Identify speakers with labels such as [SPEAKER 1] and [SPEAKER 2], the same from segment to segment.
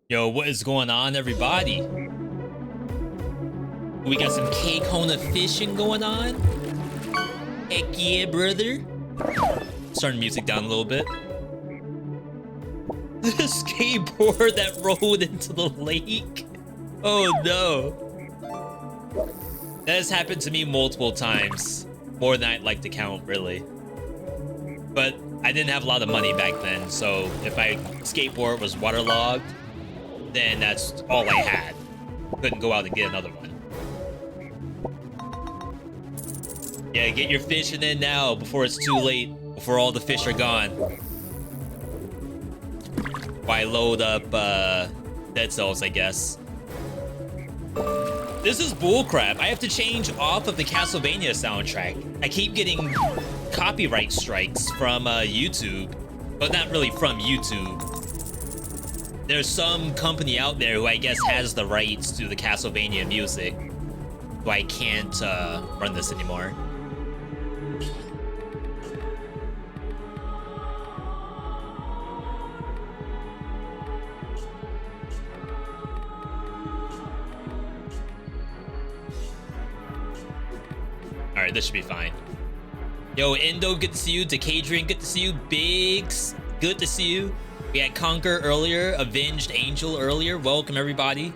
[SPEAKER 1] Yo, what is going on, everybody? We got some K-Kona fishing going on. Heck yeah, brother. Turn the music down a little bit. The skateboard that rolled into the lake. Oh no. That has happened to me multiple times. More than I'd like to count, really. But I didn't have a lot of money back then, so if my skateboard was waterlogged, then that's all I had. Couldn't go out and get another one. Yeah, get your fishing in now before it's too late, before all the fish are gone. Why load up dead cells, I guess. This is bullcrap. I have to change off of the Castlevania soundtrack. I keep getting copyright strikes from YouTube, but not really from YouTube. There's some company out there who I guess has the rights to the Castlevania music, so I can't run this anymore. All right, this should be fine. Yo, Endo, good to see you. Decadrian, good to see you. Biggs, good to see you. We had Conquer earlier, Avenged Angel earlier. Welcome, everybody.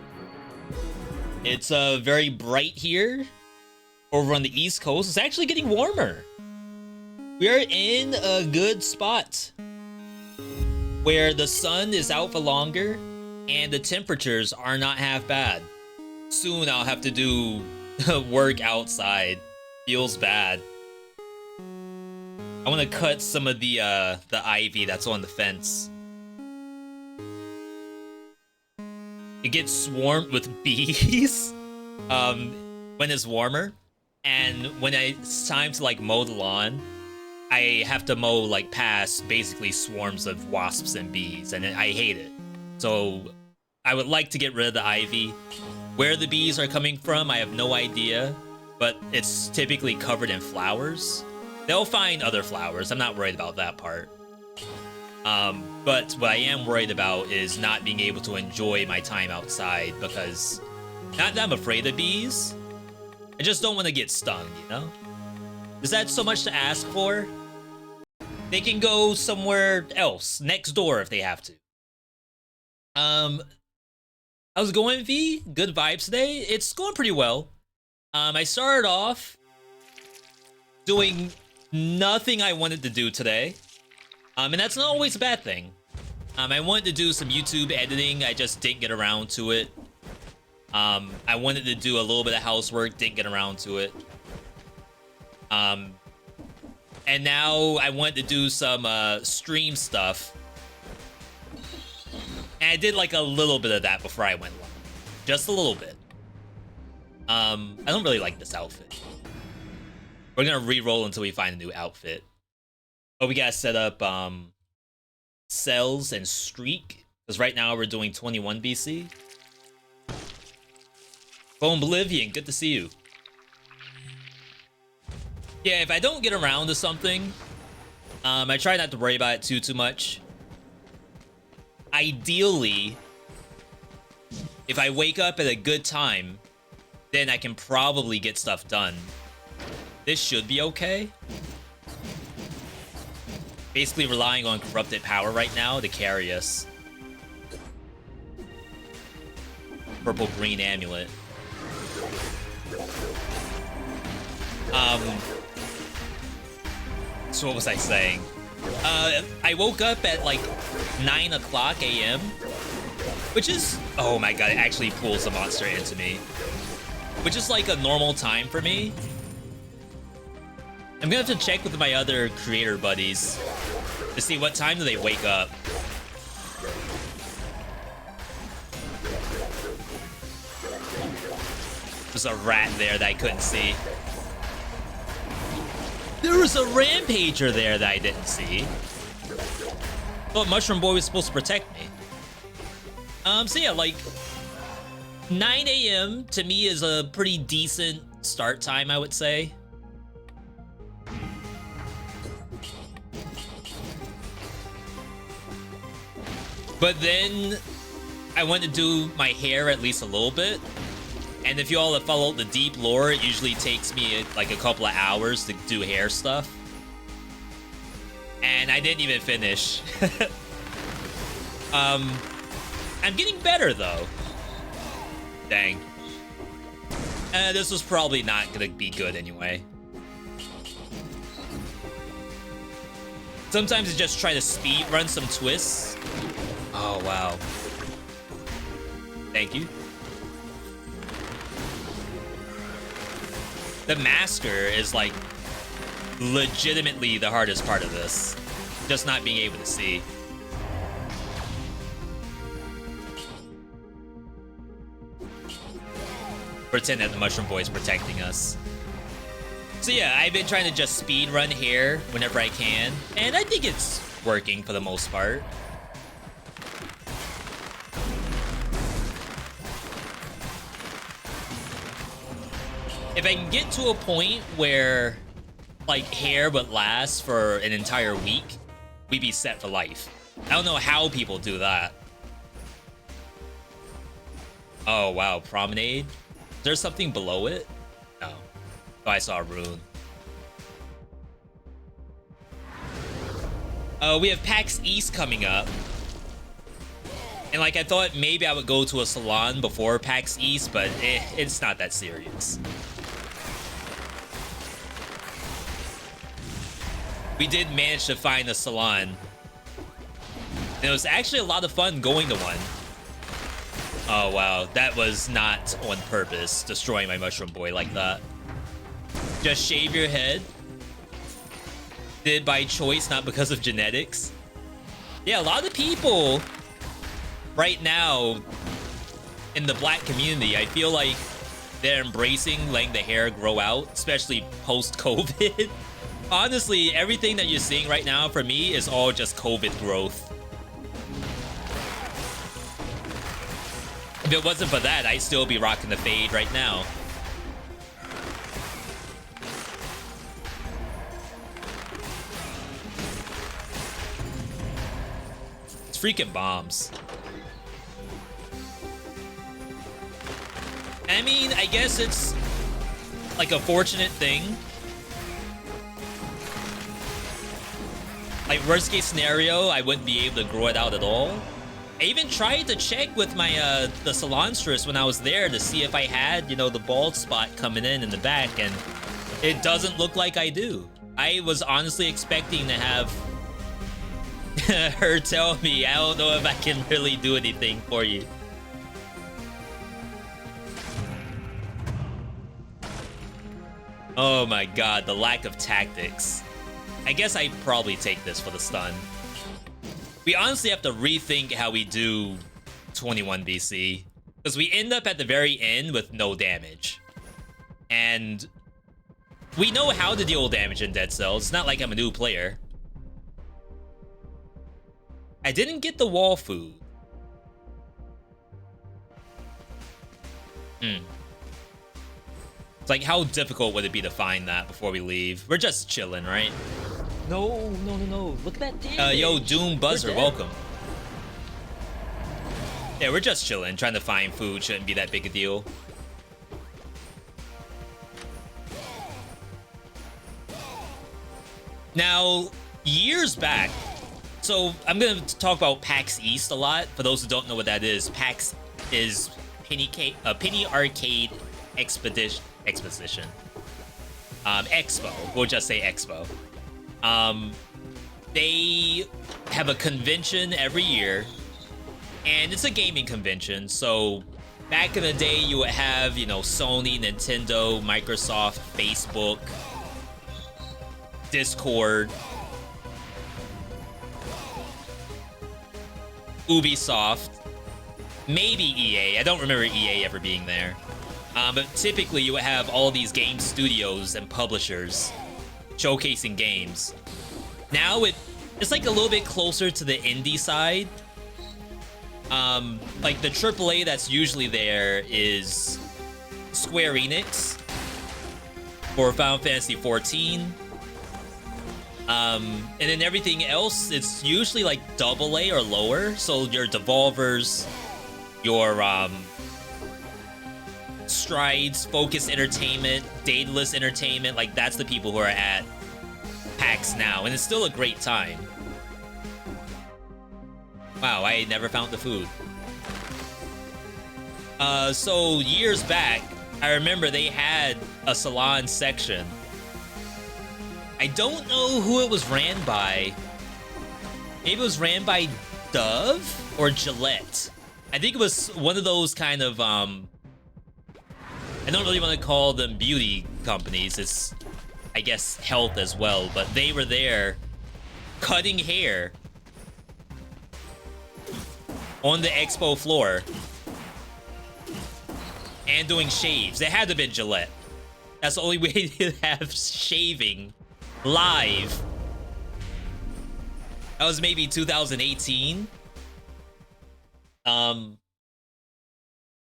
[SPEAKER 1] It's very bright here over on the East Coast. It's actually getting warmer. We are in a good spot where the sun is out for longer and the temperatures are not half bad. Soon I'll have to do work outside. Feels bad. I want to cut some of the ivy that's on the fence. It gets swarmed with bees when it's warmer, and when it's time to like mow the lawn, I have to mow like past basically swarms of wasps and bees, and I hate it. So I would like to get rid of the ivy. Where the bees are coming from, I have no idea, but it's typically covered in flowers. They'll find other flowers. I'm not worried about that part. But what I am worried about is not being able to enjoy my time outside, because not that I'm afraid of bees, I just don't want to get stung, you know? Is that so much to ask for? They can go somewhere else, next door if they have to. How's it going, V? Good vibes today? It's going pretty well. I started off doing nothing I wanted to do today. And that's not always a bad thing. I wanted to do some YouTube editing. I just didn't get around to it. I wanted to do a little bit of housework. Didn't get around to it. And now I wanted to do some stream stuff. And I did like a little bit of that before I went live. Just a little bit. I don't really like this outfit. We're gonna re-roll until we find a new outfit. Oh, we gotta set up cells and streak, because right now we're doing 21 BC. Bone Bolivian, good to see you. Yeah, if I don't get around to something, I try not to worry about it too much. Ideally, if I wake up at a good time, then I can probably get stuff done. This should be okay. Basically relying on corrupted power right now to carry us. Purple green amulet. So what was I saying? I woke up at like 9 o'clock a.m. Which is, oh my god, it actually pulls the monster into me. Which is like a normal time for me. I'm gonna have to check with my other creator buddies to see what time do they wake up. There's a rat there that I couldn't see. There was a rampager there that I didn't see. Thought Mushroom Boy was supposed to protect me. So yeah, like 9 a.m. to me is a pretty decent start time, I would say. But then I went to do my hair at least a little bit. And if you all have followed the deep lore, it usually takes me like a couple of hours to do hair stuff. And I didn't even finish. I'm getting better though. Dang. This was probably not gonna be good anyway. Sometimes you just try to speed run some twists. Oh, wow. Thank you. The masker is like legitimately the hardest part of this. Just not being able to see. Pretend that the Mushroom Boy is protecting us. So yeah, I've been trying to just speed run here whenever I can, and I think it's working for the most part. If I can get to a point where like hair would last for an entire week, we'd be set for life. I don't know how people do that. Oh wow, promenade? Is there something below it? No. Oh, I saw a rune. We have PAX East coming up. And like I thought maybe I would go to a salon before PAX East, but it's not that serious. We did manage to find a salon. And it was actually a lot of fun going to one. Oh wow, that was not on purpose, destroying my Mushroom Boy like that. Just shave your head. Did by choice, not because of genetics. Yeah, a lot of people right now in the black community, I feel like they're embracing letting the hair grow out, especially post-COVID. Honestly, everything that you're seeing right now for me is all just COVID growth. If it wasn't for that, I'd still be rocking the fade right now. It's freaking bombs. I mean, I guess it's like a fortunate thing. Like worst case scenario, I wouldn't be able to grow it out at all. I even tried to check with my the salonstress when I was there to see if I had, you know, the bald spot coming in the back, and it doesn't look like I do. I was honestly expecting to have her tell me, I don't know if I can really do anything for you. Oh my god, the lack of tactics. I guess I'd probably take this for the stun. We honestly have to rethink how we do 21 BC, because we end up at the very end with no damage. And we know how to deal damage in Dead Cells. It's not like I'm a new player. I didn't get the wall food. It's like, how difficult would it be to find that before we leave? We're just chilling, right?
[SPEAKER 2] No. Look at that damage.
[SPEAKER 1] Yo, Doom Buzzer, welcome. Yeah, we're just chilling, trying to find food. Shouldn't be that big a deal. Now, years back, so I'm going to talk about PAX East a lot. For those who don't know what that is, PAX is Penny Arcade Exposition. Expo. We'll just say Expo. They have a convention every year, and it's a gaming convention. So back in the day, you would have, you know, Sony, Nintendo, Microsoft, Facebook, Discord, Ubisoft, maybe EA. I don't remember EA ever being there. But typically you would have all these game studios and publishers showcasing games. Now it's like a little bit closer to the indie side. Like the AAA that's usually there is Square Enix for Final Fantasy XIV. And then everything else, it's usually like AA or lower. So your Devolvers, your Strides, Focus Entertainment, Daedalus Entertainment, like that's the people who are at PAX now, and it's still a great time. Wow, I never found the food. So years back, I remember they had a salon section. I don't know who it was ran by. Maybe it was ran by Dove or Gillette. I think it was one of those kind of, I don't really want to call them beauty companies. It's, I guess, health as well. But they were there cutting hair on the expo floor and doing shaves. It had to have been Gillette. That's the only way to have shaving live. That was maybe 2018. And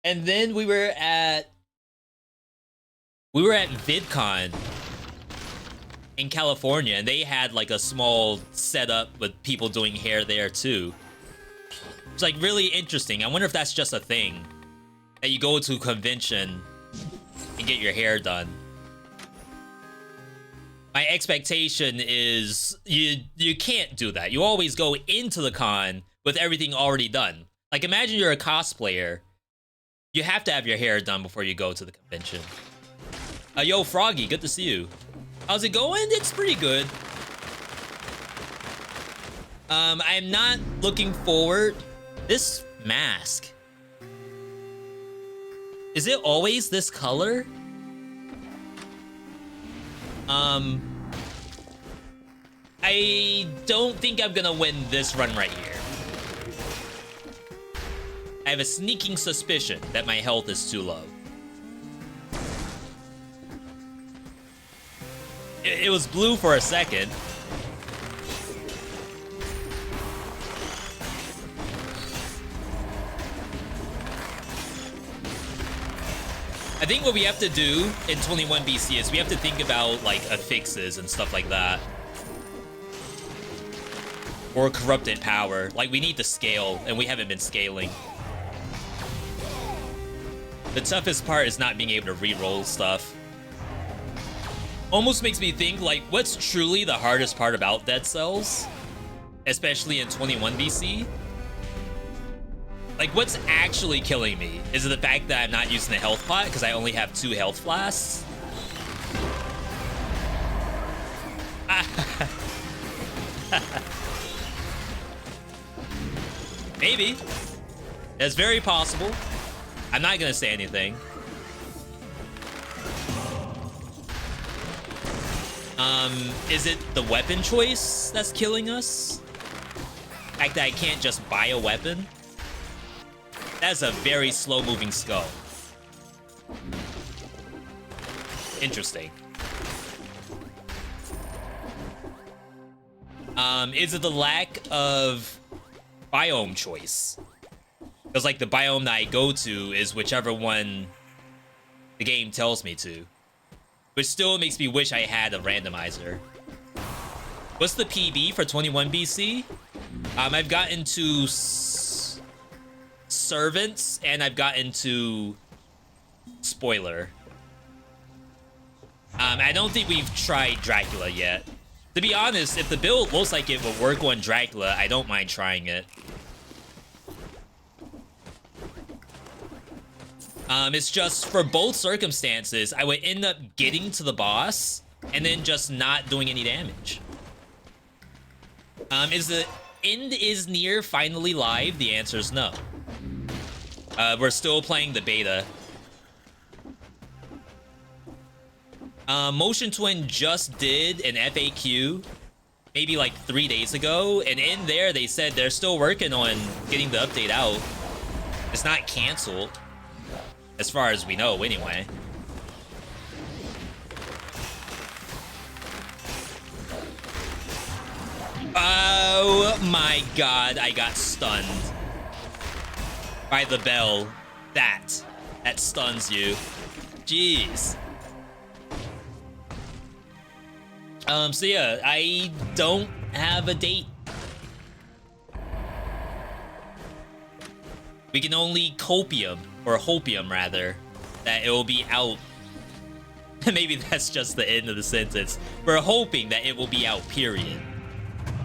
[SPEAKER 1] then we were at VidCon in California, and they had like a small setup with people doing hair there too. It's like really interesting. I wonder if that's just a thing that you go to a convention and get your hair done. My expectation is you can't do that. You always go into the con with everything already done. Like imagine you're a cosplayer. You have to have your hair done before you go to the convention. Yo, Froggy, good to see you. How's it going? It's pretty good. I'm not looking forward. This mask. Is it always this color? I don't think I'm gonna win this run right here. I have a sneaking suspicion that my health is too low. It was blue for a second. I think what we have to do in 21 BC is we have to think about like affixes and stuff like that. Or corrupted power. Like we need to scale, and we haven't been scaling. The toughest part is not being able to re-roll stuff. Almost makes me think, like, what's truly the hardest part about Dead Cells? Especially in 21 BC? Like, what's actually killing me? Is it the fact that I'm not using the health pot because I only have 2 health flasks? Maybe. That's very possible. I'm not gonna say anything. Is it the weapon choice that's killing us? The fact that I can't just buy a weapon? That's a very slow-moving skull. Interesting. Is it the lack of biome choice? Because, like, the biome that I go to is whichever one the game tells me to. Which still makes me wish I had a randomizer. What's the PB for 21 BC? I've gotten to Servants, and I've gotten to Spoiler. I don't think we've tried Dracula yet. To be honest, if the build looks like it will work on Dracula, I don't mind trying it. It's just, for both circumstances, I would end up getting to the boss and then just not doing any damage. Is the end is near finally live? The answer is no. We're still playing the beta. Motion Twin just did an FAQ maybe like 3 days ago, and in there they said they're still working on getting the update out. It's not canceled. As far as we know, anyway. Oh my god, I got stunned. By the bell. That stuns you. Jeez. So yeah, I don't have a date. We can only copium, or hopium rather, that it will be out. Maybe that's just the end of the sentence. We're hoping that it will be out, period.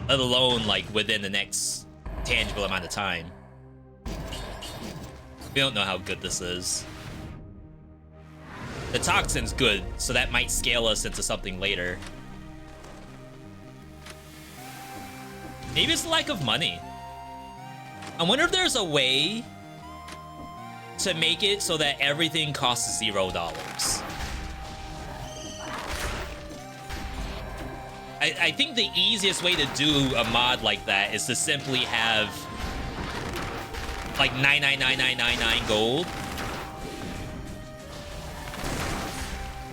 [SPEAKER 1] Let alone, like, within the next tangible amount of time. We don't know how good this is. The toxin's good, so that might scale us into something later. Maybe it's lack of money. I wonder if there's a way to make it so that everything costs $0. I think the easiest way to do a mod like that is to simply have like 99999 gold.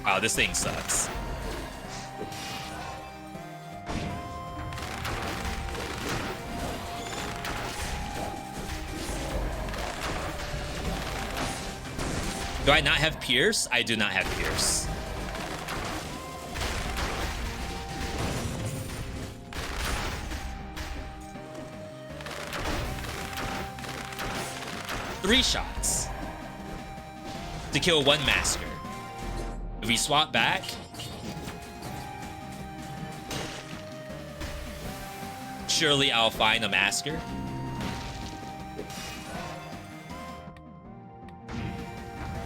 [SPEAKER 1] Wow, this thing sucks. Do I not have Pierce? I do not have Pierce. Three shots to kill one masker. If we swap back, surely I'll find a masker.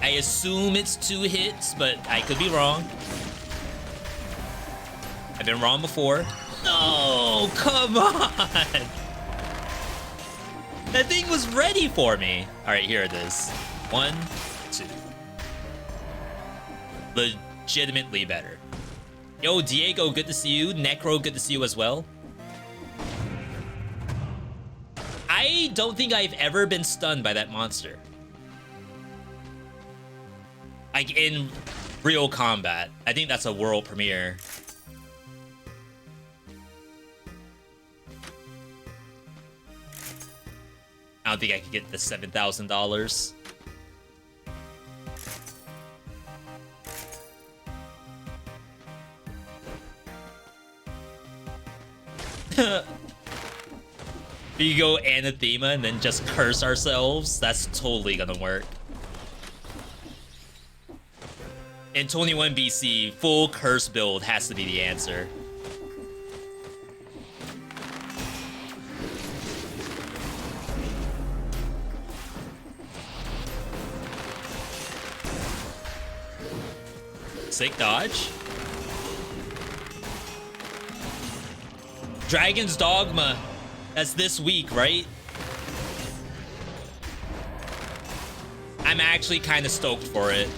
[SPEAKER 1] I assume it's 2 hits, but I could be wrong. I've been wrong before. No, come on. That thing was ready for me. All right, here it is. 1, 2. Legitimately better. Yo, Diego, good to see you. Necro, good to see you as well. I don't think I've ever been stunned by that monster. Like, in real combat. I think that's a world premiere. I don't think I could get the $7,000. You go anathema and then just curse ourselves. That's totally gonna work. In 21 BC, full curse build has to be the answer. Sick dodge. Dragon's Dogma. That's this week, right? I'm actually kind of stoked for it.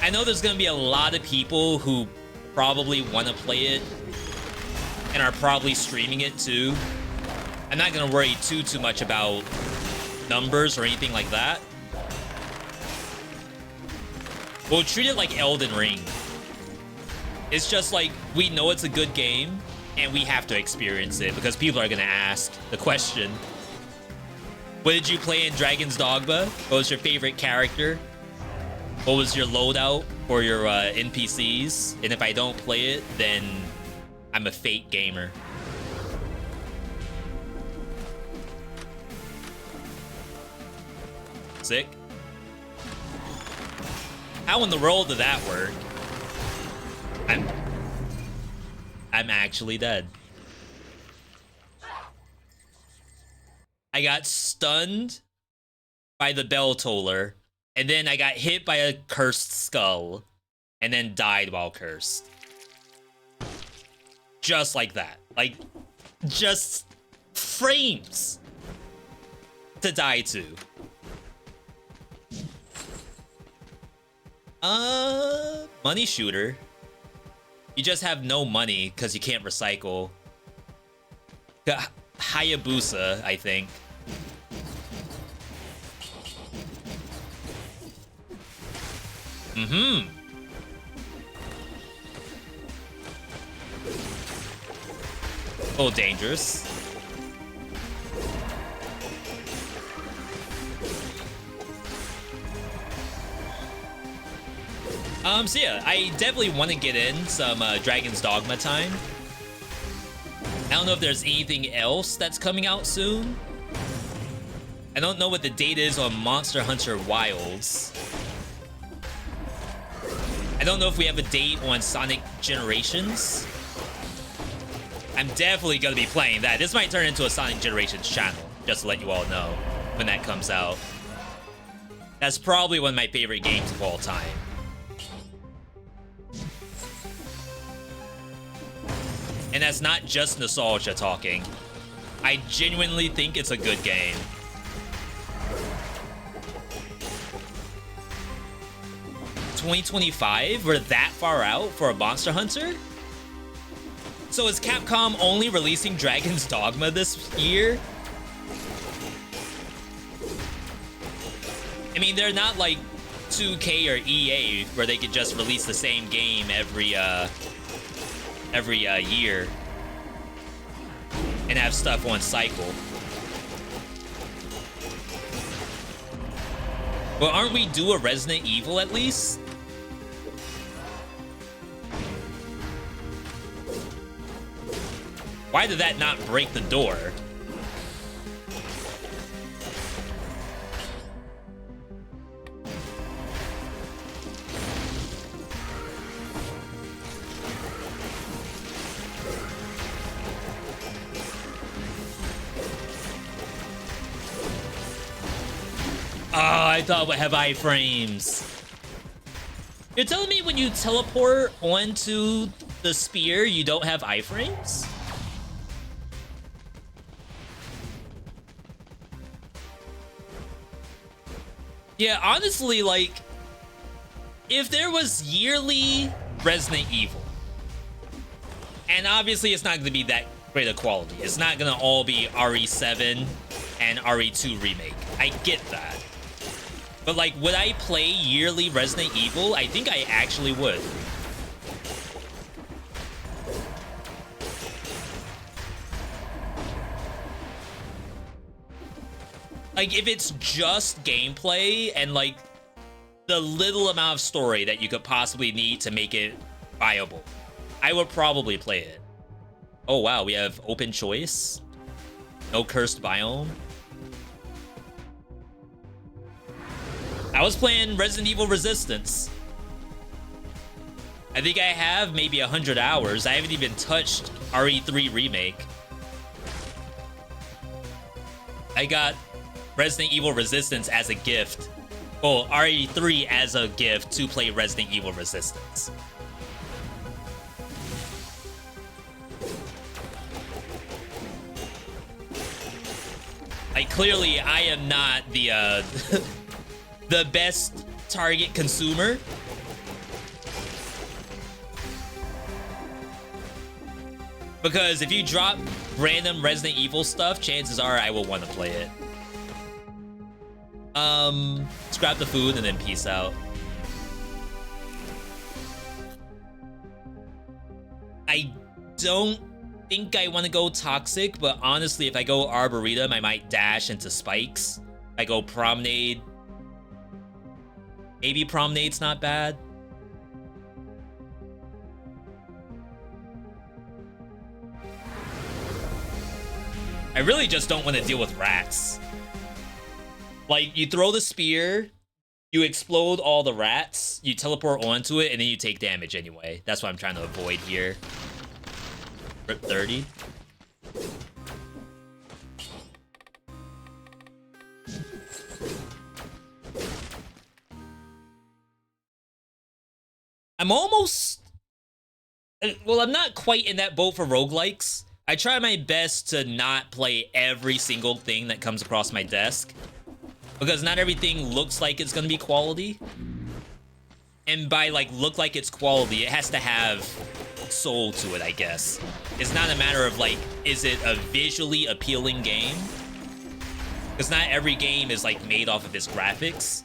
[SPEAKER 1] I know there's gonna be a lot of people who probably want to play it and are probably streaming it too. I'm not gonna worry too much about numbers or anything like that. We'll treat it like Elden Ring. It's just like, we know it's a good game, and we have to experience it, because people are gonna ask the question. What did you play in Dragon's Dogma? What was your favorite character? What was your loadout for your NPCs? And if I don't play it, then I'm a fake gamer. Sick. How in the world did that work? I'm actually dead. I got stunned by the bell toller, and then I got hit by a cursed skull, and then died while cursed. Just like that. Like, just frames to die to. Money shooter. You just have no money because you can't recycle. Hayabusa, I think. Mm-hmm. Oh, dangerous. So yeah, I definitely want to get in some Dragon's Dogma time. I don't know if there's anything else that's coming out soon. I don't know what the date is on Monster Hunter Wilds. I don't know if we have a date on Sonic Generations. I'm definitely going to be playing that. This might turn into a Sonic Generations channel, just to let you all know when that comes out. That's probably one of my favorite games of all time. And that's not just nostalgia talking. I genuinely think it's a good game. $2025? We're that far out for a Monster Hunter? So is Capcom only releasing Dragon's Dogma this year? I mean, they're not like 2K or EA where they could just release the same game every year and have stuff on cycle. Well, aren't we due a Resident Evil at least? Why did that not break the door? Oh, I thought we'd have iframes. You're telling me when you teleport onto the spear, you don't have iframes? Yeah, honestly, like, if there was yearly Resident Evil, and obviously it's not going to be that great a quality. It's not going to all be RE7 and RE2 remake. I get that. But, like, would I play yearly Resident Evil? I think I actually would. Like, if it's just gameplay and, like, the little amount of story that you could possibly need to make it viable, I would probably play it. Oh, wow, we have open choice. No cursed biome. I was playing Resident Evil Resistance. I think I have maybe 100 hours. I haven't even touched RE3 Remake. I got Resident Evil Resistance as a gift. Well, RE3 as a gift to play Resident Evil Resistance. Like, clearly, I am not the, the best target consumer. Because if you drop random Resident Evil stuff, chances are I will want to play it. Let's grab the food and then peace out. I don't think I want to go Toxic, but honestly, if I go Arboretum, I might dash into Spikes. If I go Promenade, maybe Promenade's not bad. I really just don't want to deal with rats. Like, you throw the spear, you explode all the rats, you teleport onto it, and then you take damage anyway. That's what I'm trying to avoid here. Rip 30. I'm almost... Well, I'm not quite in that boat for roguelikes. I try my best to not play every single thing that comes across my desk, because not everything looks like it's gonna be quality. And by, like, look like it's quality, it has to have soul to it, I guess. It's not a matter of, like, is it a visually appealing game? Because not every game is, like, made off of its graphics.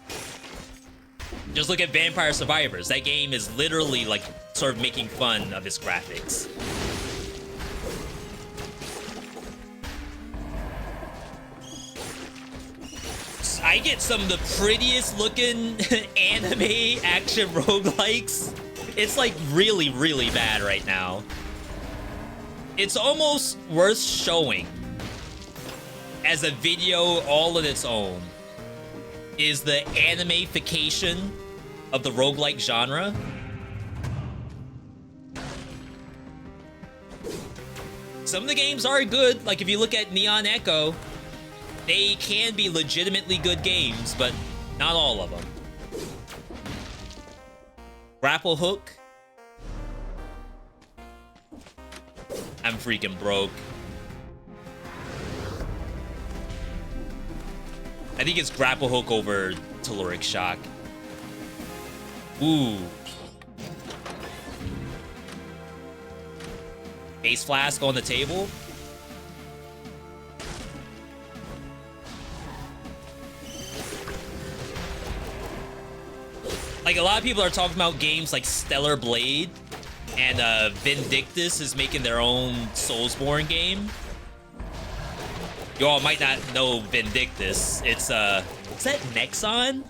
[SPEAKER 1] Just look at Vampire Survivors. That game is literally, like, sort of making fun of its graphics. I get some of the prettiest looking anime action roguelikes. It's like really, really bad right now. It's almost worth showing as a video all on its own. Is the animification of the roguelike genre. Some of the games are good. Like if you look at Neon Echo, they can be legitimately good games, but not all of them. Grapple hook. I'm freaking broke. I think it's grapple hook over Telluric Shock. Ooh. Ace Flask on the table. Like, a lot of people are talking about games like Stellar Blade, and Vindictus is making their own Soulsborne game. You all might not know Vindictus. It's, is that Nexon?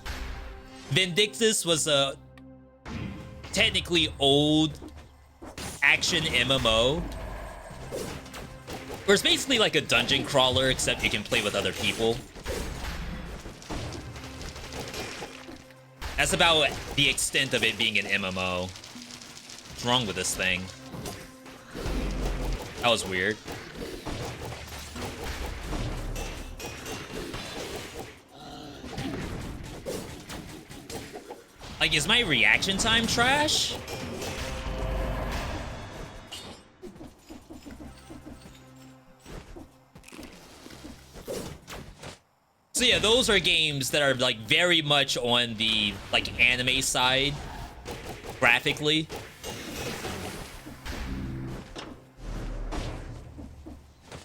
[SPEAKER 1] Vindictus was a technically old action MMO. Where it's basically like a dungeon crawler, except you can play with other people. That's about the extent of it being an MMO. What's wrong with this thing? That was weird. Like, is my reaction time trash? So yeah, those are games that are like very much on the like anime side graphically.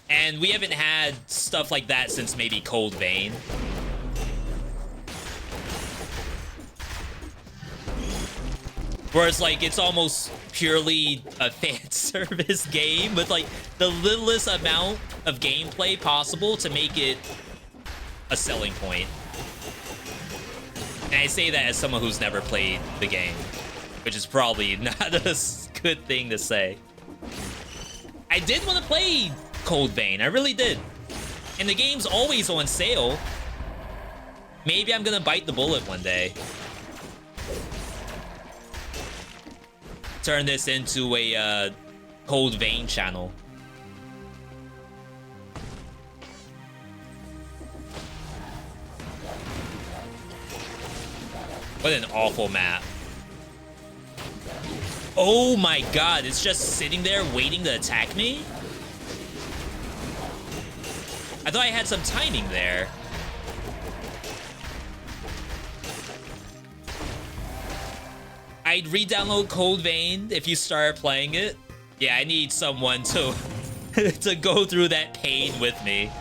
[SPEAKER 1] And we haven't had stuff like that since maybe Cold Vein. Where it's like, it's almost purely a fan service game with like the littlest amount of gameplay possible to make it a selling point. And I say that as someone who's never played the game, which is probably not a good thing to say. I did want to play Cold Vein, I really did. And the game's always on sale. Maybe I'm gonna bite the bullet one day. Turn this into a Cold Vein channel. What an awful map. Oh my god, it's just sitting there waiting to attack me? I thought I had some timing there. I'd re-download Cold Vein if you start playing it. Yeah, I need someone to to go through that pain with me.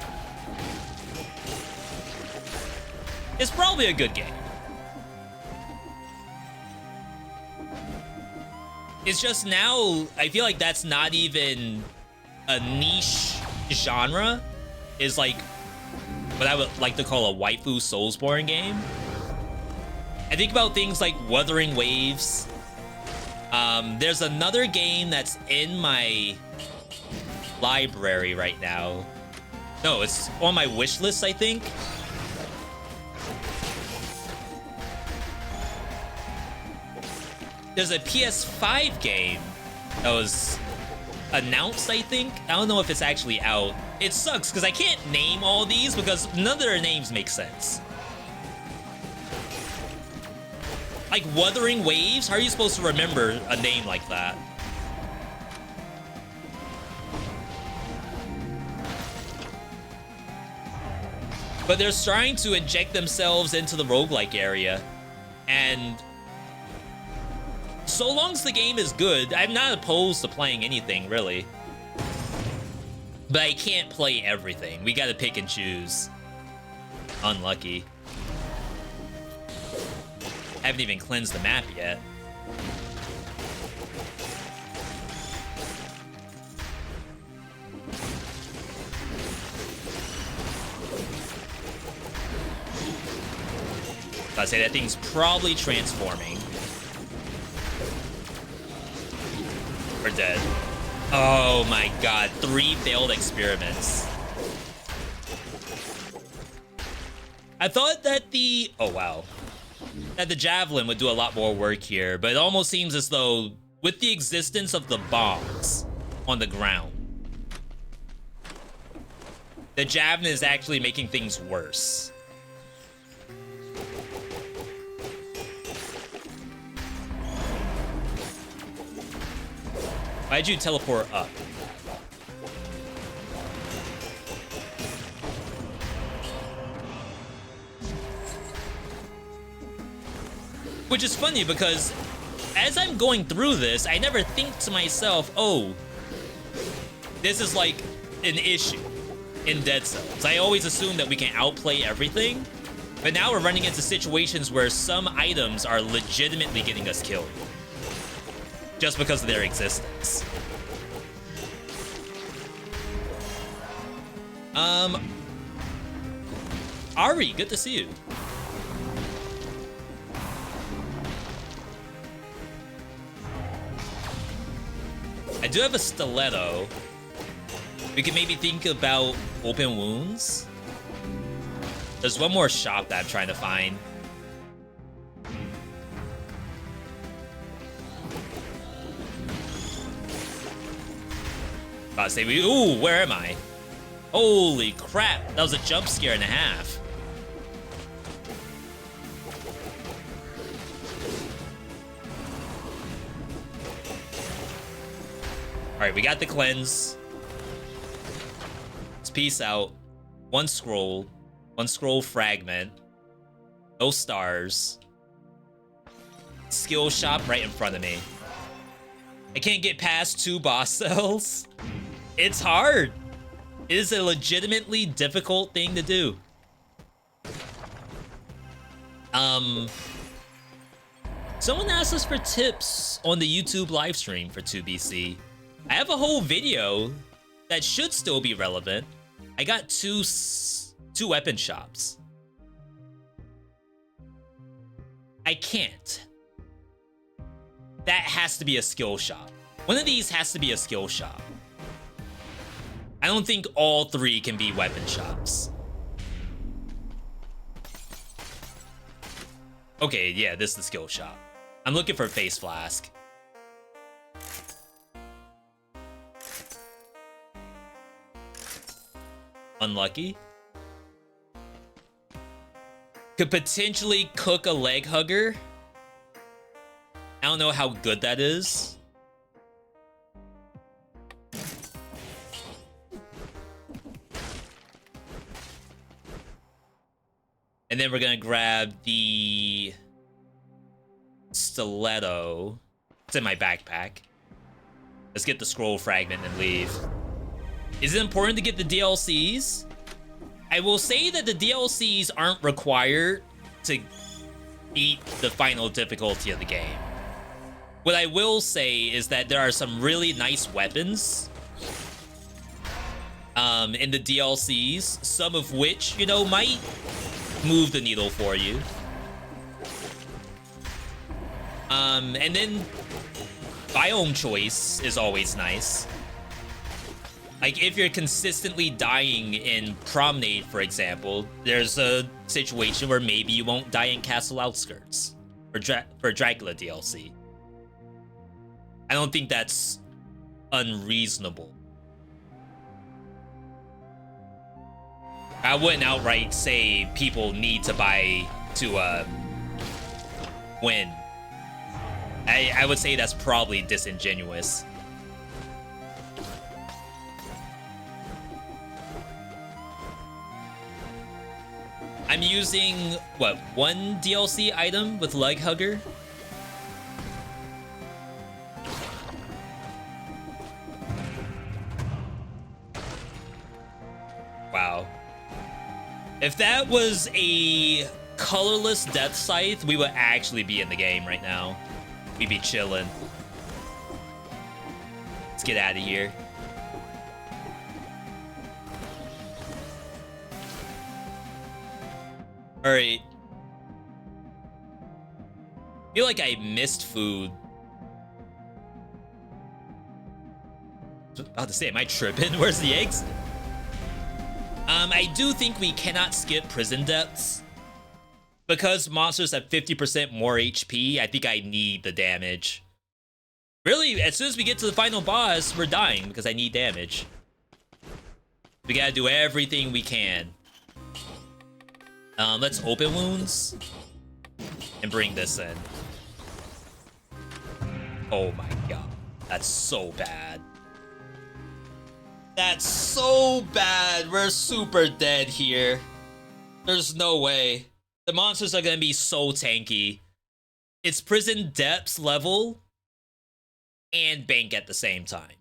[SPEAKER 1] It's probably a good game. It's just now, I feel like that's not even a niche genre. It's like what I would like to call a waifu Soulsborne game. I think about things like Wuthering Waves. There's another game that's in my library right now. No, it's on my wish list, I think. There's a PS5 game that was announced, I think. I don't know if it's actually out. It sucks because I can't name all these because none of their names make sense. Like Wuthering Waves? How are you supposed to remember a name like that? But they're trying to inject themselves into the roguelike area. And so long as the game is good, I'm not opposed to playing anything, really. But I can't play everything. We gotta pick and choose. Unlucky. I haven't even cleansed the map yet. I say that thing's probably transforming. We're dead. Oh my god, 3 failed experiments. I thought that the... Oh wow. That the javelin would do a lot more work here, but it almost seems as though with the existence of the bombs on the ground, the javelin is actually making things worse. Why'd you teleport up? Which is funny because as I'm going through this, I never think to myself, oh, this is like an issue in Dead Cells. I always assume that we can outplay everything, but now we're running into situations where some items are legitimately getting us killed just because of their existence. Ari, good to see you. I do have a stiletto. We could maybe think about open wounds. There's one more shop that I'm trying to find. About to say, ooh, where am I? Holy crap, that was a jump scare and a half. All right, we got the cleanse. Let's peace out. One scroll fragment. No stars. Skill shop right in front of me. I can't get past 2 boss cells. It's hard. It is a legitimately difficult thing to do. Someone asked us for tips on the YouTube live stream for 2BC. I have a whole video that should still be relevant. I got two weapon shops. I can't. That has to be a skill shop. One of these has to be a skill shop. I don't think all 3 can be weapon shops. Okay, yeah, this is the skill shop. I'm looking for face flask. Unlucky. Could potentially cook a leg hugger. I don't know how good that is. And then we're gonna grab the stiletto. It's in my backpack. Let's get the scroll fragment and leave. Is it important to get the DLCs? I will say that the DLCs aren't required to beat the final difficulty of the game. What I will say is that there are some really nice weapons in the DLCs, some of which, you know, might move the needle for you. And then biome choice is always nice. Like, if you're consistently dying in Promenade, for example, there's a situation where maybe you won't die in Castle Outskirts for Dracula DLC. I don't think that's unreasonable. I wouldn't outright say people need to buy to win. I would say that's probably disingenuous. I'm using, what, 1 DLC item with Leg Hugger? Wow. If that was a colorless Death Scythe, we would actually be in the game right now. We'd be chilling. Let's get out of here. All right. feel like I missed food. I was about to say, am I tripping? Where's the eggs? I do think we cannot skip prison depths. Because monsters have 50% more HP, I think I need the damage. Really, as soon as we get to the final boss, we're dying because I need damage. We gotta do everything we can. Let's open wounds. And bring this in. Oh my god. That's so bad. That's so bad. We're super dead here. There's no way. The monsters are gonna be so tanky. It's prison depths level and bank at the same time.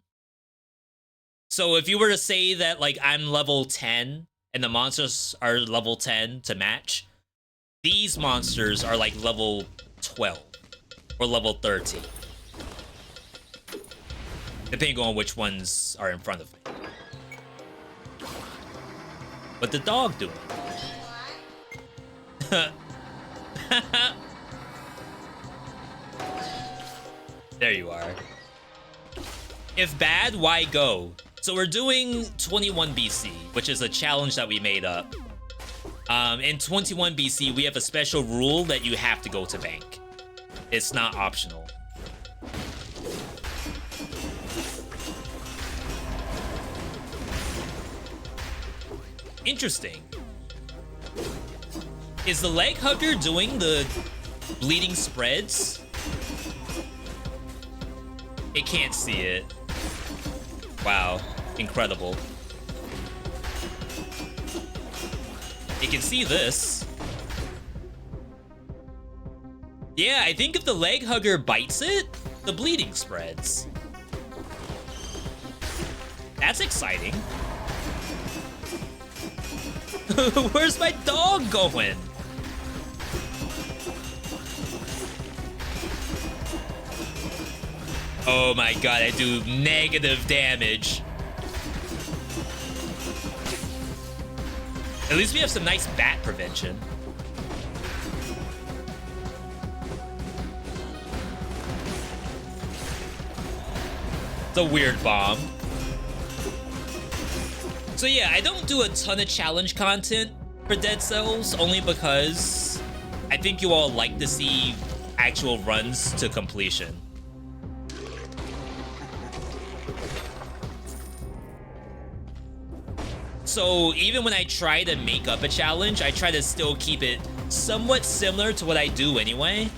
[SPEAKER 1] So if you were to say that like I'm level 10 and the monsters are level 10 to match, these monsters are like level 12 or level 13. Depending on which ones are in front of me. What the dog doing? There you are. If bad, why go? So we're doing 21 BC, which is a challenge that we made up. In 21 BC, we have a special rule that you have to go to bank. It's not optional. Interesting. Is the leg hugger doing the bleeding spreads? It can't see it. Wow, incredible. It can see this. Yeah, I think if the leg hugger bites it, the bleeding spreads. That's exciting. Where's my dog going? Oh my god, I do negative damage. At least we have some nice bat prevention. It's a weird bomb. So yeah, I don't do a ton of challenge content for Dead Cells, only because I think you all like to see actual runs to completion. So even when I try to make up a challenge, I try to still keep it somewhat similar to what I do anyway.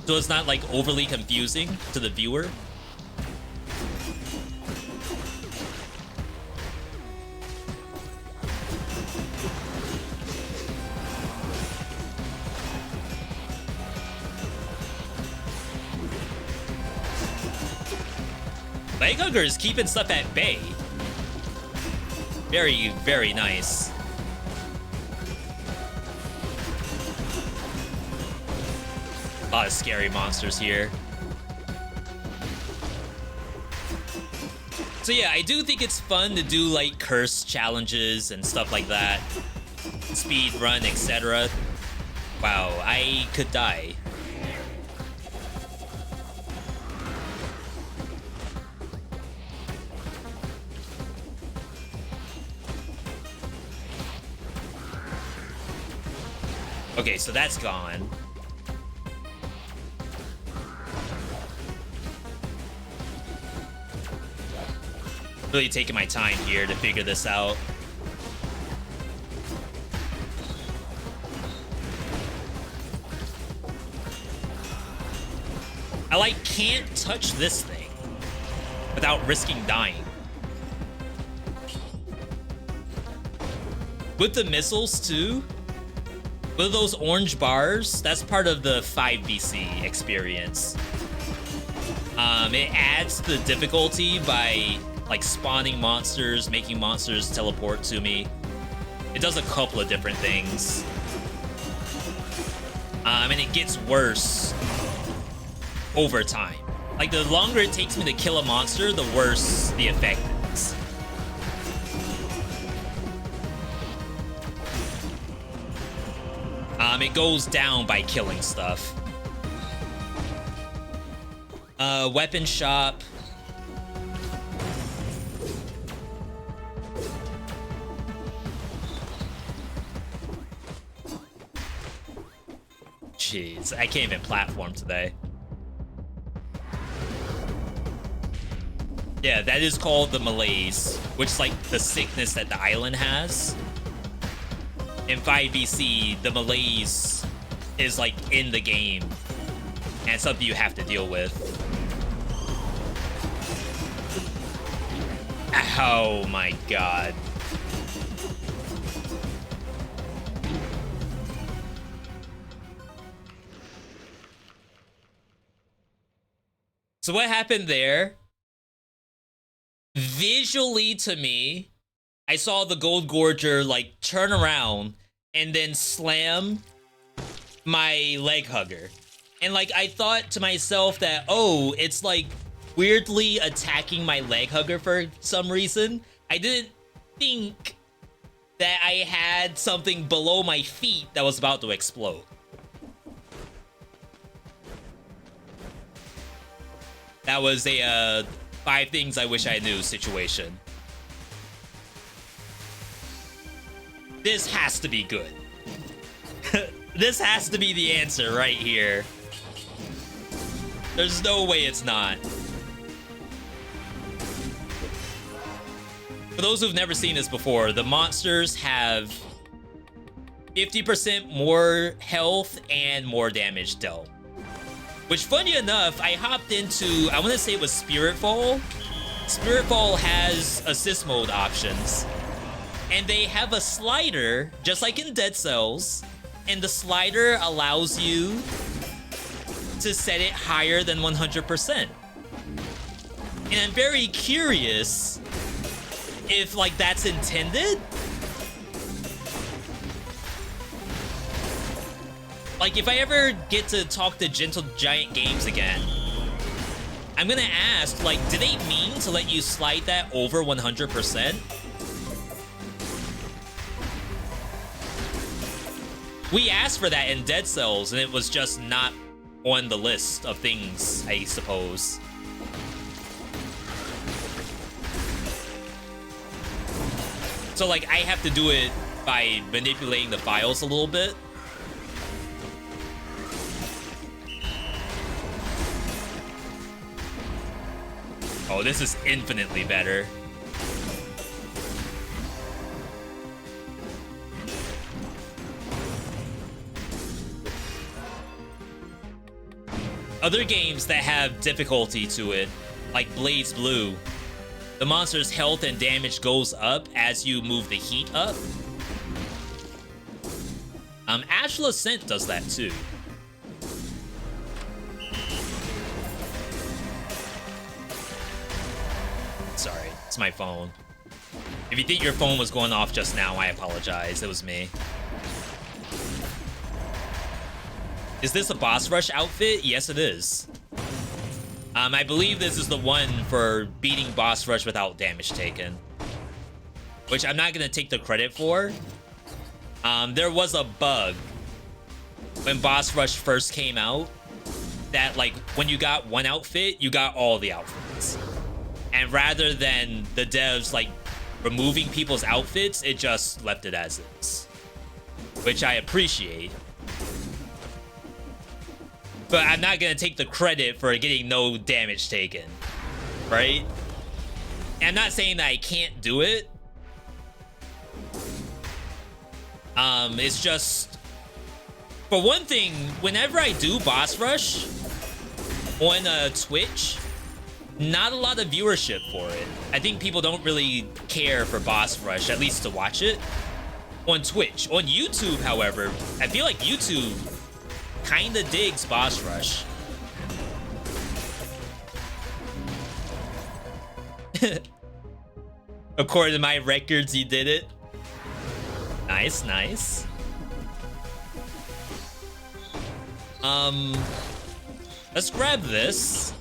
[SPEAKER 1] So it's not like overly confusing to the viewer. Leg Hugger is keeping stuff at bay. Very, very nice. A lot of scary monsters here. So yeah, I do think it's fun to do like curse challenges and stuff like that. Speed run, etc. Wow, I could die. Okay, so that's gone. Really taking my time here to figure this out. I like can't touch this thing without risking dying. With the missiles too. With those orange bars, that's part of the 5 BC experience. It adds the difficulty by like spawning monsters, making monsters teleport to me. It does a couple of different things. And it gets worse over time. Like the longer it takes me to kill a monster, the worse the effect is. It goes down by killing stuff. Weapon shop. Jeez, I can't even platform today. Yeah, that is called the malaise, which is like the sickness that the island has. In 5BC, the malaise is like in the game, and something you have to deal with. Oh my god. So what happened there? Visually to me, I saw the Gold Gorger like turn around and then slam my leg hugger. And like I thought to myself that, oh, it's like weirdly attacking my leg hugger for some reason. I didn't think that I had something below my feet that was about to explode. That was a 5 things I wish I knew situation. This has to be good. This has to be the answer right here. There's no way it's not. For those who've never seen this before, the monsters have 50% more health and more damage dealt. Which, funny enough, I hopped into, I want to say it was Spiritfall. Spiritfall has assist mode options. And they have a slider, just like in Dead Cells. And the slider allows you to set it higher than 100%. And I'm very curious if, like, that's intended. Like, if I ever get to talk to Gentle Giant Games again, I'm gonna ask, like, do they mean to let you slide that over 100%? We asked for that in Dead Cells, and it was just not on the list of things, I suppose. So, like, I have to do it by manipulating the files a little bit. Oh, this is infinitely better. Other games that have difficulty to it, like Blaze Blue, the monster's health and damage goes up as you move the heat up. Ashla Ascent does that too. Sorry, it's my phone. If you think your phone was going off just now, I apologize. It was me. Is this a boss rush outfit? Yes, it is. I believe this is the one for beating boss rush without damage taken, which I'm not gonna take the credit for. There was a bug when boss rush first came out that, like, when you got one outfit, you got all the outfits. And rather than the devs, like, removing people's outfits, it just left it as is, which I appreciate. But I'm not gonna take the credit for getting no damage taken, right? And I'm not saying that I can't do it. It's just, for one thing, whenever I do boss rush on Twitch, not a lot of viewership for it. I think people don't really care for boss rush, at least to watch it on Twitch. On YouTube, however, I feel like YouTube kinda digs boss rush. According to my records, you did it. Nice, nice. Let's grab this.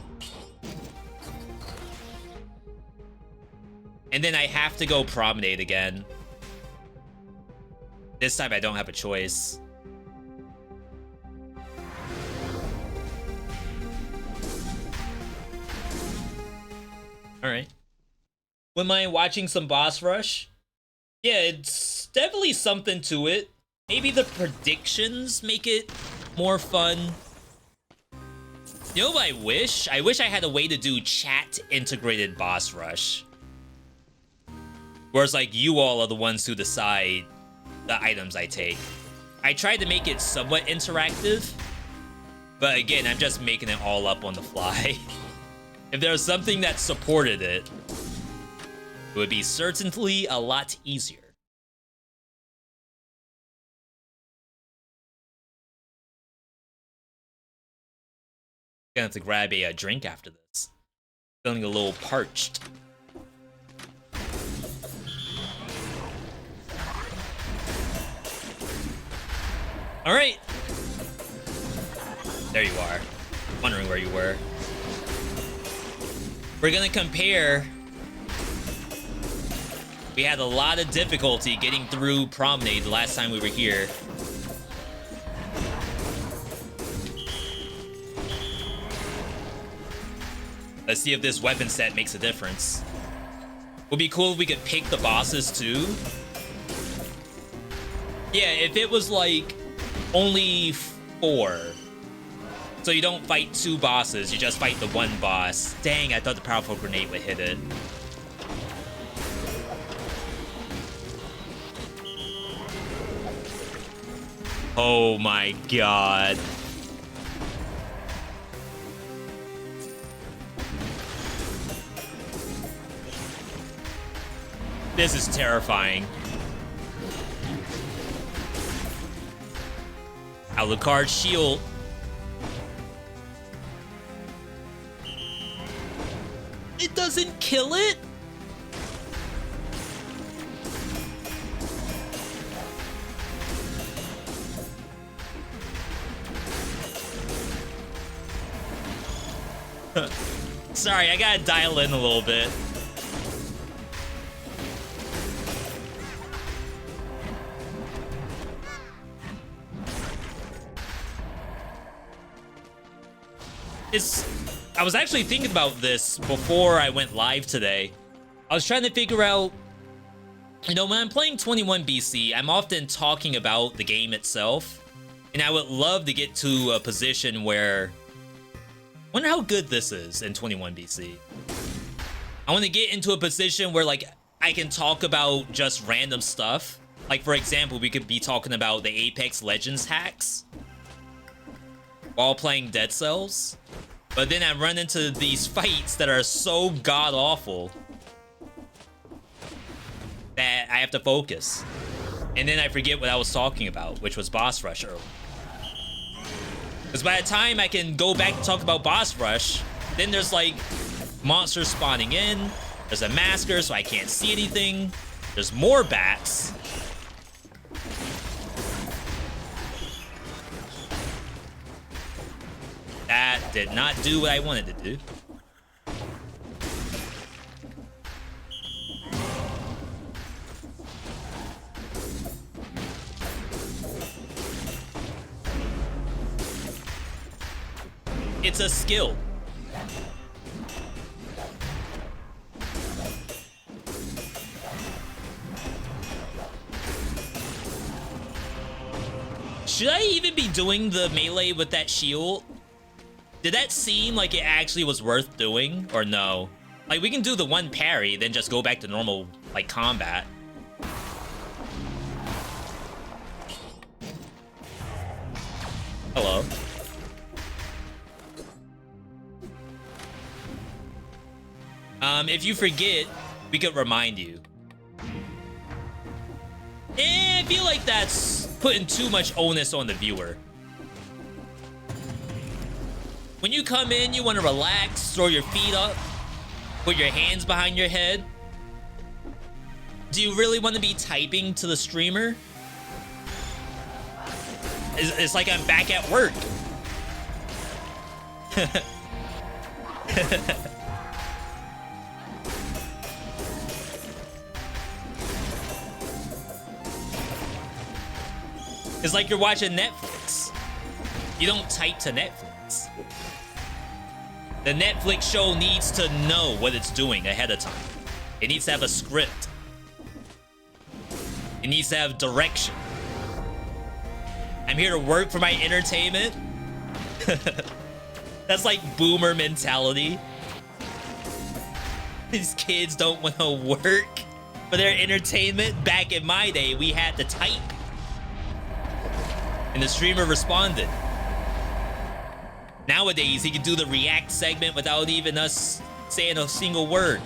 [SPEAKER 1] And then I have to go promenade again. This time I don't have a choice. Alright. When am I watching some boss rush? Yeah, it's definitely something to it. Maybe the predictions make it more fun. You know what I wish? I wish I had a way to do chat integrated boss rush. Whereas like you all are the ones who decide the items I take. I tried to make it somewhat interactive, but again, I'm just making it all up on the fly. If there was something that supported it, it would be certainly a lot easier. Gonna have to grab a drink after this. Feeling a little parched. All right. There you are. Wondering where you were. We're gonna compare. We had a lot of difficulty getting through Promenade the last time we were here. Let's see if this weapon set makes a difference. Would be cool if we could pick the bosses too. Yeah, if it was like only 4. So you don't fight 2 bosses, you just fight the 1 boss. Dang, I thought the powerful grenade would hit it. Oh my god. This is terrifying. Alucard shield. It doesn't kill it? Sorry, I gotta dial in a little bit. I was actually thinking about this before I went live today. I was trying to figure out, you know, when I'm playing 21 BC, I'm often talking about the game itself, and I would love to get to a position where, I wonder how good this is in 21 BC. I want to get into a position where, like, I can talk about just random stuff. Like, for example, we could be talking about the Apex Legends hacks while playing Dead Cells. But then I run into these fights that are so god-awful that I have to focus. And then I forget what I was talking about, which was boss rush earlier. Because by the time I can go back and talk about boss rush, then there's like monsters spawning in, there's a masker so I can't see anything, there's more bats. That did not do what I wanted to do. It's a skill. Should I even be doing the melee with that shield? Did that seem like it actually was worth doing, or no? Like, we can do the one parry, then just go back to normal, like, combat. Hello. If you forget, we could remind you. I feel like that's putting too much onus on the viewer. When you come in, you want to relax, throw your feet up, put your hands behind your head. Do you really want to be typing to the streamer? It's like I'm back at work. It's like you're watching Netflix. You don't type to Netflix. The Netflix show needs to know what it's doing ahead of time. It needs to have a script. It needs to have direction. I'm here to work for my entertainment. That's like boomer mentality. These kids don't want to work for their entertainment. Back in my day, we had to type. And the streamer responded. Nowadays, he can do the react segment without even us saying a single word.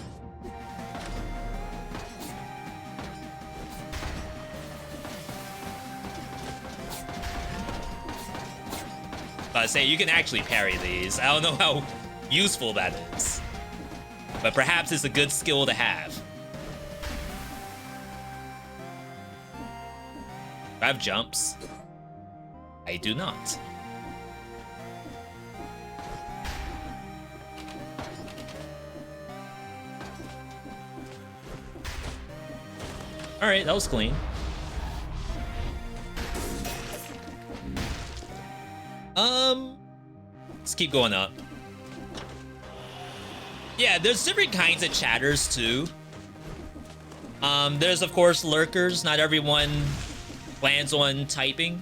[SPEAKER 1] I say you can actually parry these. I don't know how useful that is, but perhaps it's a good skill to have. Do I have jumps? I do not. All right, that was clean. Let's keep going up. Yeah, there's different kinds of chatters too. There's of course lurkers. Not everyone plans on typing.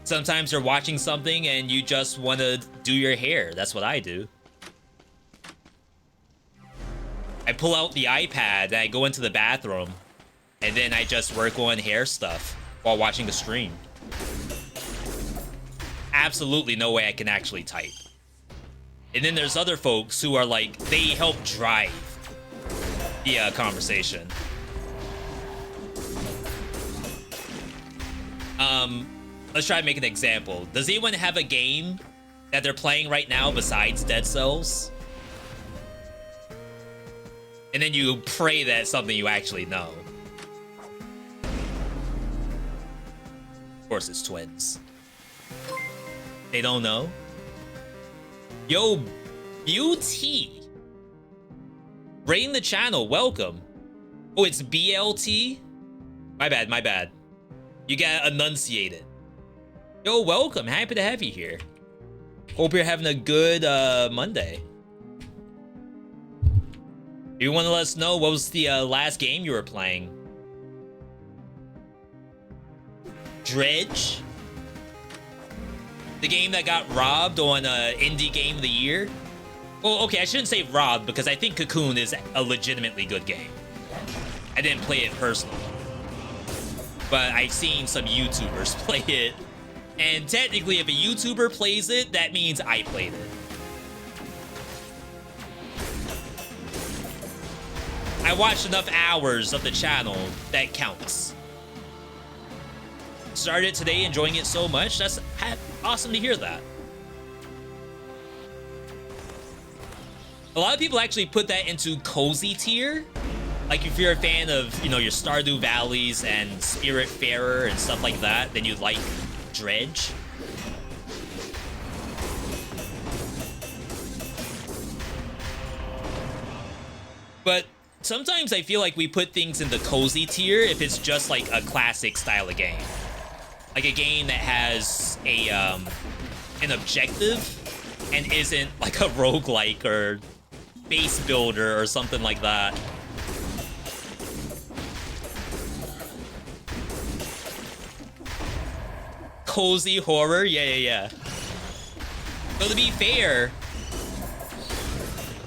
[SPEAKER 1] Sometimes you're watching something and you just want to do your hair. That's what I do. I pull out the iPad and I go into the bathroom, and then I just work on hair stuff while watching the stream. Absolutely no way I can actually type. And then there's other folks who are like, they help drive the conversation. Let's try to make an example. Does anyone have a game that they're playing right now besides Dead Cells? And then you pray that it's something you actually know. Of course, it's twins. They don't know. Yo, Beauty. Rating the channel, welcome. Oh, it's BLT? My bad, my bad. You gotta enunciate it. Yo, welcome. Happy to have you here. Hope you're having a good Monday. You want to let us know what was the last game you were playing? Dredge? The game that got robbed on Indie Game of the Year? Well, okay, I shouldn't say robbed because I think Cocoon is a legitimately good game. I didn't play it personally, but I've seen some YouTubers play it. And technically, if a YouTuber plays it, that means I played it. I watched enough hours of the channel that counts. Started today, enjoying it so much. That's awesome to hear that. A lot of people actually put that into cozy tier. Like if you're a fan of, you know, your Stardew Valleys and Spiritfarer and stuff like that, then you'd like Dredge. But sometimes I feel like we put things in the cozy tier if it's just like a classic style of game. Like a game that has a an objective and isn't like a roguelike or base builder or something like that. Cozy horror? Yeah. So to be fair,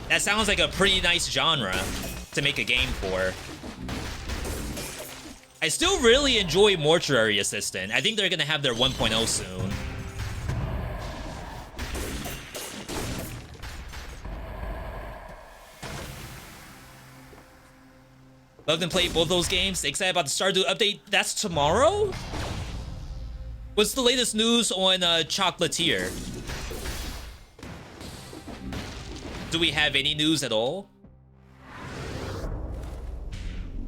[SPEAKER 1] that sounds like a pretty nice genre to make a game for. I still really enjoy Mortuary Assistant. I think they're gonna have their 1.0 soon. Loved and played both those games. Excited about the Stardew update. That's tomorrow? What's the latest news on Chocolatier? Do we have any news at all?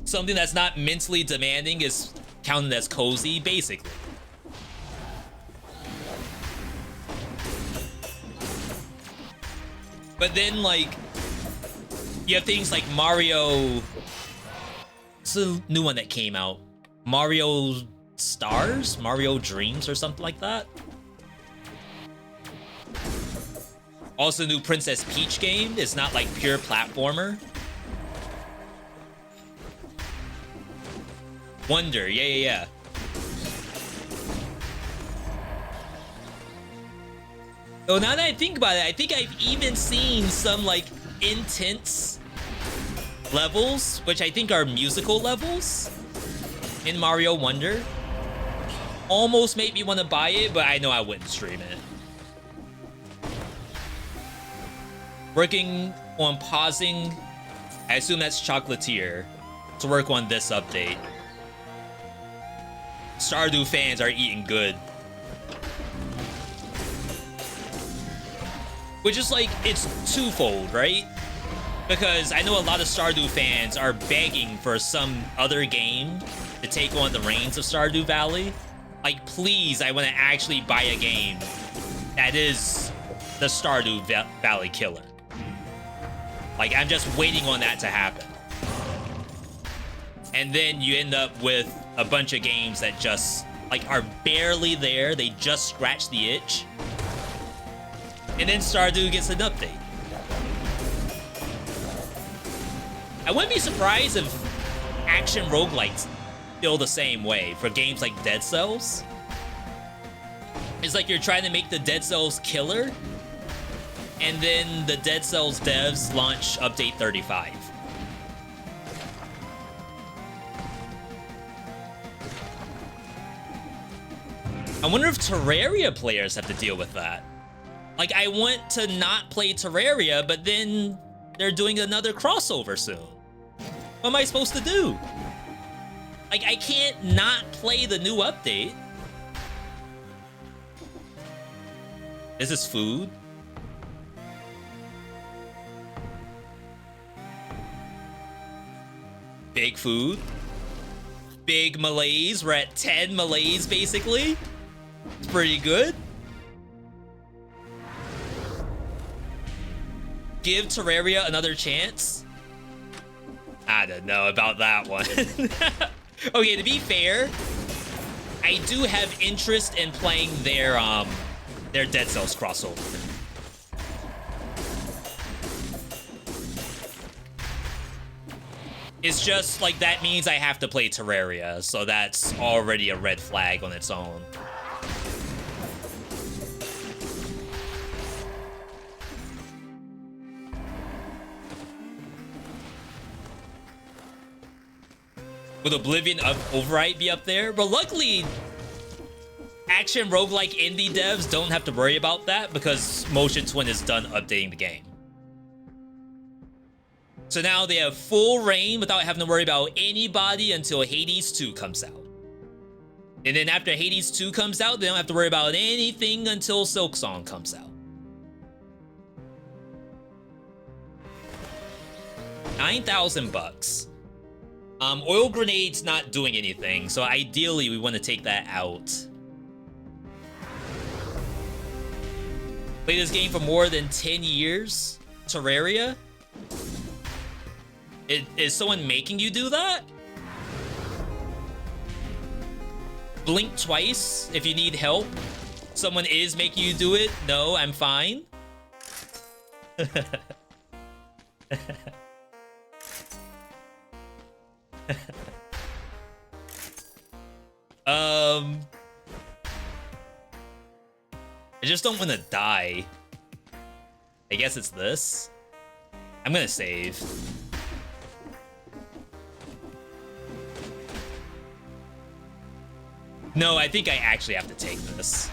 [SPEAKER 1] Something that's not mentally demanding is counted as cozy, basically. But then, like, you have things like Mario... What's the new one that came out? Mario Stars? Mario Dreams or something like that? Also, new Princess Peach game is not like pure platformer. Wonder, yeah. So now that I think about it, I think I've even seen some like intense levels, which I think are musical levels in Mario Wonder. Almost made me want to buy it, but I know I wouldn't stream it. Working on pausing, I assume that's Chocolatier, to work on this update. Stardew fans are eating good. Which is like, it's twofold, right? Because I know a lot of Stardew fans are begging for some other game to take on the reins of Stardew Valley. Like, please, I want to actually buy a game that is the Stardew Valley killer. Like, I'm just waiting on that to happen. And then you end up with a bunch of games that just, like, are barely there. They just scratch the itch. And then Stardew gets an update. I wouldn't be surprised if action roguelikes feel the same way for games like Dead Cells. It's like you're trying to make the Dead Cells killer, and then the Dead Cells devs launch update 35. I wonder if Terraria players have to deal with that. Like, I want to not play Terraria, but then they're doing another crossover soon. What am I supposed to do? Like, I can't not play the new update. Is this food? Big food. Big malaise. We're at 10 malaise, basically. It's pretty good. Give Terraria another chance? I don't know about that one. Okay, to be fair, I do have interest in playing their Dead Cells crossover. It's just like that means I have to play Terraria, so that's already a red flag on its own. Would Oblivion Override be up there? But luckily, action roguelike indie devs don't have to worry about that because Motion Twin is done updating the game. So now they have full reign without having to worry about anybody until Hades 2 comes out. And then after Hades 2 comes out, they don't have to worry about anything until Silksong comes out. 9,000 bucks. Oil Grenade's not doing anything, so ideally we want to take that out. Play this game for more than 10 years? Terraria? Is someone making you do that? Blink twice if you need help. Someone is making you do it. No, I'm fine. I just don't want to die. I guess it's this. I'm gonna save. No, I think I actually have to take this.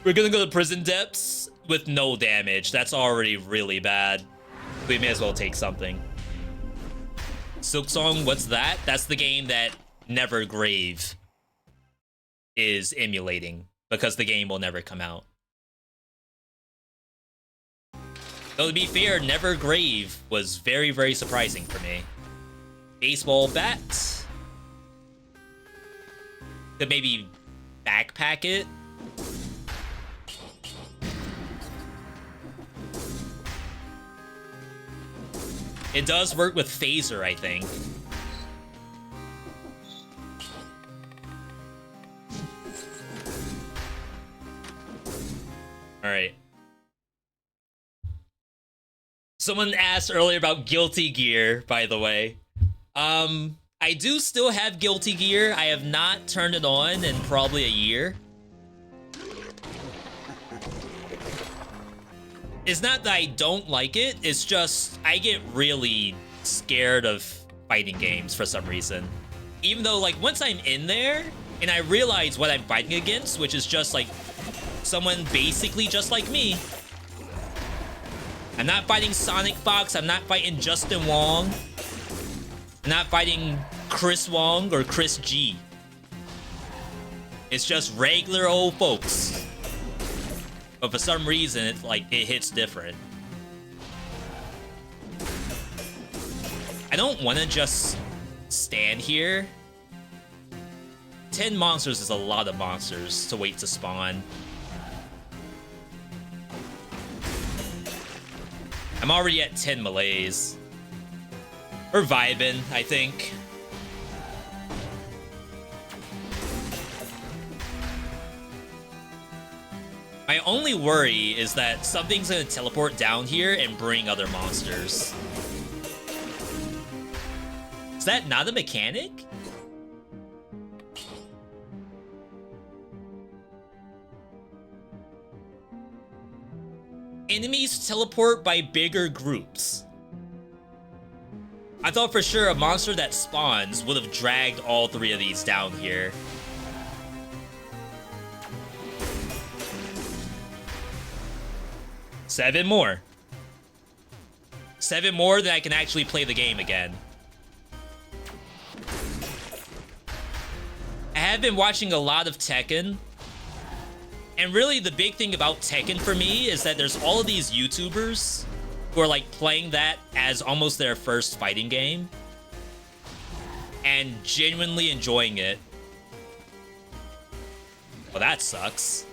[SPEAKER 1] We're gonna go to prison depths with no damage. That's already really bad. We may as well take something. Silksong, what's that? That's the game that Nevergrave is emulating because the game will never come out. Though to be fair, Nevergrave was very, very surprising for me. Baseball bat. Could maybe backpack it. It does work with phaser, I think. Alright. Someone asked earlier about Guilty Gear, by the way. I do still have Guilty Gear. I have not turned it on in probably a year. It's not that I don't like it, it's just I get really scared of fighting games for some reason. Even though, like, once I'm in there and I realize what I'm fighting against, which is just like someone basically just like me. I'm not fighting Sonic Fox, I'm not fighting Justin Wong. I'm not fighting Chris Wong or Chris G. It's just regular old folks. But for some reason, it's like, it hits different. I don't want to just stand here. 10 monsters is a lot of monsters to wait to spawn. I'm already at 10 melees. We're vibing, I think. My only worry is that something's gonna teleport down here and bring other monsters. Is that not a mechanic? Enemies teleport by bigger groups. I thought for sure a monster that spawns would have dragged all 3 of these down here. Seven more. 7 more, then I can actually play the game again. I have been watching a lot of Tekken. And really the big thing about Tekken for me is that there's all of these YouTubers who are like playing that as almost their first fighting game. And genuinely enjoying it. Well, that sucks.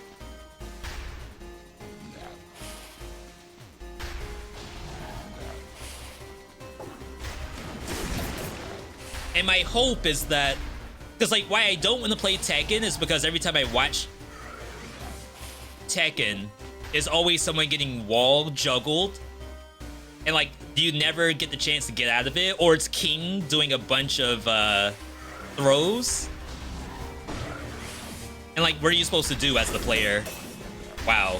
[SPEAKER 1] And my hope is that, because like why I don't want to play Tekken is because every time I watch Tekken, is always someone getting wall juggled, and like you never get the chance to get out of it, or it's King doing a bunch of throws, and like what are you supposed to do as the player? Wow.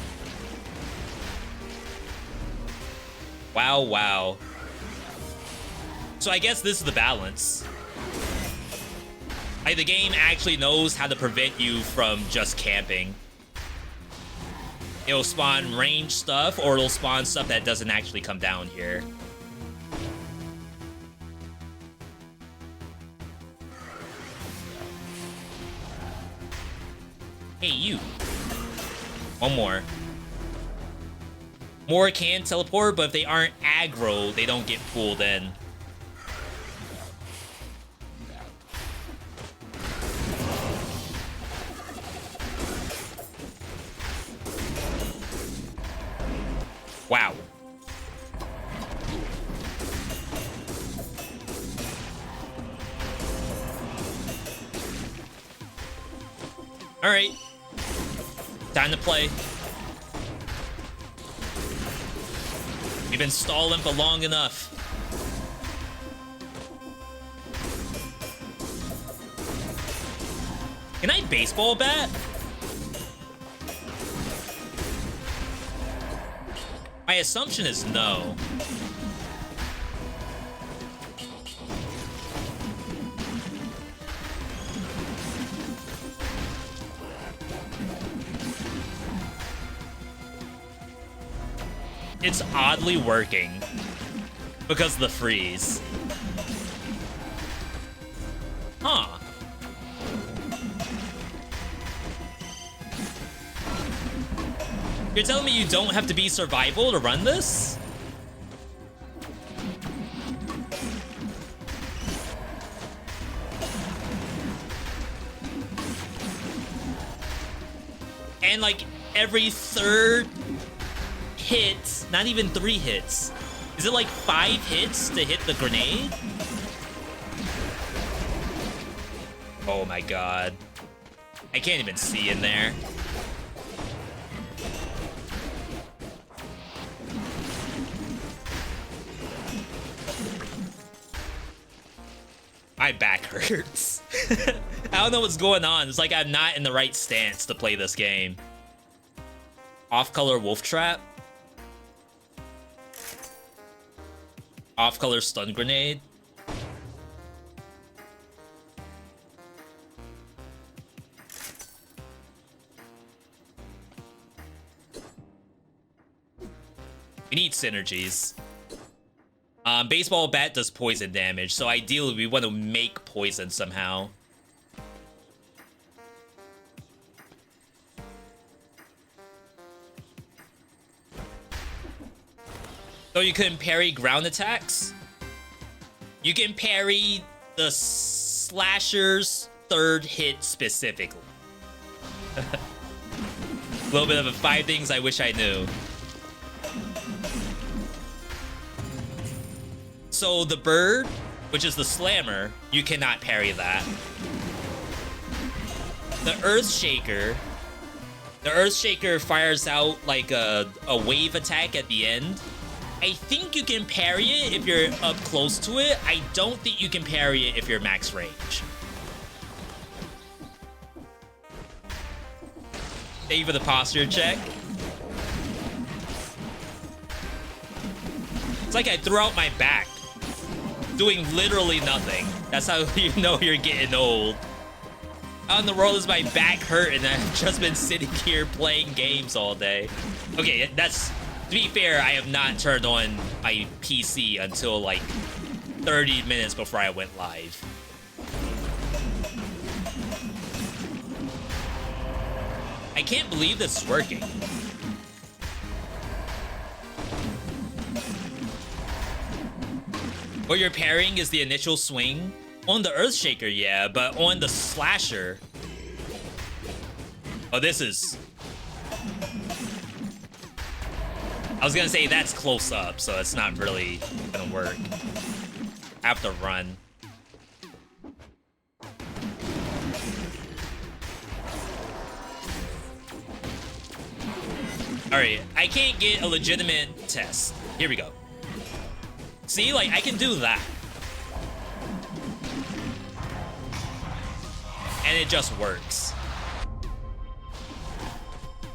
[SPEAKER 1] Wow, wow. So I guess this is the balance. Like the game actually knows how to prevent you from just camping. It'll spawn range stuff, or it'll spawn stuff that doesn't actually come down here. Hey, you. One more. More can teleport, but if they aren't aggro, they don't get pulled in. Wow. All right. Time to play. We've been stalling for long enough. Can I baseball bat? My assumption is no. It's oddly working because of the freeze. Huh. You're telling me you don't have to be survival to run this? And like every 3rd hit, not even 3 hits. Is it like 5 hits to hit the grenade? Oh my god. I can't even see in there. My back hurts. I don't know what's going on. It's like I'm not in the right stance to play this game. Off-color wolf trap. Off-color stun grenade. We need synergies. Baseball bat does poison damage, so ideally we want to make poison somehow. So you can parry ground attacks. You can parry the slasher's third hit specifically. A little bit of a 5 things I wish I knew. So the bird, which is the slammer, you cannot parry that. The Earthshaker fires out like a wave attack at the end. I think you can parry it if you're up close to it. I don't think you can parry it if you're max range. Thank you for the posture check. It's like I threw out my back, doing literally nothing. That's how you know you're getting old. How in the world is my back hurt and I've just been sitting here playing games all day? Okay, that's... To be fair, I have not turned on my PC until like 30 minutes before I went live. I can't believe this is working. What you're parrying is the initial swing. On the Earthshaker, yeah, but on the Slasher... Oh, this is... I was gonna say that's close up, so it's not really gonna work. I have to run. Alright, I can't get a legitimate test. Here we go. See, like, I can do that. And it just works.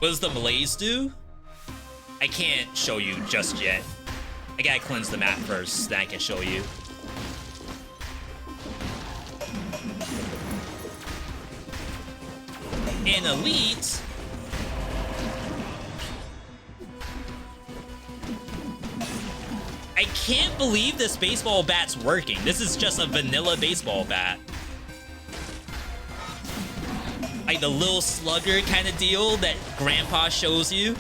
[SPEAKER 1] What does the malaise do? I can't show you just yet. I gotta cleanse the map first, then I can show you. In Elite... I can't believe this baseball bat's working. This is just a vanilla baseball bat. Like the little slugger kind of deal that Grandpa shows you.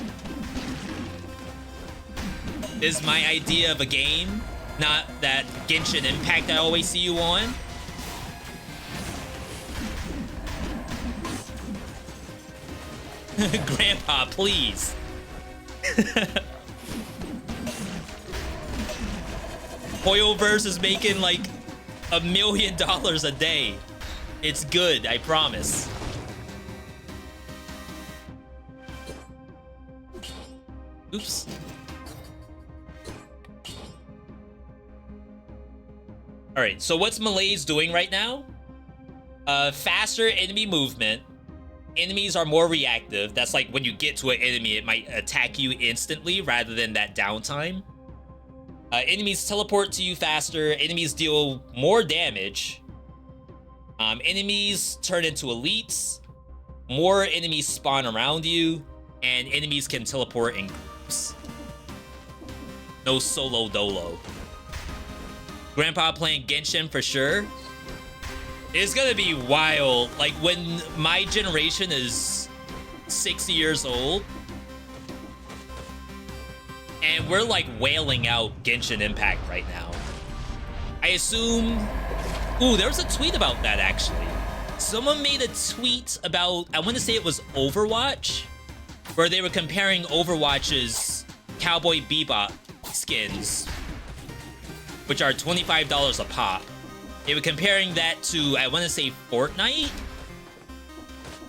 [SPEAKER 1] Is my idea of a game, not that Genshin Impact I always see you on. Grandpa, please. Hoyoverse is making like $1 million a day. It's good, I promise. Oops. Alright, so what's Malaise doing right now? Faster enemy movement. Enemies are more reactive. That's like when you get to an enemy, it might attack you instantly rather than that downtime. Enemies teleport to you faster. Enemies deal more damage. Enemies turn into elites. More enemies spawn around you. And enemies can teleport in groups. No solo dolo. Grandpa playing Genshin for sure. It's gonna be wild. Like when my generation is 60 years old and we're like wailing out Genshin Impact right now. I assume... Ooh, there was a tweet about that actually. Someone made a tweet about, I want to say it was Overwatch, where they were comparing Overwatch's Cowboy Bebop skins, which are $25 a pop. They were comparing that to, I want to say, Fortnite?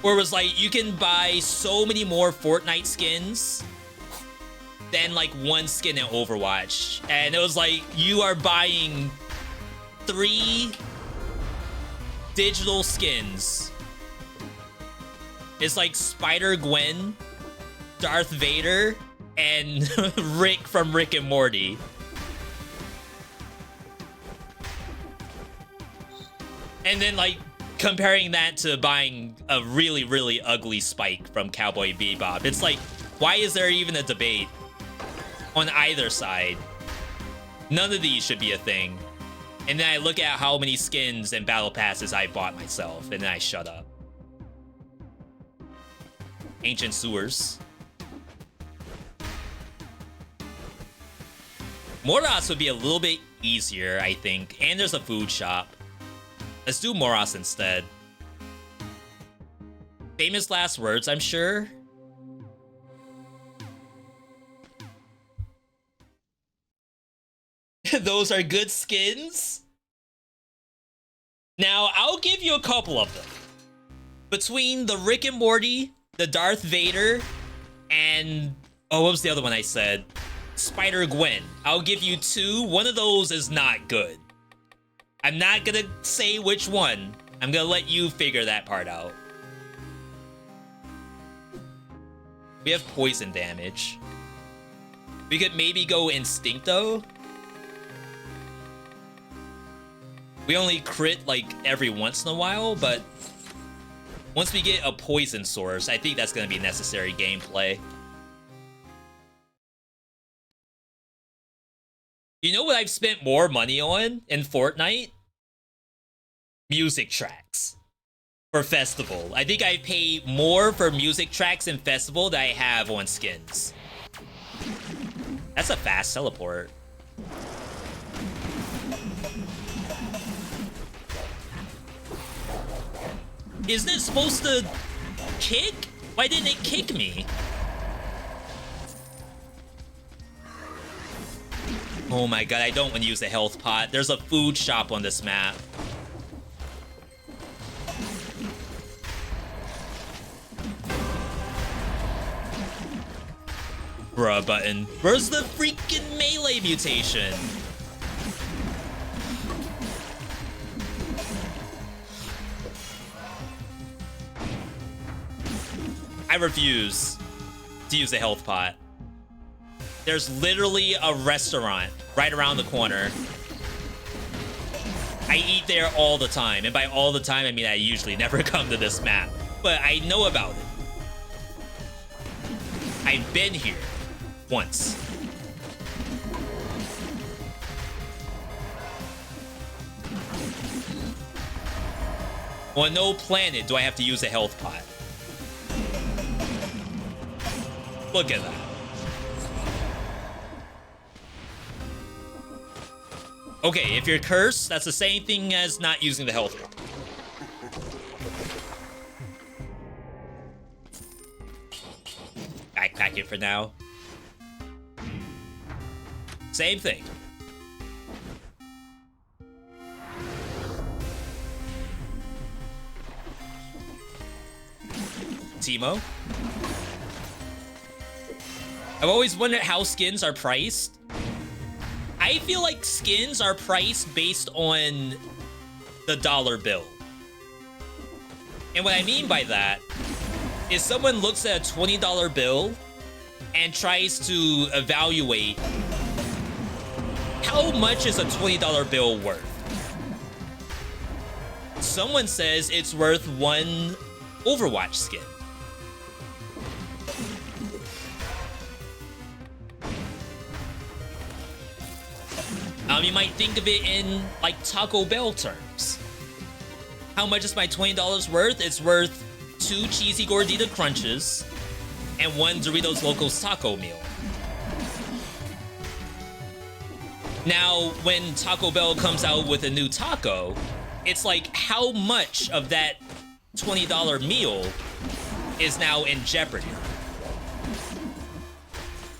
[SPEAKER 1] Where it was like, you can buy so many more Fortnite skins than like one skin in Overwatch. And it was like, you are buying 3 digital skins. It's like Spider-Gwen, Darth Vader, and Rick from Rick and Morty. And then, like, comparing that to buying a really, really ugly Spike from Cowboy Bebop. It's like, why is there even a debate on either side? None of these should be a thing. And then I look at how many skins and battle passes I bought myself, and then I shut up. Ancient Sewers. Moros would be a little bit easier, I think. And there's a food shop. Let's do Moros instead. Famous last words, I'm sure. Those are good skins. Now, I'll give you a couple of them. Between the Rick and Morty, the Darth Vader, and... oh, what was the other one I said? Spider-Gwen. I'll give you two. One of those is not good. I'm not gonna say which one. I'm gonna let you figure that part out. We have poison damage. We could maybe go Instincto. We only crit like every once in a while, but once we get a poison source, I think that's gonna be necessary gameplay. You know what I've spent more money on in Fortnite? Music tracks for Festival. I think I pay more for music tracks in Festival than I have on skins. That's a fast teleport. Isn't it supposed to kick? Why didn't it kick me? Oh my god, I don't want to use a health pot. There's a food shop on this map. Bruh button. Where's the freaking melee mutation? I refuse to use a health pot. There's literally a restaurant right around the corner. I eat there all the time. And by all the time, I mean I usually never come to this map. But I know about it. I've been here once. On no planet do I have to use a health pot. Look at that. Okay, if you're cursed, that's the same thing as not using the health pot. Backpack it for now. Same thing. Teemo. I've always wondered how skins are priced. I feel like skins are priced based on the dollar bill. And what I mean by that is someone looks at a $20 bill and tries to evaluate how much is a $20 bill worth. Someone says it's worth one Overwatch skin. You might think of it in, like, Taco Bell terms. How much is my $20 worth? It's worth 2 cheesy gordita crunches and 1 Doritos Locos taco meal. Now, when Taco Bell comes out with a new taco, it's like, how much of that $20 meal is now in jeopardy?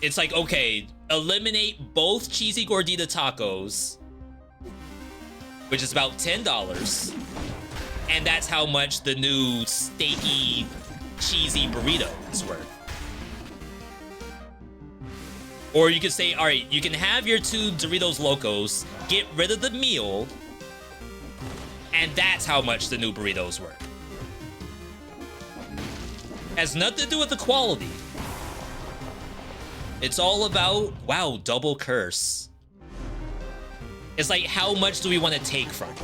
[SPEAKER 1] It's like, okay, eliminate both cheesy gordita tacos, which is about $10, and that's how much the new steaky, cheesy burrito is worth. Or you could say, all right, you can have your 2 Doritos Locos, get rid of the meal, And that's how much the new burritos were. Has nothing to do with the quality. It's all about, wow, double curse. It's like, how much do we want to take from it?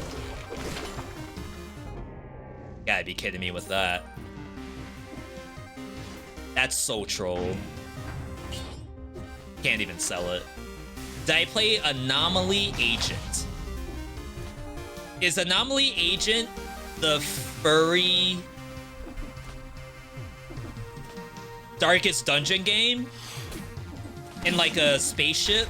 [SPEAKER 1] Gotta be kidding me with that. That's so troll. Can't even sell it. Did I play Anomaly Agent? Is Anomaly Agent the furry Darkest Dungeon game? In like a spaceship?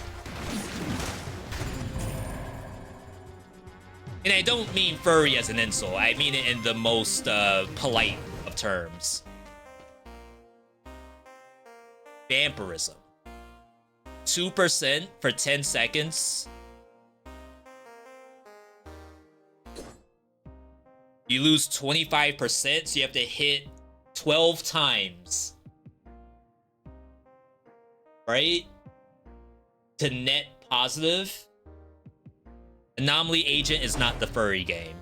[SPEAKER 1] And I don't mean furry as an insult. I mean it in the most polite of terms. Vampirism. 2% for 10 seconds. You lose 25%, so you have to hit 12 times. Right? To net positive. Anomaly Agent is not the furry game.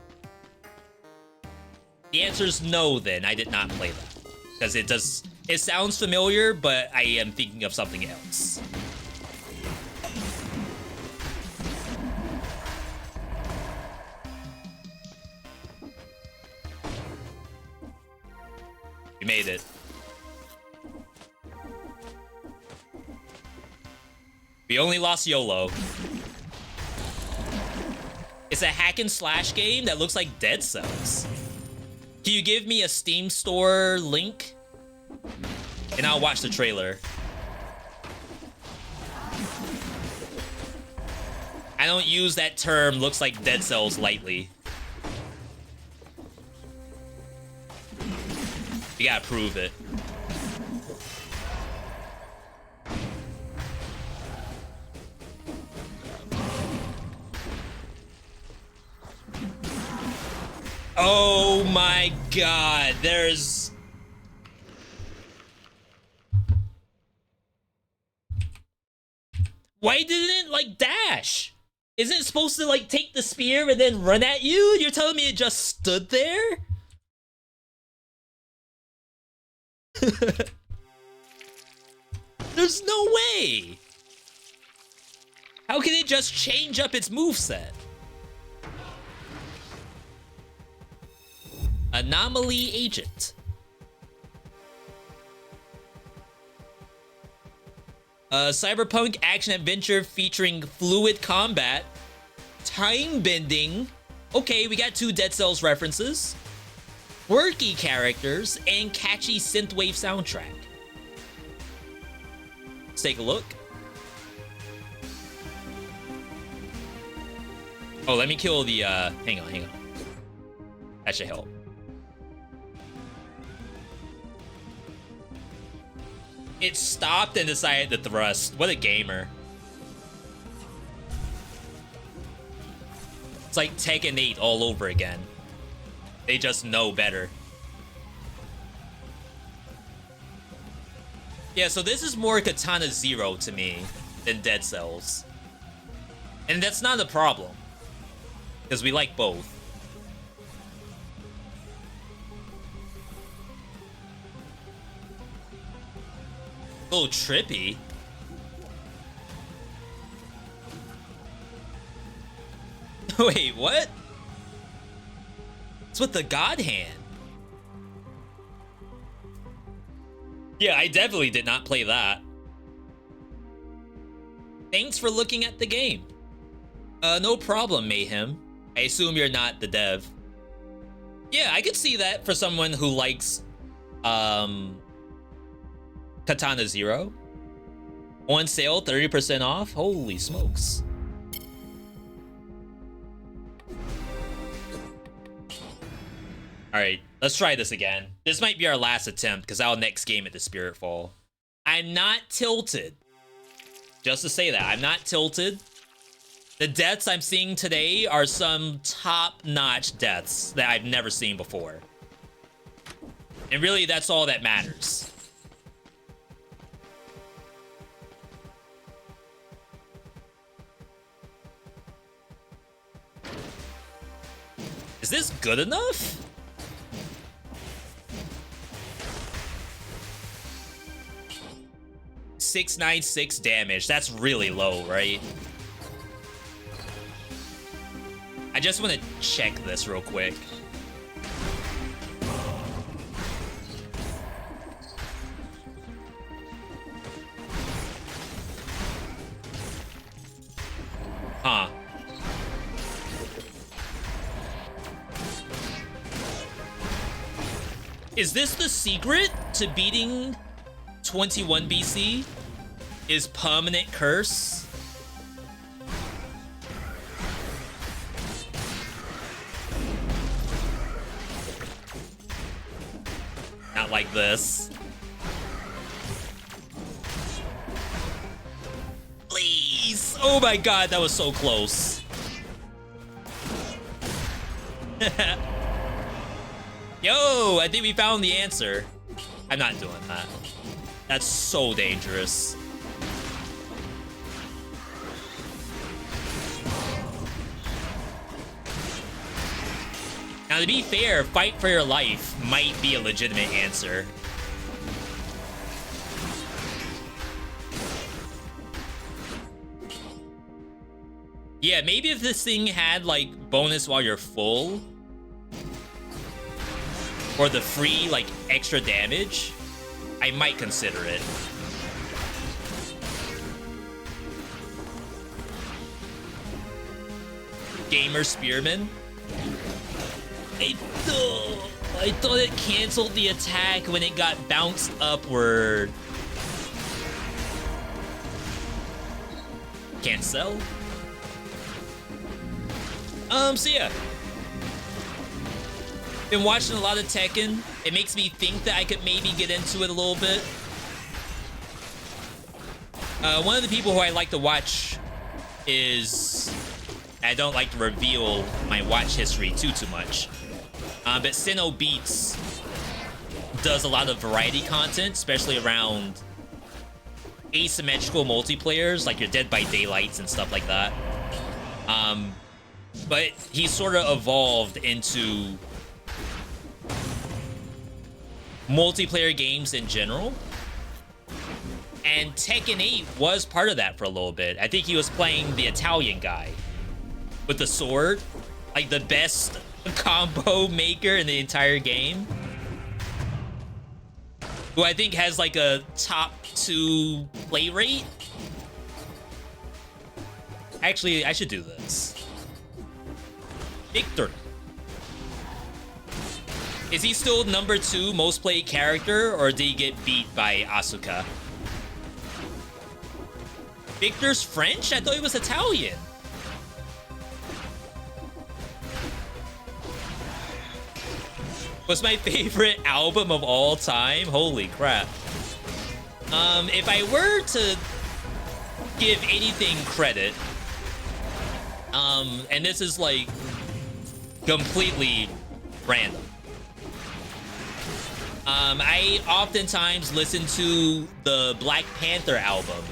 [SPEAKER 1] The answer is no, then. I did not play that. Because it sounds familiar, but I am thinking of something else. We made it. We only lost YOLO. It's a hack and slash game that looks like Dead Cells. Can you give me a Steam store link? And I'll watch the trailer. I don't use that term, looks like Dead Cells, lightly. You gotta prove it. Oh my god, there's... Why didn't it, like, dash? Isn't it supposed to, like, take the spear and then run at you? You're telling me it just stood there? There's no way! How can it just change up its moveset? Anomaly Agent. Cyberpunk action-adventure featuring fluid combat, time bending. Okay, we got 2 Dead Cells references. Quirky characters and catchy synthwave soundtrack. Let's take a look. Oh, let me kill the, hang on. That should help. It stopped and decided to thrust. What a gamer. It's like Tekken 8 all over again. They just know better. Yeah, so this is more Katana Zero to me than Dead Cells. And that's not a problem, because we like both. A little trippy. Wait, what? It's with the God Hand. Yeah, I definitely did not play that. Thanks for looking at the game. No problem, Mayhem. I assume you're not the dev. Yeah, I could see that for someone who likes, Katana Zero. On sale, 30% off. Holy smokes. Alright, let's try this again. This might be our last attempt, because our next game at the Spiritfall. I'm not tilted. Just to say that, I'm not tilted. The deaths I'm seeing today are some top-notch deaths that I've never seen before. And really, that's all that matters. Is Is this good enough? $696 damage. That's really low, right? I just want to check this real quick. Huh. Is this the secret to beating 21 BC? Is permanent curse? Not like this. Please! Oh my god, that was so close. Yo, I think we found the answer. I'm not doing that. That's so dangerous. Now, to be fair, fight for your life might be a legitimate answer. Yeah, maybe if this thing had, like, bonus while you're full, or the free, like, extra damage, I might consider it. Gamer Spearman. I thought it canceled the attack when it got bounced upward. Can't sell. So yeah. Been watching a lot of Tekken. It makes me think that I could maybe get into it a little bit. One of the people who I like to watch is... I don't like to reveal my watch history too much. But Sinnoh Beats does a lot of variety content, especially around asymmetrical multiplayers, like your Dead by Daylights and stuff like that. But he sort of evolved into multiplayer games in general. And Tekken 8 was part of that for a little bit. I think he was playing the Italian guy with the sword, like the best combo maker in the entire game, who I think has like a top 2 play rate. Actually, I should do this. Victor. Is he still number 2 most played character, or did he get beat by Asuka? Victor's French? I thought he was Italian. What's my favorite album of all time? Holy crap. If I were to give anything credit, and this is like completely random, I oftentimes listen to the Black Panther album,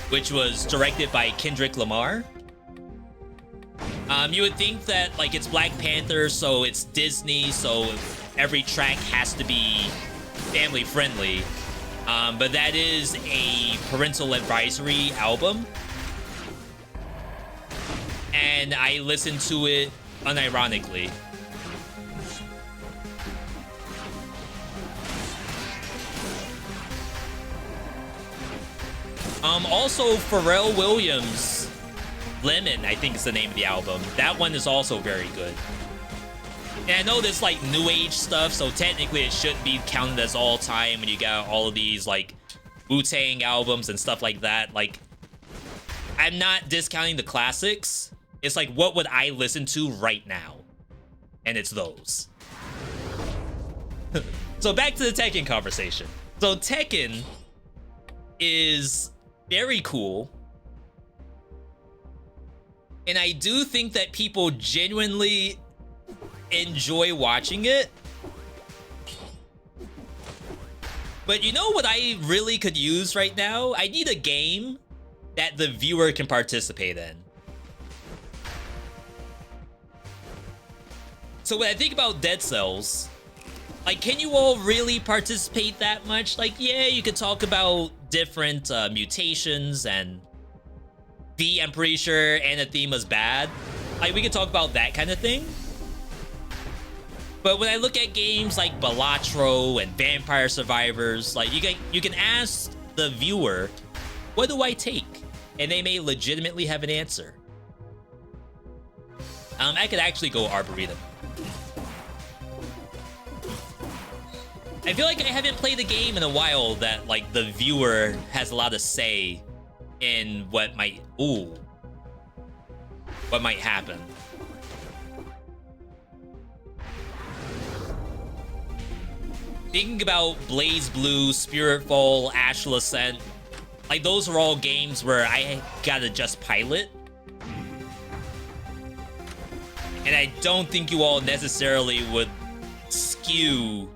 [SPEAKER 1] which was directed by Kendrick Lamar. You would think that, like, it's Black Panther, so it's Disney, so every track has to be family friendly. But that is a parental advisory album. And I listen to it unironically. Also, Pharrell Williams, Lemon, I think is the name of the album. That one is also very good. And I know there's like new age stuff, so technically it shouldn't be counted as all time when you got all of these like Wu-Tang albums and stuff like that. Like, I'm not discounting the classics. It's like, what would I listen to right now? And it's those. So back to the Tekken conversation. So Tekken is very cool. And I do think that people genuinely enjoy watching it. But you know what I really could use right now? I need a game that the viewer can participate in. So when I think about Dead Cells, like, can you all really participate that much? Like, yeah, you could talk about different mutations and I'm pretty sure Anathema's bad. Like, we could talk about that kind of thing. But when I look at games like Balatro and Vampire Survivors, like, you can ask the viewer, what do I take? And they may legitimately have an answer. I could actually go Arboretum. I feel like I haven't played a game in a while that, like, the viewer has a lot of say in what might happen. Thinking about Blaze Blue, Spiritfall, Ashla Ascent, like, those are all games where I gotta just pilot. And I don't think you all necessarily would skew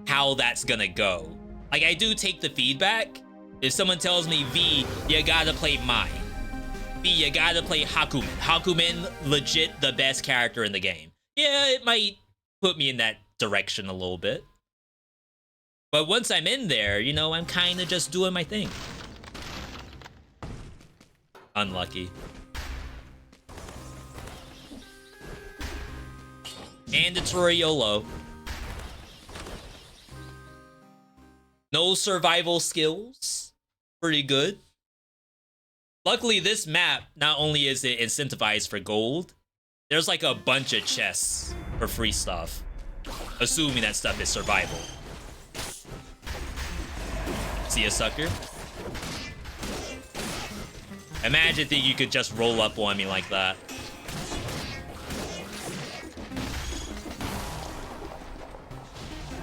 [SPEAKER 1] how that's gonna go. Like, I do take the feedback. If someone tells me, V, you gotta play mine. V, you gotta play Hakumen. Hakumen, legit the best character in the game. Yeah, it might put me in that direction a little bit. But once I'm in there, you know, I'm kind of just doing my thing. Unlucky. Mandatory YOLO. No survival skills. Pretty good. Luckily, this map, not only is it incentivized for gold, there's like a bunch of chests for free stuff. Assuming that stuff is survival. See a sucker? Imagine that you could just roll up on me like that.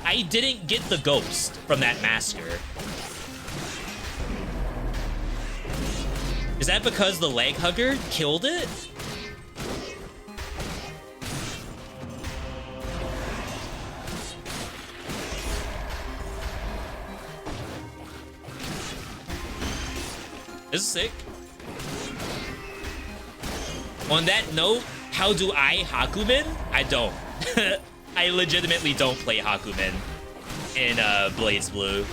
[SPEAKER 1] I didn't get the ghost from that masker. Is that because the leg hugger killed it? This is sick. On that note, how do I Hakumen? I don't. I legitimately don't play Hakumen in Blaze Blue.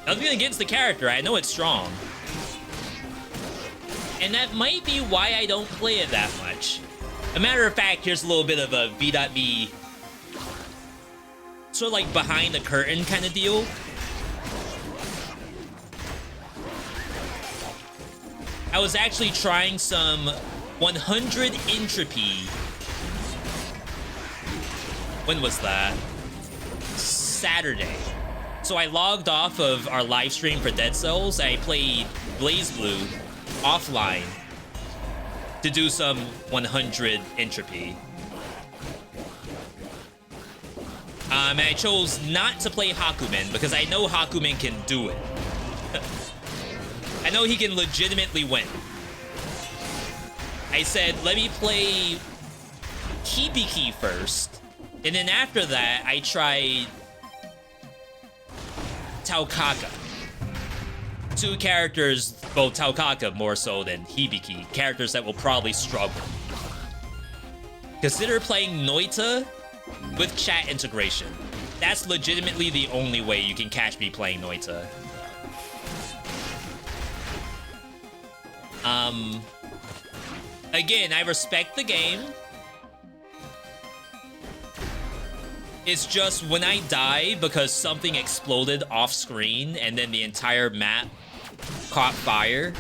[SPEAKER 1] Nothing against the character, I know it's strong. And that might be why I don't play it that much. A matter of fact, here's a little bit of a V.V, sort of like behind the curtain kind of deal. I was actually trying some 100 entropy. When was that? Saturday. So I logged off of our live stream for Dead Cells. I played Blaze Blue offline to do some 100 entropy. And I chose not to play Hakumen because I know Hakumen can do it. I know he can legitimately win. I said, let me play Hibiki first. And then after that, I tried Taukaka. Two characters, well, Taukaka more so than Hibiki. Characters that will probably struggle. Consider playing Noita with chat integration. That's legitimately the only way you can catch me playing Noita. Again, I respect the game. It's just when I die because something exploded off screen and then the entire map caught fire,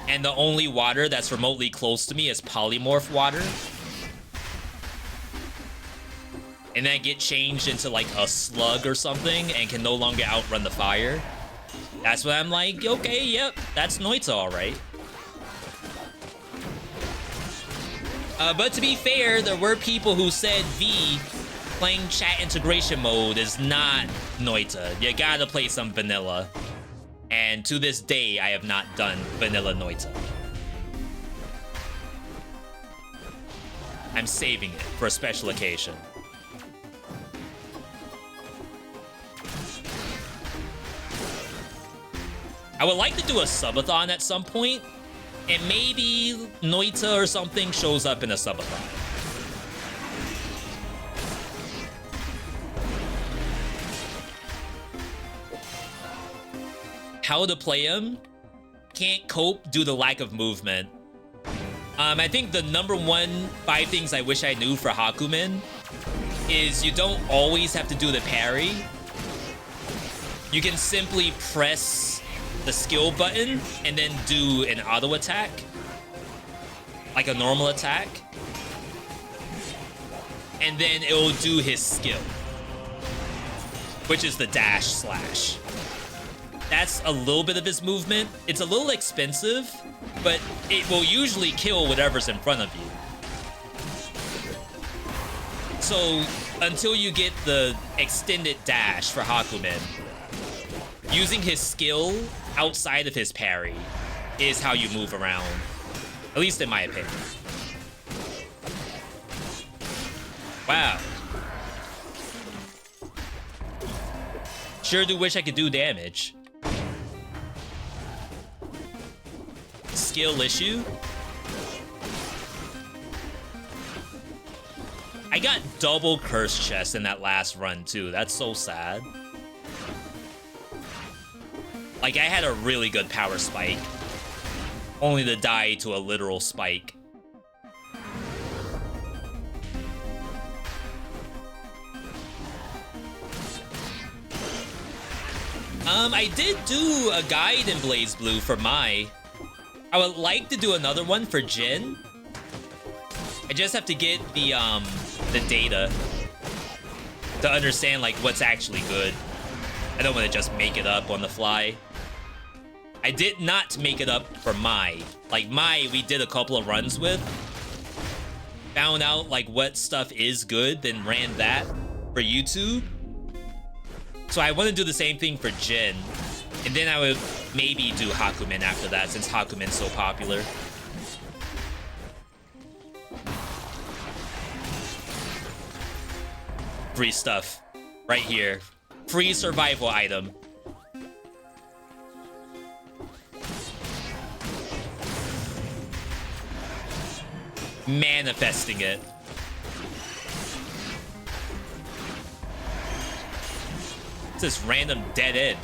[SPEAKER 1] and the only water that's remotely close to me is polymorph water, and then get changed into like a slug or something and can no longer outrun the fire. That's when I'm like, okay, yep, that's Noita, all right. But to be fair, there were people who said V, playing chat integration mode is not Noita. You gotta play some vanilla. And to this day, I have not done vanilla Noita. I'm saving it for a special occasion. I would like to do a subathon at some point, And maybe Noita or something shows up in a subathon. How to play him? Can't cope due to lack of movement. I think the #1 5 things I wish I knew for Hakumen is you don't always have to do the parry. You can simply press the skill button and then do an auto attack, like a normal attack, and then it will do his skill, which is the dash slash. That's a little bit of his movement. It's a little expensive, but it will usually kill whatever's in front of you. So until you get the extended dash for Hakumen, using his skill outside of his parry is how you move around, at least in my opinion. Wow. Sure do wish I could do damage. Skill issue? I got double curse chest in that last run too. That's so sad. Like, I had a really good power spike, only to die to a literal spike. I did do a guide in BlazBlue for Mai. I would like to do another one for Jin. I just have to get the data to understand, like, what's actually good. I don't want to just make it up on the fly. I did not make it up for Mai. Like, Mai, we did a couple of runs with. Found out, like, what stuff is good, then ran that for YouTube. So I want to do the same thing for Jin. And then I would maybe do Hakumen after that, since Hakumen's so popular. Free stuff. Right here. Free survival item. Manifesting it. It's this random dead end.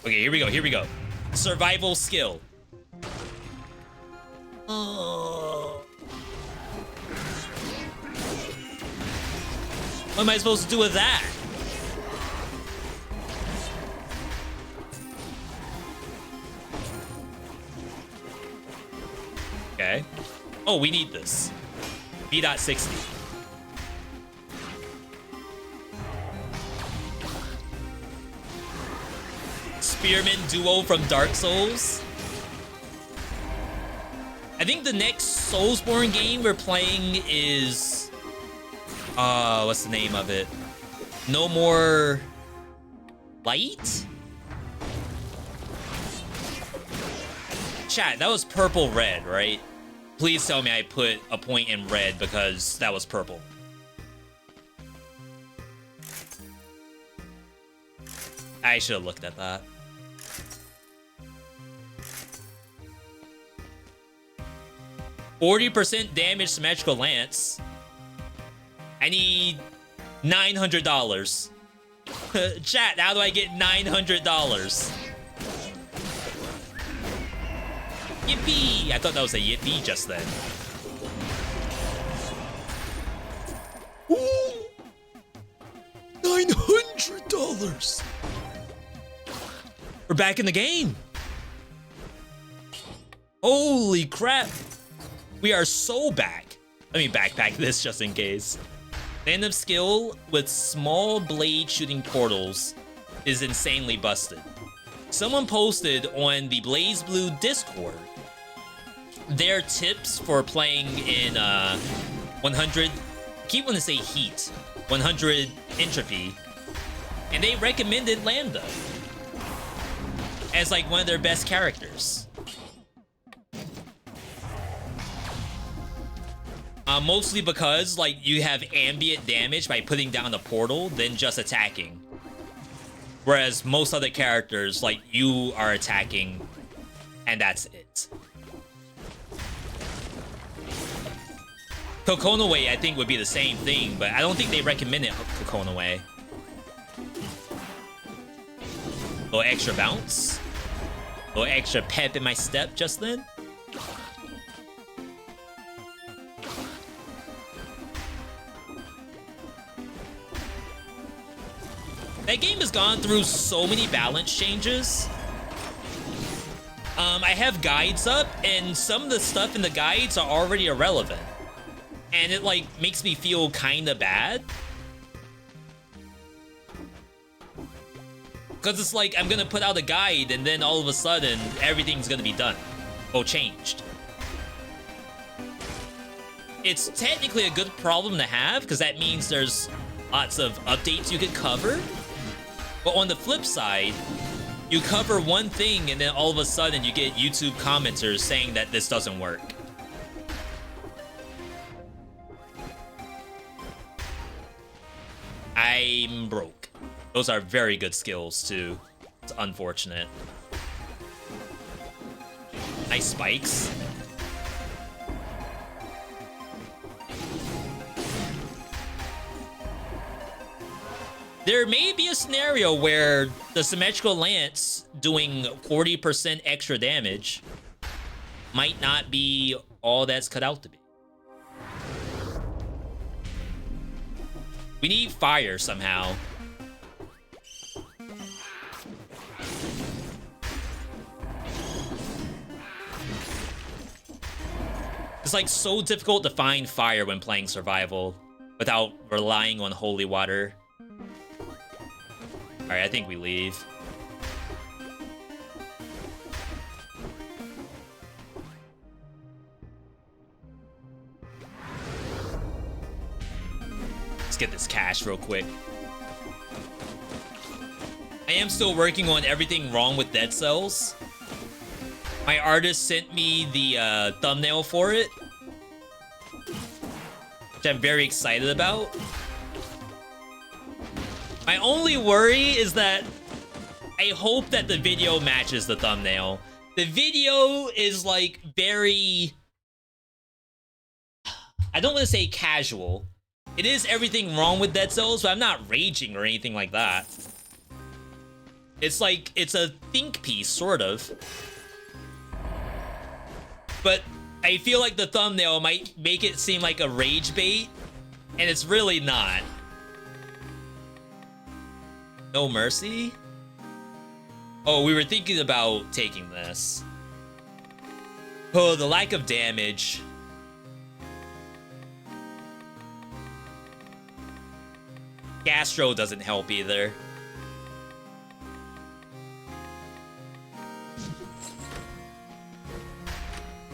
[SPEAKER 1] Okay, here we go, here we go. Survival skill. Oh. What am I supposed to do with that? Okay. Oh, we need this. V.60. Spearman duo from Dark Souls. I think the next Soulsborne game we're playing is... what's the name of it? No More... Light? Chat, that was purple red, right? Please tell me I put a point in red because that was purple. I should have looked at that. %40 damage symmetrical lance. I need $900. Chat, how do I get $900? Yippee! I thought that was a yippee just then. Ooh! $900! We're back in the game! Holy crap! We are so back. Let me backpack this just in case. Random skill with small blade shooting portals is insanely busted. Someone posted on the BlazBlue Discord their tips for playing in 100, I keep wanting to say heat, 100 entropy, and they recommended Lambda as like one of their best characters. Mostly because, like, you have ambient damage by putting down a portal, then just attacking. Whereas most other characters, like, you are attacking, and that's it. Coconaway, I think, would be the same thing, but I don't think they recommend it Coconaway. A little extra bounce. A little extra pep in my step just then. That game has gone through so many balance changes. I have guides up, and some of the stuff in the guides are already irrelevant. And it, like, makes me feel kinda bad. Because it's like, I'm gonna put out a guide, and then all of a sudden, everything's gonna be done. Or changed. It's technically a good problem to have, because that means there's lots of updates you could cover. But on the flip side, you cover one thing, and then all of a sudden, you get YouTube commenters saying that this doesn't work. I'm broke. Those are very good skills, too. It's unfortunate. Nice spikes. There may be a scenario where the symmetrical lance doing 40% extra damage might not be all that's cut out to be. We need fire somehow. It's like so difficult to find fire when playing survival without relying on holy water. Alright, I think we leave. Let's get this cash real quick. I am still working on everything wrong with Dead Cells. My artist sent me the thumbnail for it, which I'm very excited about. My only worry is that I hope that the video matches the thumbnail. The video is like very... I don't want to say casual. It is everything wrong with Dead Cells, but I'm not raging or anything like that. It's like, it's a think piece, sort of. But I feel like the thumbnail might make it seem like a rage bait, and it's really not. No mercy? Oh, we were thinking about taking this. Oh, the lack of damage. Gastro doesn't help either.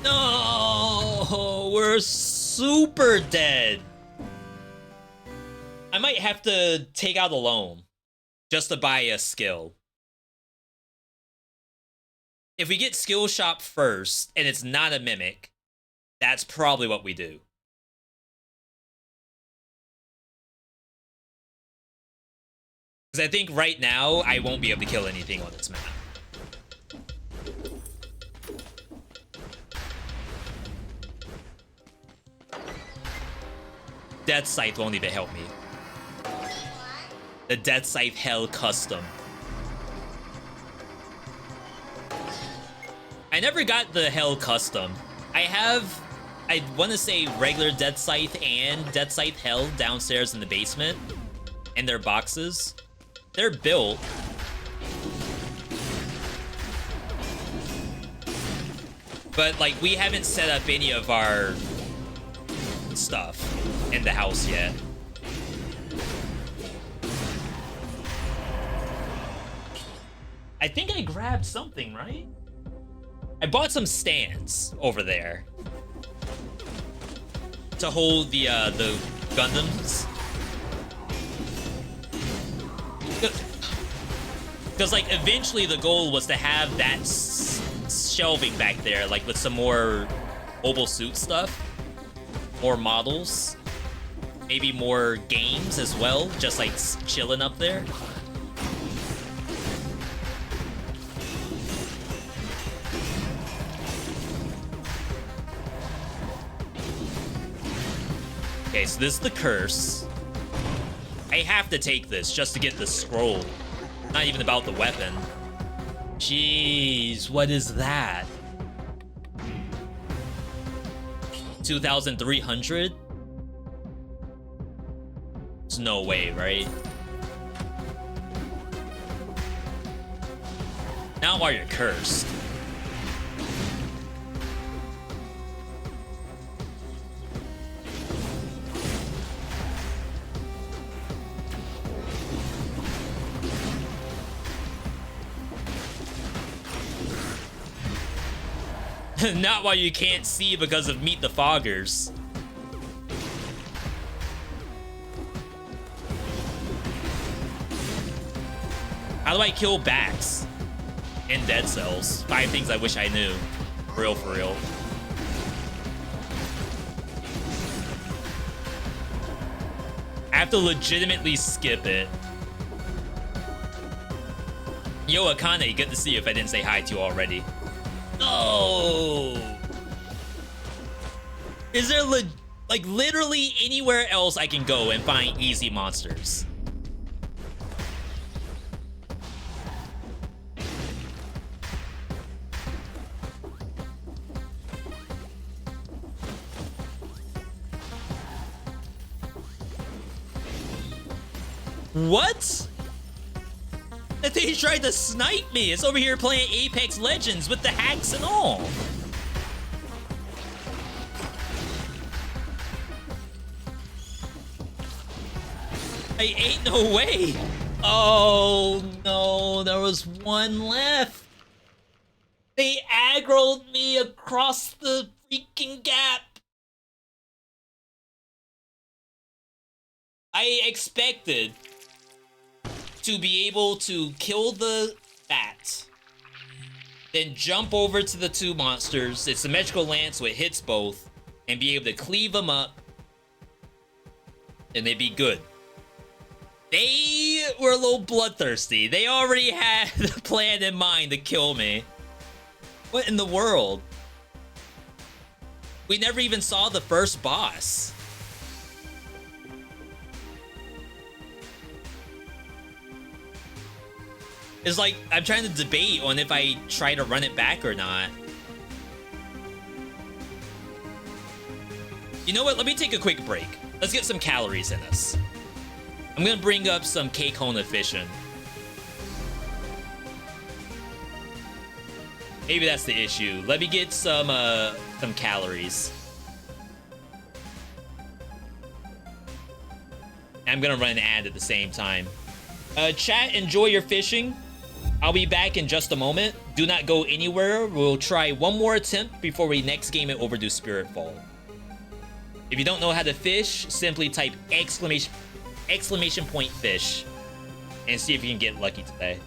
[SPEAKER 1] No, we're super dead. I might have to take out a loan just to buy a skill. If we get skill shop first and it's not a mimic, that's probably what we do. Because I think right now I won't be able to kill anything on this map. Death Scythe won't even help me. The Death Scythe Hell Custom. I never got the Hell Custom. I want to say regular Death Scythe and Death Scythe Hell downstairs in the basement. In their boxes. They're built. But, like, we haven't set up any of our stuff in the house yet. I think I grabbed something, right? I bought some stands over there to hold the Gundams. Because, like, eventually the goal was to have that shelving back there, like, with some more mobile suit stuff. more models, maybe more games as well, just like chilling up there. Okay, so this is the curse. I have to take this just to get the scroll. Not even about the weapon. Jeez, what is that? 2,300? There's no way, right? Now why you're cursed? Not while you can't see because of Meet the Foggers. How do I kill bats and dead cells? 5 things I wish I knew. For real, for real. I have to legitimately skip it. Yo, Akane, good to see you if I didn't say hi to you already. No! Is there like literally anywhere else I can go and find easy monsters? What? That thing tried to snipe me. It's over here playing Apex Legends with the hacks and all. I ain't no way. Oh no, there was one left. They aggroed me across the freaking gap. I expected to be able to kill the bat, then jump over to the 2 monsters. It's symmetrical lance, so it hits both, and be able to cleave them up, and they'd be good. They were a little bloodthirsty. They already had the plan in mind to kill me. What in the world? We never even saw the first boss. It's like, I'm trying to debate on if I try to run it back or not. You know what? Let me take a quick break. Let's get some calories in us. I'm gonna bring up some K-Kona fishing. Maybe that's the issue. Let me get some calories. I'm gonna run an ad at the same time. Chat, enjoy your fishing. I'll be back in just a moment. Do not go anywhere. We'll try one more attempt before we next game it over to Spiritfall. If you don't know how to fish, simply type exclamation point fish and see if you can get lucky today.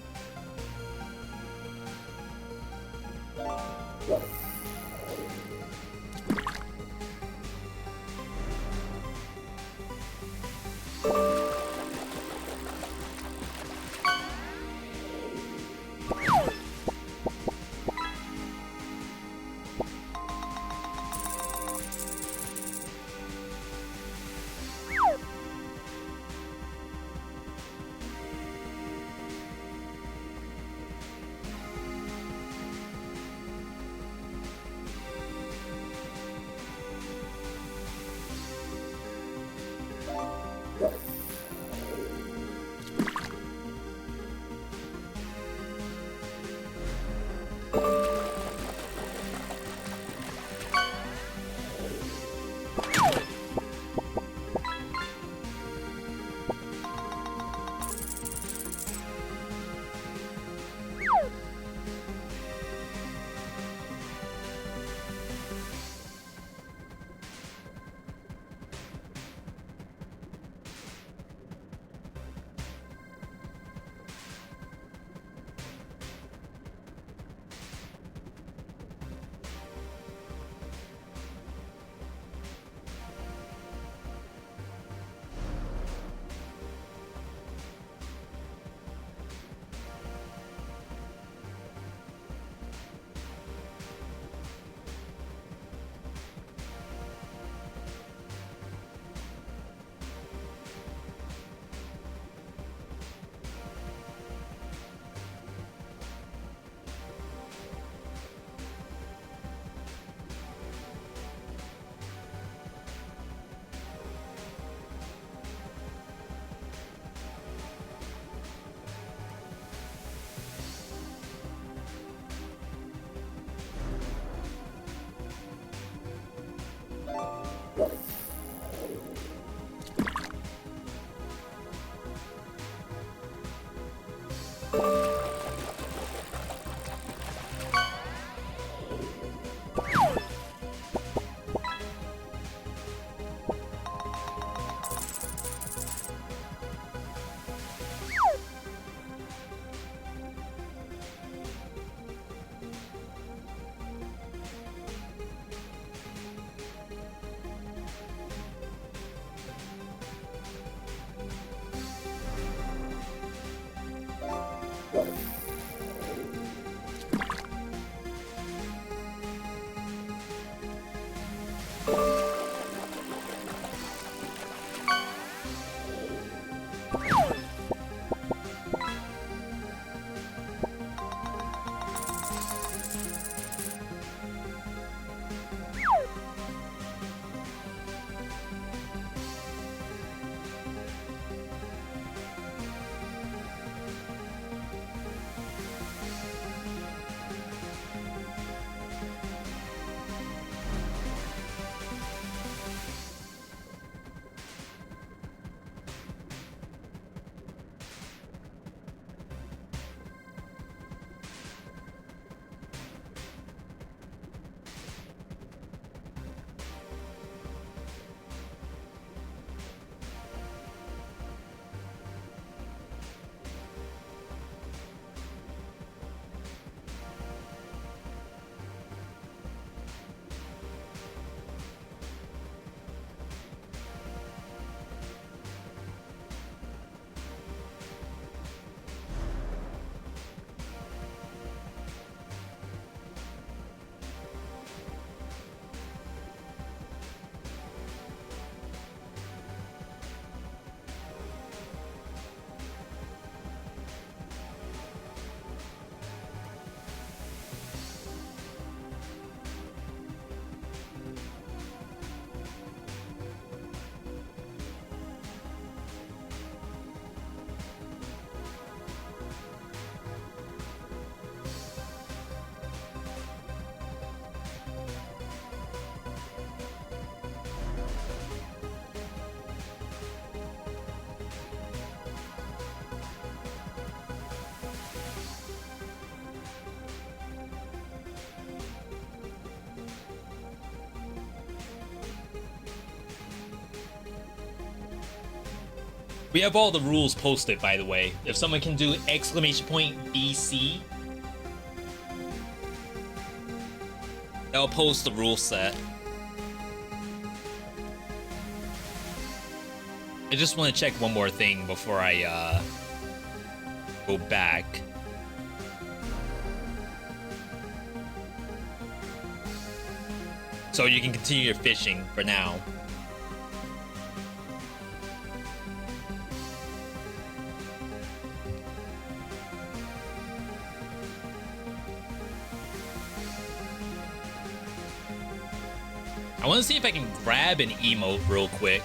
[SPEAKER 1] We have all the rules posted, by the way. If someone can do exclamation point BC, I'll post the rule set. I just want to check one more thing before I go back. So you can continue your fishing for now. I want to see if I can grab an emote real quick.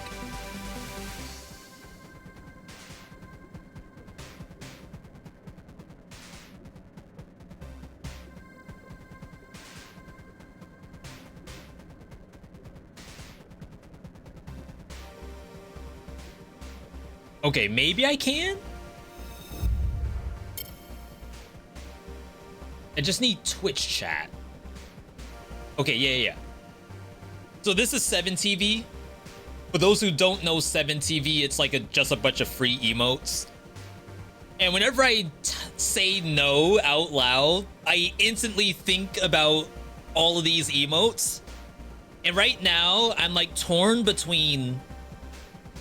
[SPEAKER 1] Okay, maybe I can? I just need Twitch chat. Okay, yeah. So this is 7TV. For those who don't know 7TV, it's like just a bunch of free emotes. And whenever I say no out loud, I instantly think about all of these emotes. And right now, I'm like torn between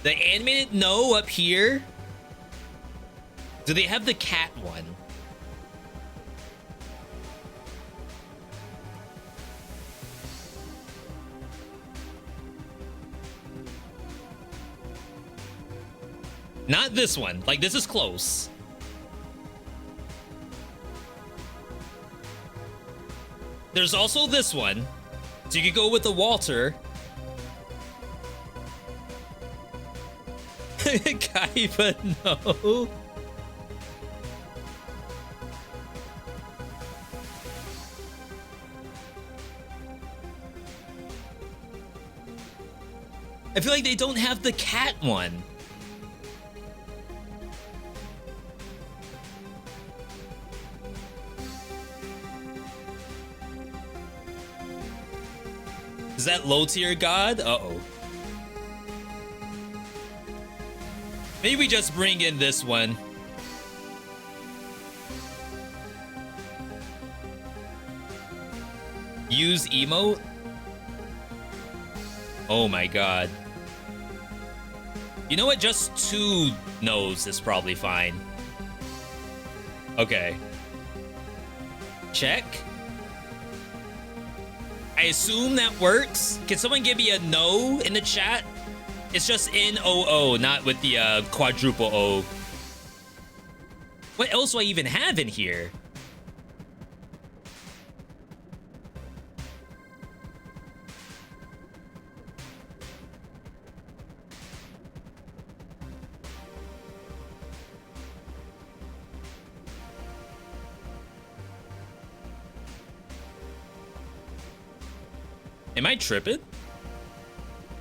[SPEAKER 1] the animated no up here. Do they have the cat one? Not this one. Like, this is close. There's also this one. So you could go with the Walter. Kaiba, no. I feel like they don't have the cat one. Is that low tier god? Uh-oh. Maybe we just bring in this one. Use emote? Oh my god. You know what? Just 2 no's is probably fine. Okay. Check. I assume that works. Can someone give me a no in the chat? It's just N-O-O, not with the quadruple O. What else do I even have in here? Am I tripping?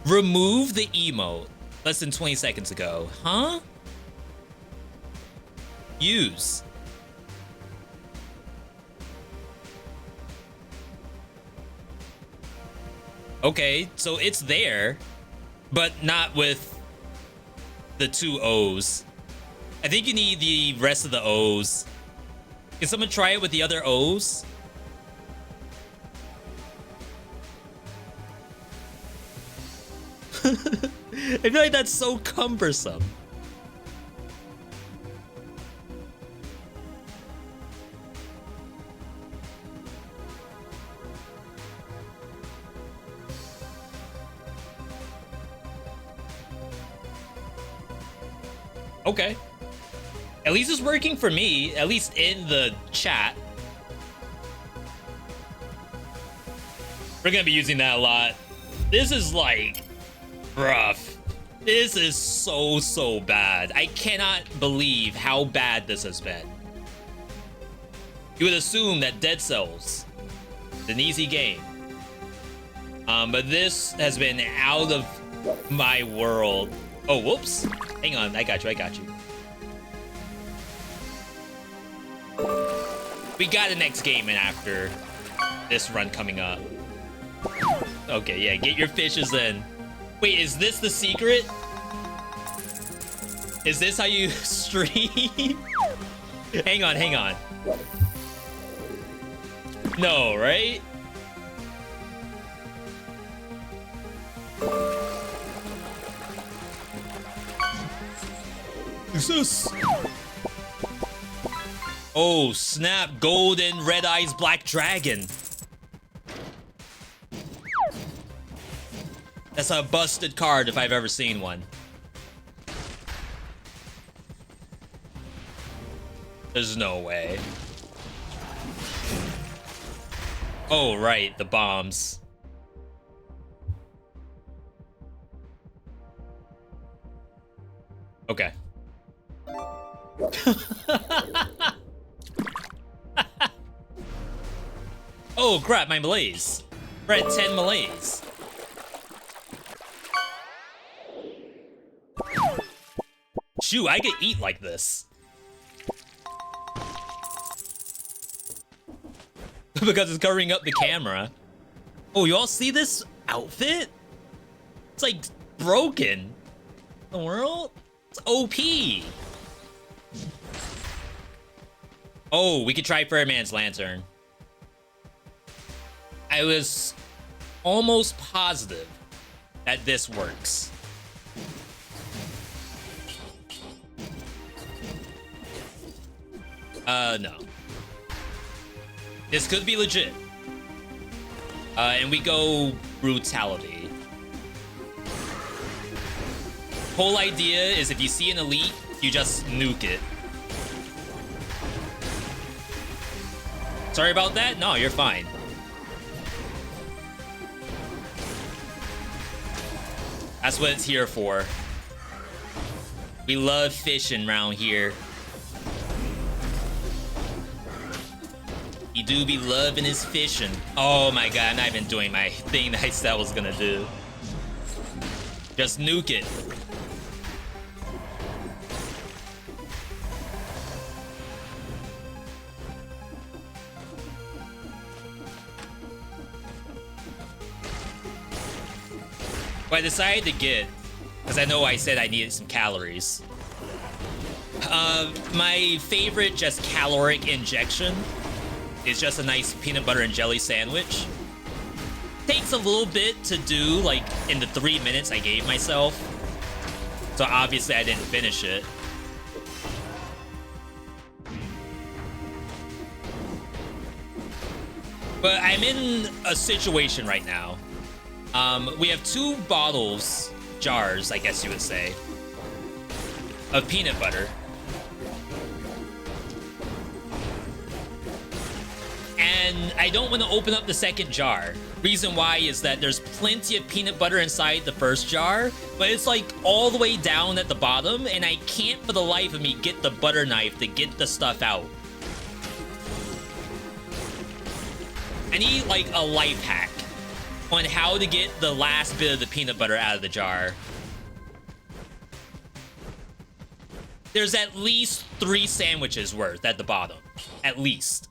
[SPEAKER 1] Remove the emote. Less than 20 seconds ago. Huh? Use. Okay, so it's there, but not with the 2 O's. I think you need the rest of the O's. Can someone try it with the other O's? I feel like that's so cumbersome. Okay. At least it's working for me, at least in the chat. We're gonna be using that a lot. This is like rough. This is so bad. I cannot believe how bad this has been. You would assume that Dead Cells is an easy game. But this has been out of my world. Oh, whoops. Hang on, I got you. We got the next game in after this run coming up. Okay, yeah, get your fishes in. Wait, is this the secret? Is this how you stream? Hang on. No, right? Is this? Oh, snap. Golden Red Eyes Black Dragon. That's a busted card if I've ever seen one. There's no way. Oh, right. The bombs. Okay. Oh, crap. My malaise. We're at 10 malaise. Shoot, I could eat like this. Because it's covering up the camera. Oh, you all see this outfit? It's like broken. The world? It's OP. Oh, we could try Fairman's Lantern. I was almost positive that this works. No. This could be legit. And we go brutality. Whole idea is if you see an elite, you just nuke it. Sorry about that? No, you're fine. That's what it's here for. We love fishing around here. He do be loving his fishing. Oh my god, I'm not even doing my thing that I said I was gonna do. Just nuke it. What I decided to get, because I know I said I needed some calories. My favorite just caloric injection is just a nice peanut butter and jelly sandwich. Takes a little bit to do, like, in the 3 minutes I gave myself. So obviously I didn't finish it. But I'm in a situation right now. We have 2 bottles, jars, I guess you would say, of peanut butter. And I don't want to open up the second jar. Reason why is that there's plenty of peanut butter inside the first jar, but it's like all the way down at the bottom, and I can't for the life of me get the butter knife to get the stuff out. I need like a life hack on how to get the last bit of the peanut butter out of the jar. There's at least 3 sandwiches worth at the bottom. At least.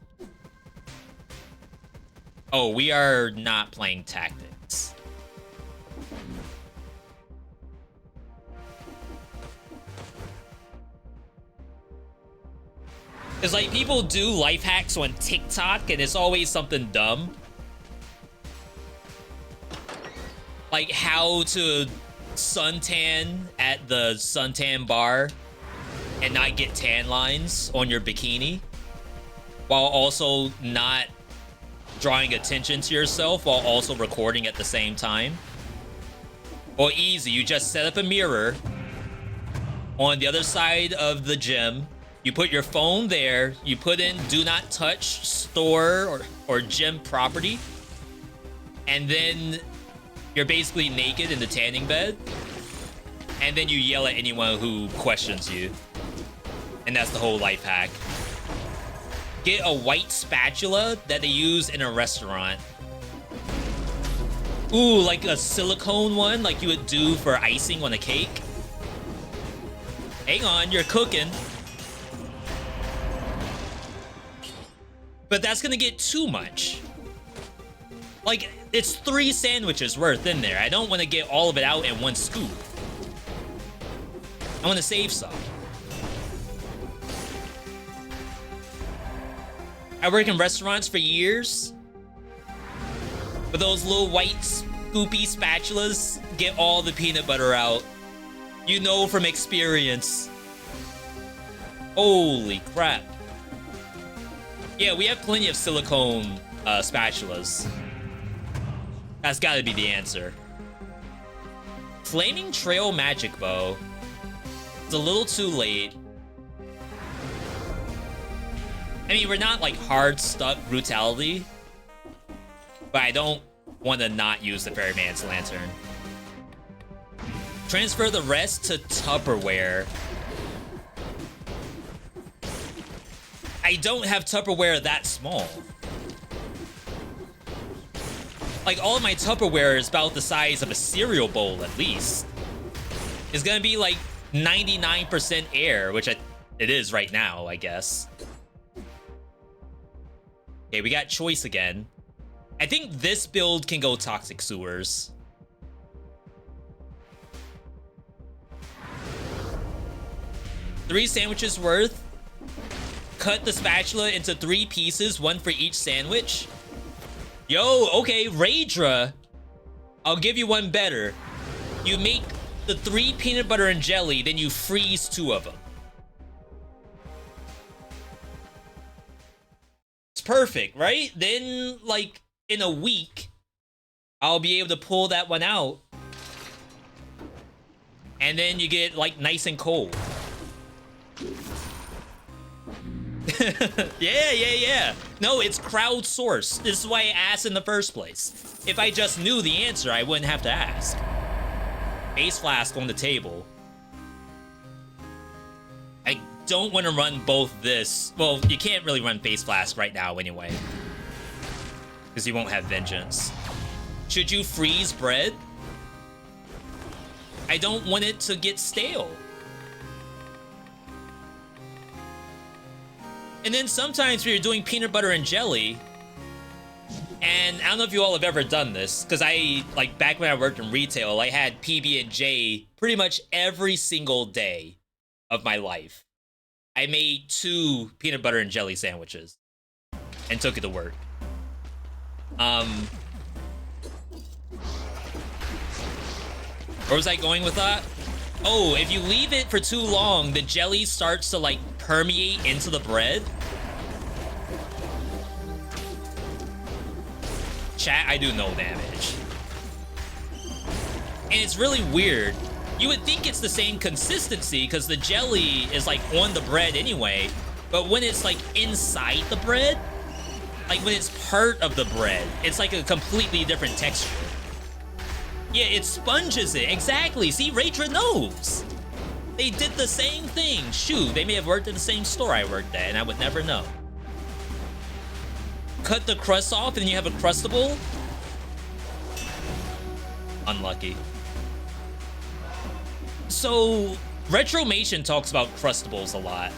[SPEAKER 1] Oh, we are not playing tactics. It's like people do life hacks on TikTok and it's always something dumb. Like how to suntan at the suntan bar and not get tan lines on your bikini, while also not drawing attention to yourself while also recording at the same time. Or easy, you just set up a mirror on the other side of the gym. You put your phone there, you put in do not touch store or gym property, and then you're basically naked in the tanning bed, and then you yell at anyone who questions you. And that's the whole life hack. Get a white spatula that they use in a restaurant. Ooh, like a silicone one, like you would do for icing on a cake. Hang on, you're cooking. But that's gonna get too much. Like, it's 3 sandwiches worth in there. I don't want to get all of it out in one scoop. I want to save some. I work in restaurants for years. But those little white scoopy spatulas get all the peanut butter out. You know from experience. Holy crap. Yeah, we have plenty of silicone spatulas. That's gotta be the answer. Flaming Trail Magic Bow. It's a little too late. I mean, we're not like hard stuck brutality, but I don't want to not use the Ferryman's Lantern. Transfer the rest to Tupperware. I don't have Tupperware that small. Like, all of my Tupperware is about the size of a cereal bowl, at least. It's gonna be like 99% air, which it is right now, I guess. Okay, we got choice again. I think this build can go Toxic Sewers. Three sandwiches worth. Cut the spatula into 3 pieces, 1 for each sandwich. Yo, okay, Raydra. I'll give you one better. You make the 3 peanut butter and jelly, then you freeze 2 of them. It's perfect, right? Then, like, in a week, I'll be able to pull that one out. And then you get, like, nice and cold. Yeah. No, it's crowdsourced. This is why I asked in the first place. If I just knew the answer, I wouldn't have to ask. Base Flask on the table. I don't want to run both this. Well, you can't really run Base Flask right now anyway, because you won't have Vengeance. Should you freeze bread? I don't want it to get stale. And then sometimes when you're doing peanut butter and jelly, and I don't know if you all have ever done this, because I, like, back when I worked in retail, I had PB&J pretty much every single day of my life. I made 2 peanut butter and jelly sandwiches and took it to work. Where was I going with that? Oh, if you leave it for too long, the jelly starts to, like, permeate into the bread. chat, I do no damage. And it's really weird. You would think it's the same consistency because the jelly is like on the bread anyway. But when it's like inside the bread, like when it's part of the bread, it's like a completely different texture. Yeah, it sponges it. Exactly. See, Raytra knows. They did the same thing. Shoot, they may have worked at the same store I worked at, and I would never know. Cut the crust off, and you have a Crustable? Unlucky. So, Retromation talks about Crustables a lot.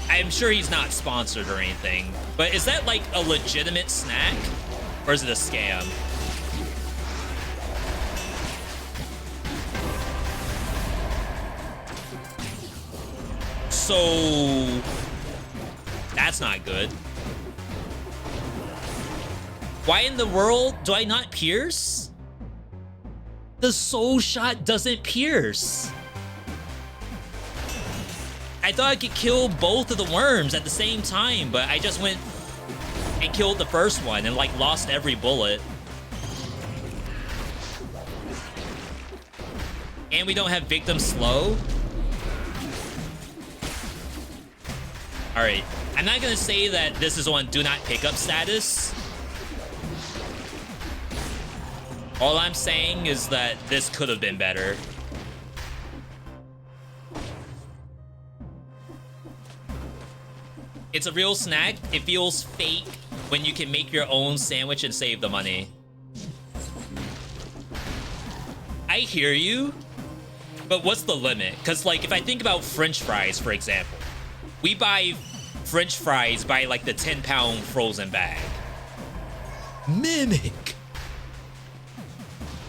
[SPEAKER 1] I'm sure he's not sponsored or anything, but is that like a legitimate snack? Or is it a scam? So, that's not good. Why in the world do I not pierce? The soul shot doesn't pierce. I thought I could kill both of the worms at the same time, but I just went and killed the first one and like lost every bullet. And we don't have victim slow. All right, I'm not gonna say that this is on do not pick up status. All I'm saying is that this could have been better. It's a real snack. It feels fake when you can make your own sandwich and save the money. I hear you, but what's the limit? Because like if I think about French fries, for example, we buy French fries by like the 10-pound frozen bag. Mimic.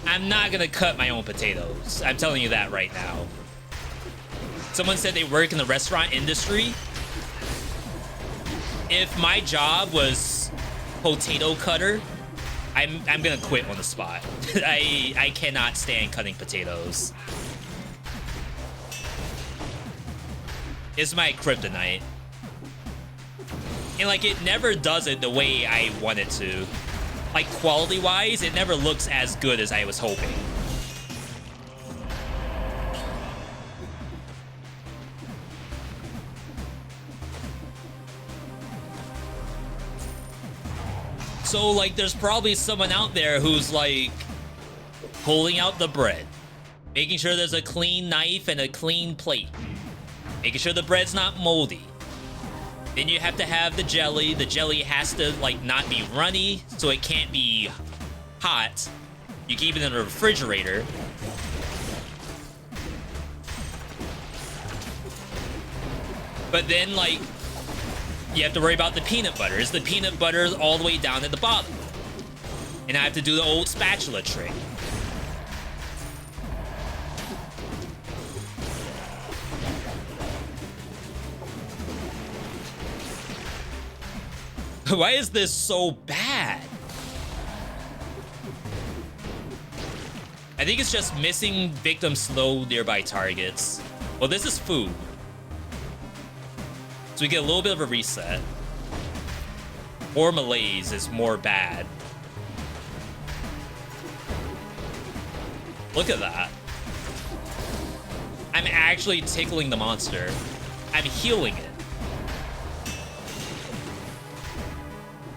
[SPEAKER 1] I'm not gonna cut my own potatoes. I'm telling you that right now. Someone said they work in the restaurant industry. If my job was potato cutter, I'm gonna quit on the spot. I cannot stand cutting potatoes. It's my kryptonite. And like it never does it the way I want it to. Like quality-wise, it never looks as good as I was hoping. So like there's probably someone out there who's like pulling out the bread, making sure there's a clean knife and a clean plate, making sure the bread's not moldy. Then you have to have the jelly. The jelly has to like not be runny, so it can't be hot. You keep it in the refrigerator. But then like you have to worry about the peanut butter. Is the peanut butter all the way down at the bottom? And I have to do the old spatula trick. Why is this so bad? I think it's just missing victim slow nearby targets. Well, this is food. So we get a little bit of a reset. Or malaise is more bad. Look at that. I'm actually tickling the monster. I'm healing it.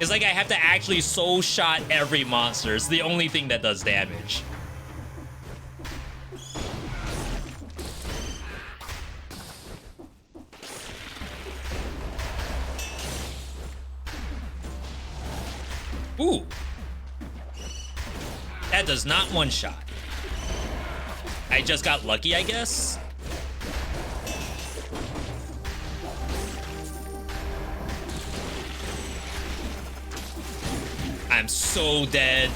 [SPEAKER 1] It's like I have to actually soul shot every monster. It's the only thing that does damage. Ooh. That does not one-shot. I just got lucky, I guess? I'm so dead.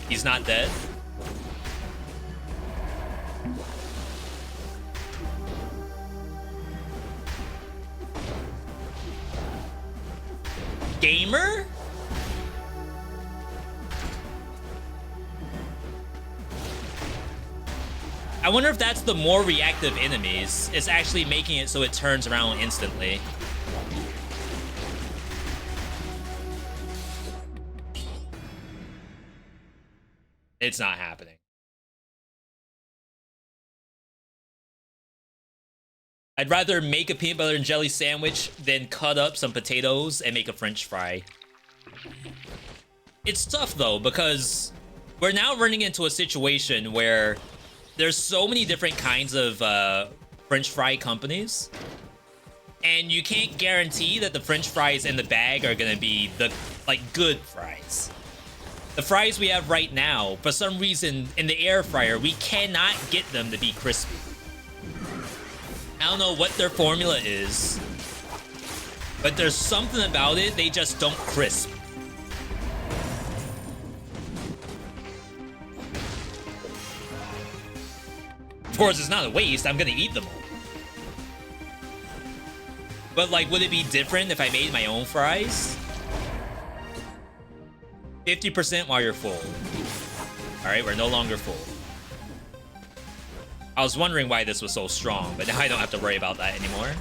[SPEAKER 1] He's not dead. Gamer? I wonder if that's the more reactive enemies. It's actually making it so it turns around instantly. It's not happening. I'd rather make a peanut butter and jelly sandwich than cut up some potatoes and make a French fry. It's tough though, because we're now running into a situation where there's so many different kinds of French fry companies, and you can't guarantee that the French fries in the bag are gonna be the good fries. The fries we have right now, for some reason in the air fryer, we cannot get them to be crispy. I don't know what their formula is, but there's something about it, they just don't crisp. Of course, it's not a waste, I'm gonna eat them all. But like, would it be different if I made my own fries? 50% while you're full. Alright, we're no longer full. I was wondering why this was so strong, but now I don't have to worry about that anymore.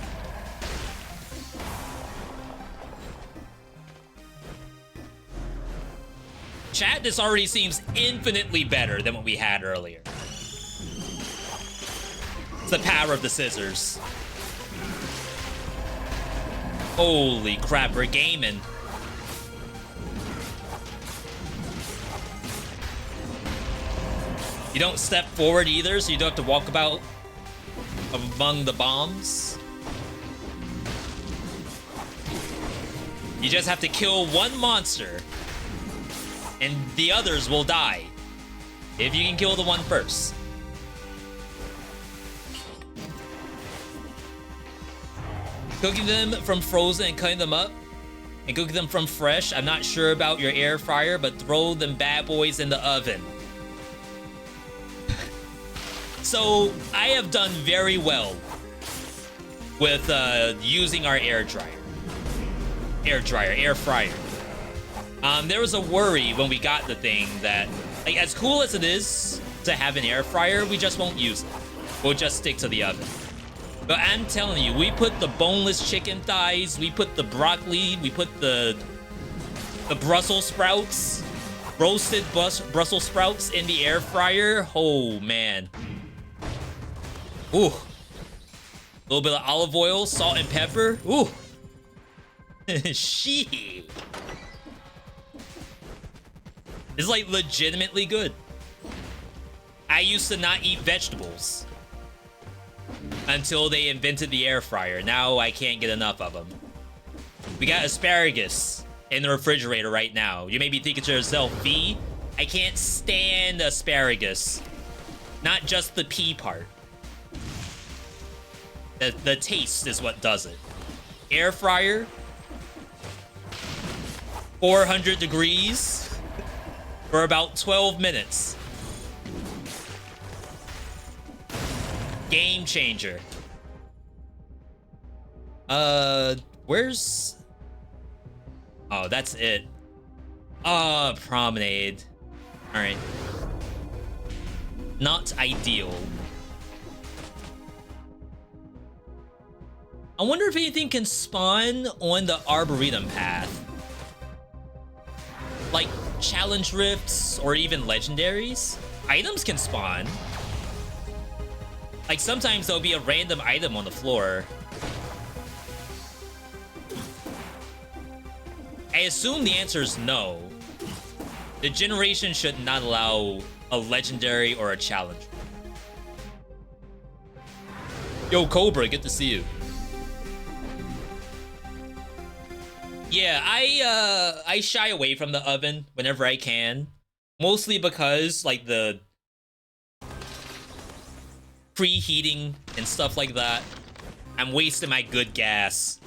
[SPEAKER 1] Chat, this already seems infinitely better than what we had earlier. It's the power of the scissors. Holy crap, we're gaming. You don't step forward either, so you don't have to walk about among the bombs. You just have to kill one monster, and the others will die if you can kill the one first. Cooking them from frozen and cutting them up, and cooking them from fresh. I'm not sure about your air fryer, but throw them bad boys in the oven. So I have done very well with using our air fryer. There was a worry when we got the thing that, like, as cool as it is to have an air fryer, we just won't use it. We'll just stick to the oven. But I'm telling you, we put the boneless chicken thighs, we put the broccoli, we put the Brussels sprouts, roasted Brussels sprouts in the air fryer. Oh man. Ooh. A little bit of olive oil, salt and pepper. Ooh. Shit. It's like legitimately good. I used to not eat vegetables until they invented the air fryer. Now I can't get enough of them. We got asparagus in the refrigerator right now. You may be thinking to yourself, V, I can't stand asparagus. Not just the pea part. The taste is what does it. Air fryer. 400 degrees for about 12 minutes. Game changer. Where's... Oh, that's it. Promenade. Alright. Not ideal. I wonder if anything can spawn on the Arboretum path. Like challenge rifts or even legendaries. Items can spawn. Like sometimes there'll be a random item on the floor. I assume the answer is no. The generation should not allow a legendary or a challenge. Yo, Cobra, good to see you. Yeah, I shy away from the oven whenever I can. Mostly because, like, the preheating and stuff like that. I'm wasting my good gas.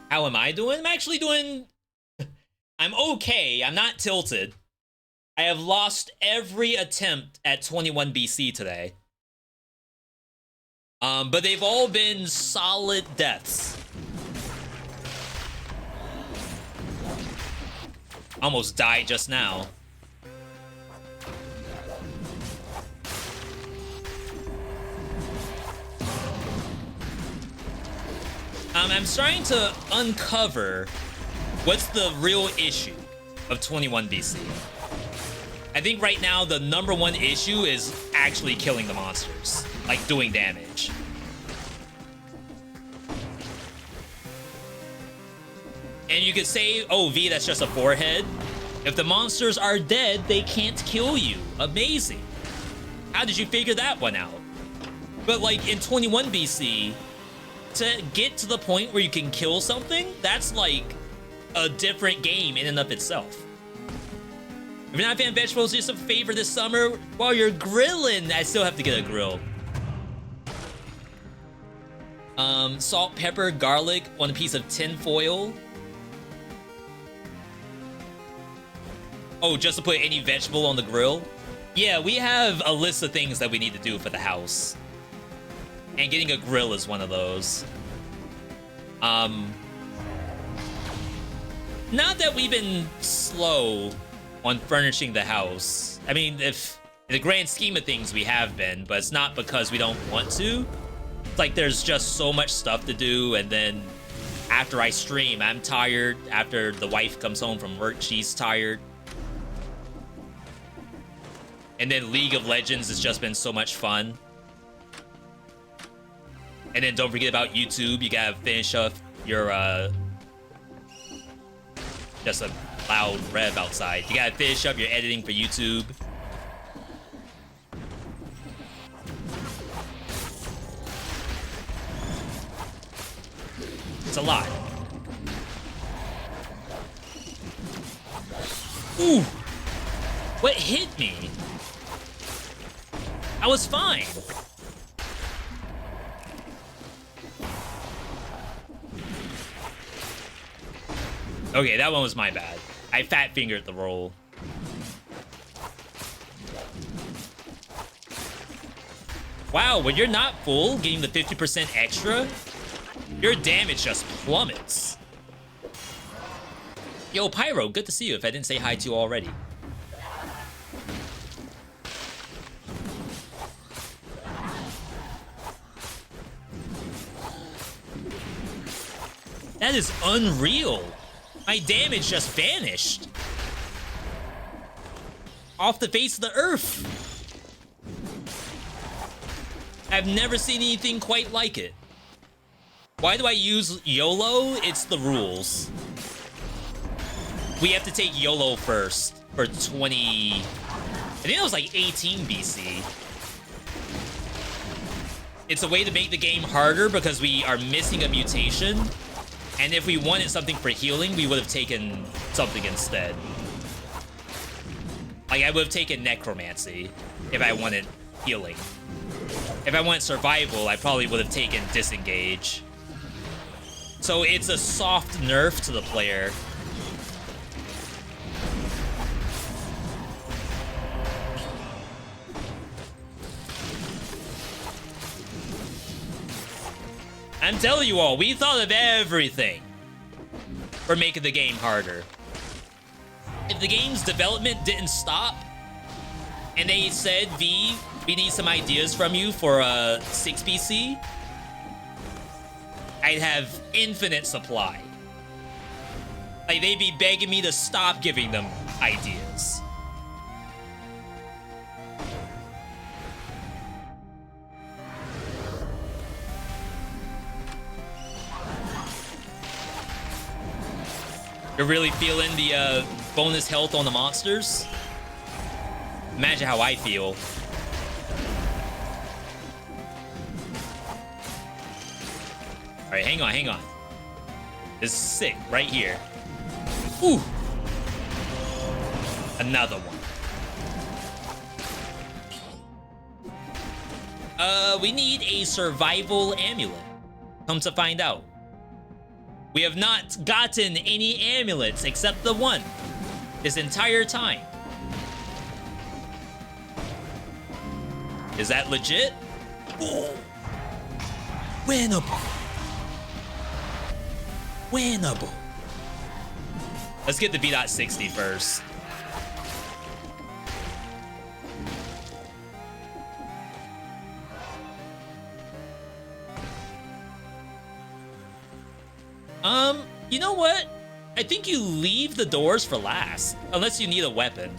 [SPEAKER 1] How am I doing? I'm actually doing... I'm okay. I'm not tilted. I have lost every attempt at 21 BC today. But they've all been solid deaths. Almost died just now. I'm starting to uncover what's the real issue of 21 BC. I think right now the #1 issue is actually killing the monsters, like doing damage. And you could say, oh, V, that's just a forehead. If the monsters are dead, they can't kill you. Amazing. How did you figure that one out? But like in 21 BC, to get to the point where you can kill something, that's like a different game in and of itself. If you're not a fan of vegetables, do yourself a favor this summer while you're grilling. I still have to get a grill. Salt, pepper, garlic on a piece of tin foil. Oh, just to put any vegetable on the grill? Yeah, we have a list of things that we need to do for the house. And getting a grill is one of those. Not that we've been slow on furnishing the house. I mean, if in the grand scheme of things, we have been, but it's not because we don't want to. It's like there's just so much stuff to do, and then after I stream, I'm tired. After the wife comes home from work, she's tired. And then League of Legends has just been so much fun. And then don't forget about YouTube. You gotta finish up your, just a loud rev outside. You gotta finish up your editing for YouTube. It's a lot. Ooh! What hit me? I was fine. Okay, that one was my bad. I fat fingered the roll. Wow, when you're not full, getting the 50% extra, your damage just plummets. Yo, Pyro, good to see you if I didn't say hi to you already. That is unreal. My damage just vanished. Off the face of the earth. I've never seen anything quite like it. Why do I use YOLO? It's the rules. We have to take YOLO first for 20... I think it was like 18 BC. It's a way to make the game harder because we are missing a mutation. And if we wanted something for healing, we would have taken something instead. Like, I would have taken Necromancy if I wanted healing. If I wanted Survival, I probably would have taken Disengage. So it's a soft nerf to the player. I'm telling you all, we thought of everything for making the game harder. If the game's development didn't stop, and they said, V, we need some ideas from you for 6 BC, I'd have infinite supply. Like, they'd be begging me to stop giving them ideas. You're really feeling the bonus health on the monsters? Imagine how I feel. Alright, hang on, hang on. This is sick, right here. Ooh! Another one. We need a survival amulet. Come to find out. We have not gotten any amulets except the one this entire time. Is that legit? Oh. Winnable. Winnable. Let's get the V.60 first. You know what? I think you leave the doors for last, unless you need a weapon.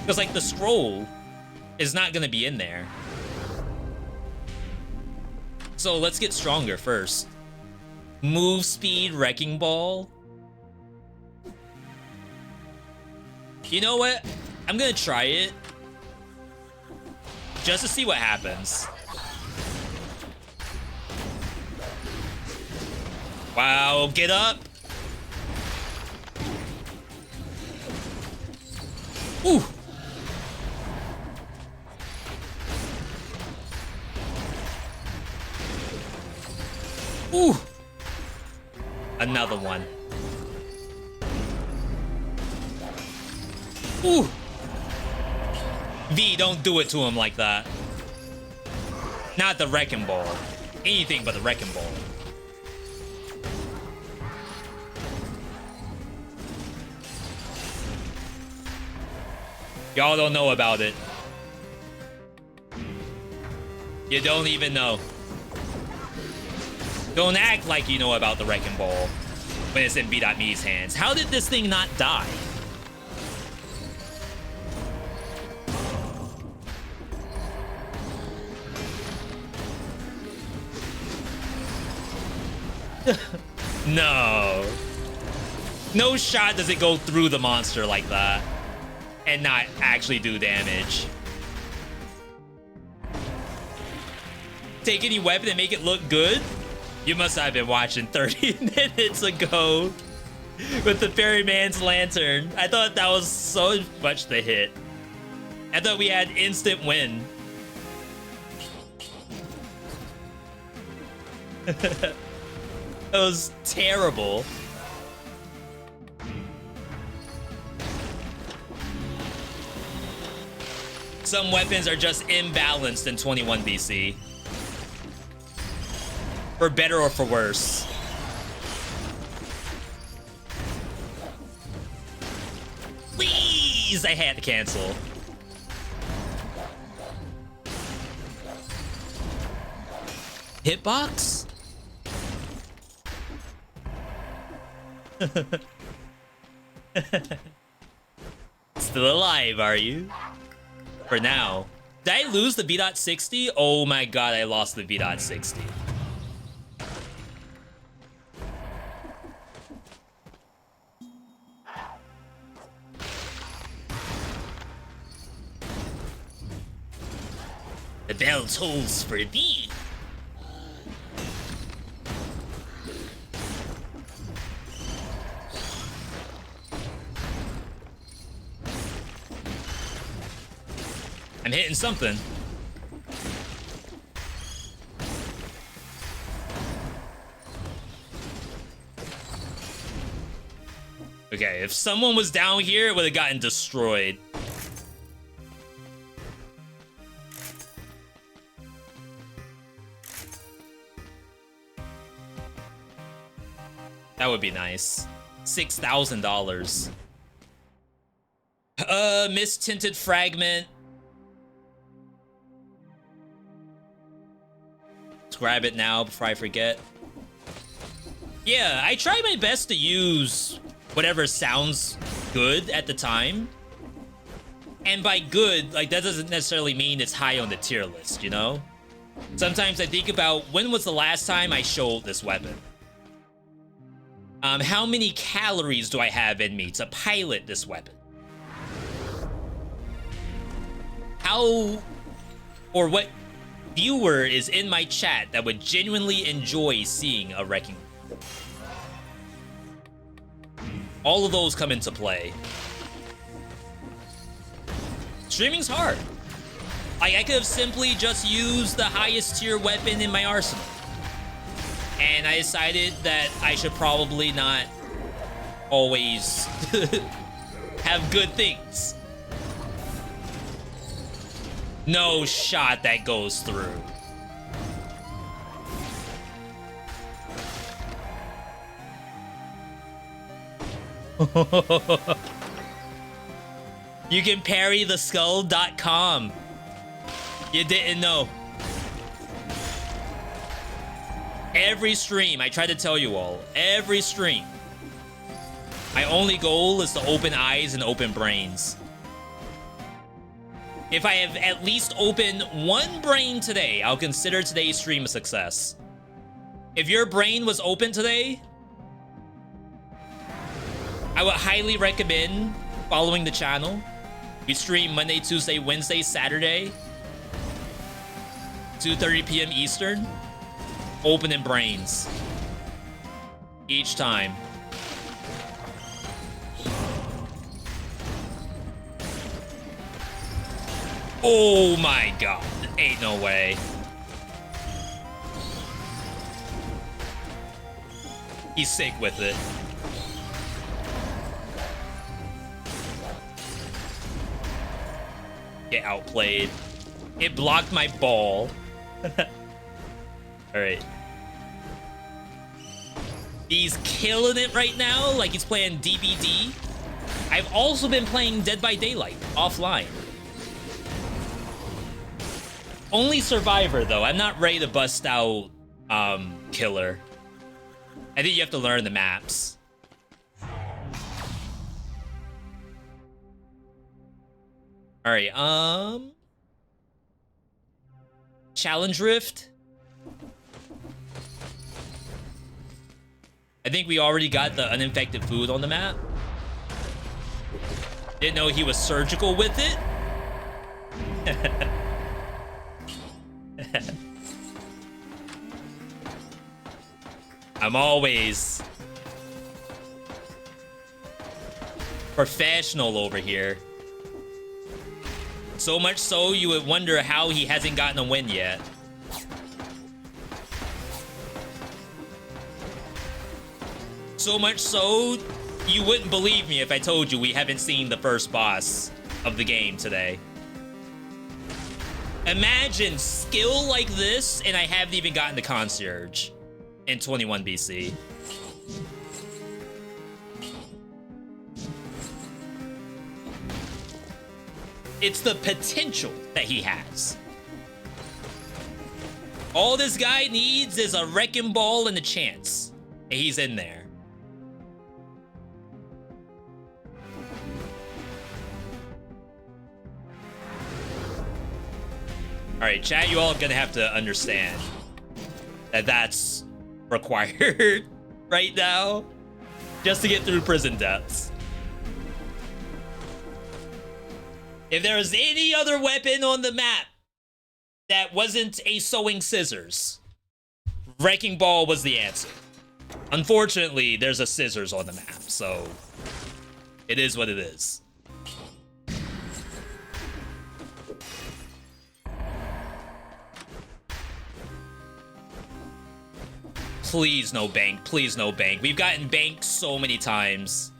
[SPEAKER 1] Because, like, the scroll is not gonna be in there. So let's get stronger first. Move speed, wrecking ball. You know what? I'm gonna try it. Just to see what happens. Wow, get up. Ooh. Ooh. Another one. Ooh. V, don't do it to him like that. Not the wrecking ball. Anything but the wrecking ball. Y'all don't know about it. You don't even know. Don't act like you know about the wrecking ball when it's in VeeDotMe's hands. How did this thing not die? No. No shot does it go through the monster like that and not actually do damage. Take any weapon and make it look good? You must have been watching 30 minutes ago with the Ferryman's Lantern. I thought that was so much the hit. I thought we had instant win. That was terrible. Some weapons are just imbalanced in 21 BC. For better or for worse. Please, I had to cancel. Hitbox? Still alive, are you? For now. Did I lose the V.60? Oh my god, I lost the V.60. The bell tolls for thee. I'm hitting something. Okay, if someone was down here, it would have gotten destroyed. That would be nice. $6,000. Mist-tinted fragment. Let's grab it now before I forget. Yeah, I try my best to use whatever sounds good at the time. And by good, like, that doesn't necessarily mean it's high on the tier list, you know? Sometimes I think about, when was the last time I showed this weapon? How many calories do I have in me to pilot this weapon? How, or what viewer is in my chat that would genuinely enjoy seeing a wrecking? All of those come into play. Streaming's hard. Like, I could have simply just used the highest tier weapon in my arsenal. And I decided that I should probably not always have good things. No shot that goes through. You can parry the skull.com. You didn't know. Every stream, I try to tell you all, every stream. My only goal is to open eyes and open brains. If I have at least opened one brain today, I'll consider today's stream a success. If your brain was open today, I would highly recommend following the channel. We stream Monday, Tuesday, Wednesday, Saturday, 2:30 p.m. Eastern. Opening brains. Each time. Oh my god. Ain't no way. He's sick with it. Get outplayed. It blocked my ball. Alright. He's killing it right now, like he's playing DBD. I've also been playing Dead by Daylight offline. Only Survivor, though. I'm not ready to bust out Killer. I think you have to learn the maps. Alright, Challenge Rift. I think we already got the uninfected food on the map. Didn't know he was surgical with it. I'm always professional over here. So much so, you would wonder how he hasn't gotten a win yet. So much so, you wouldn't believe me if I told you we haven't seen the first boss of the game today. Imagine skill like this, and I haven't even gotten the concierge in 21 BC. It's the potential that he has. All this guy needs is a wrecking ball and a chance. And he's in there. Alright, chat, you all are gonna have to understand that that's required right now just to get through prison depths. If there was any other weapon on the map that wasn't a sewing scissors, wrecking ball was the answer. Unfortunately, there's a scissors on the map, so it is what it is. Please no bank, please no bank. We've gotten banked so many times.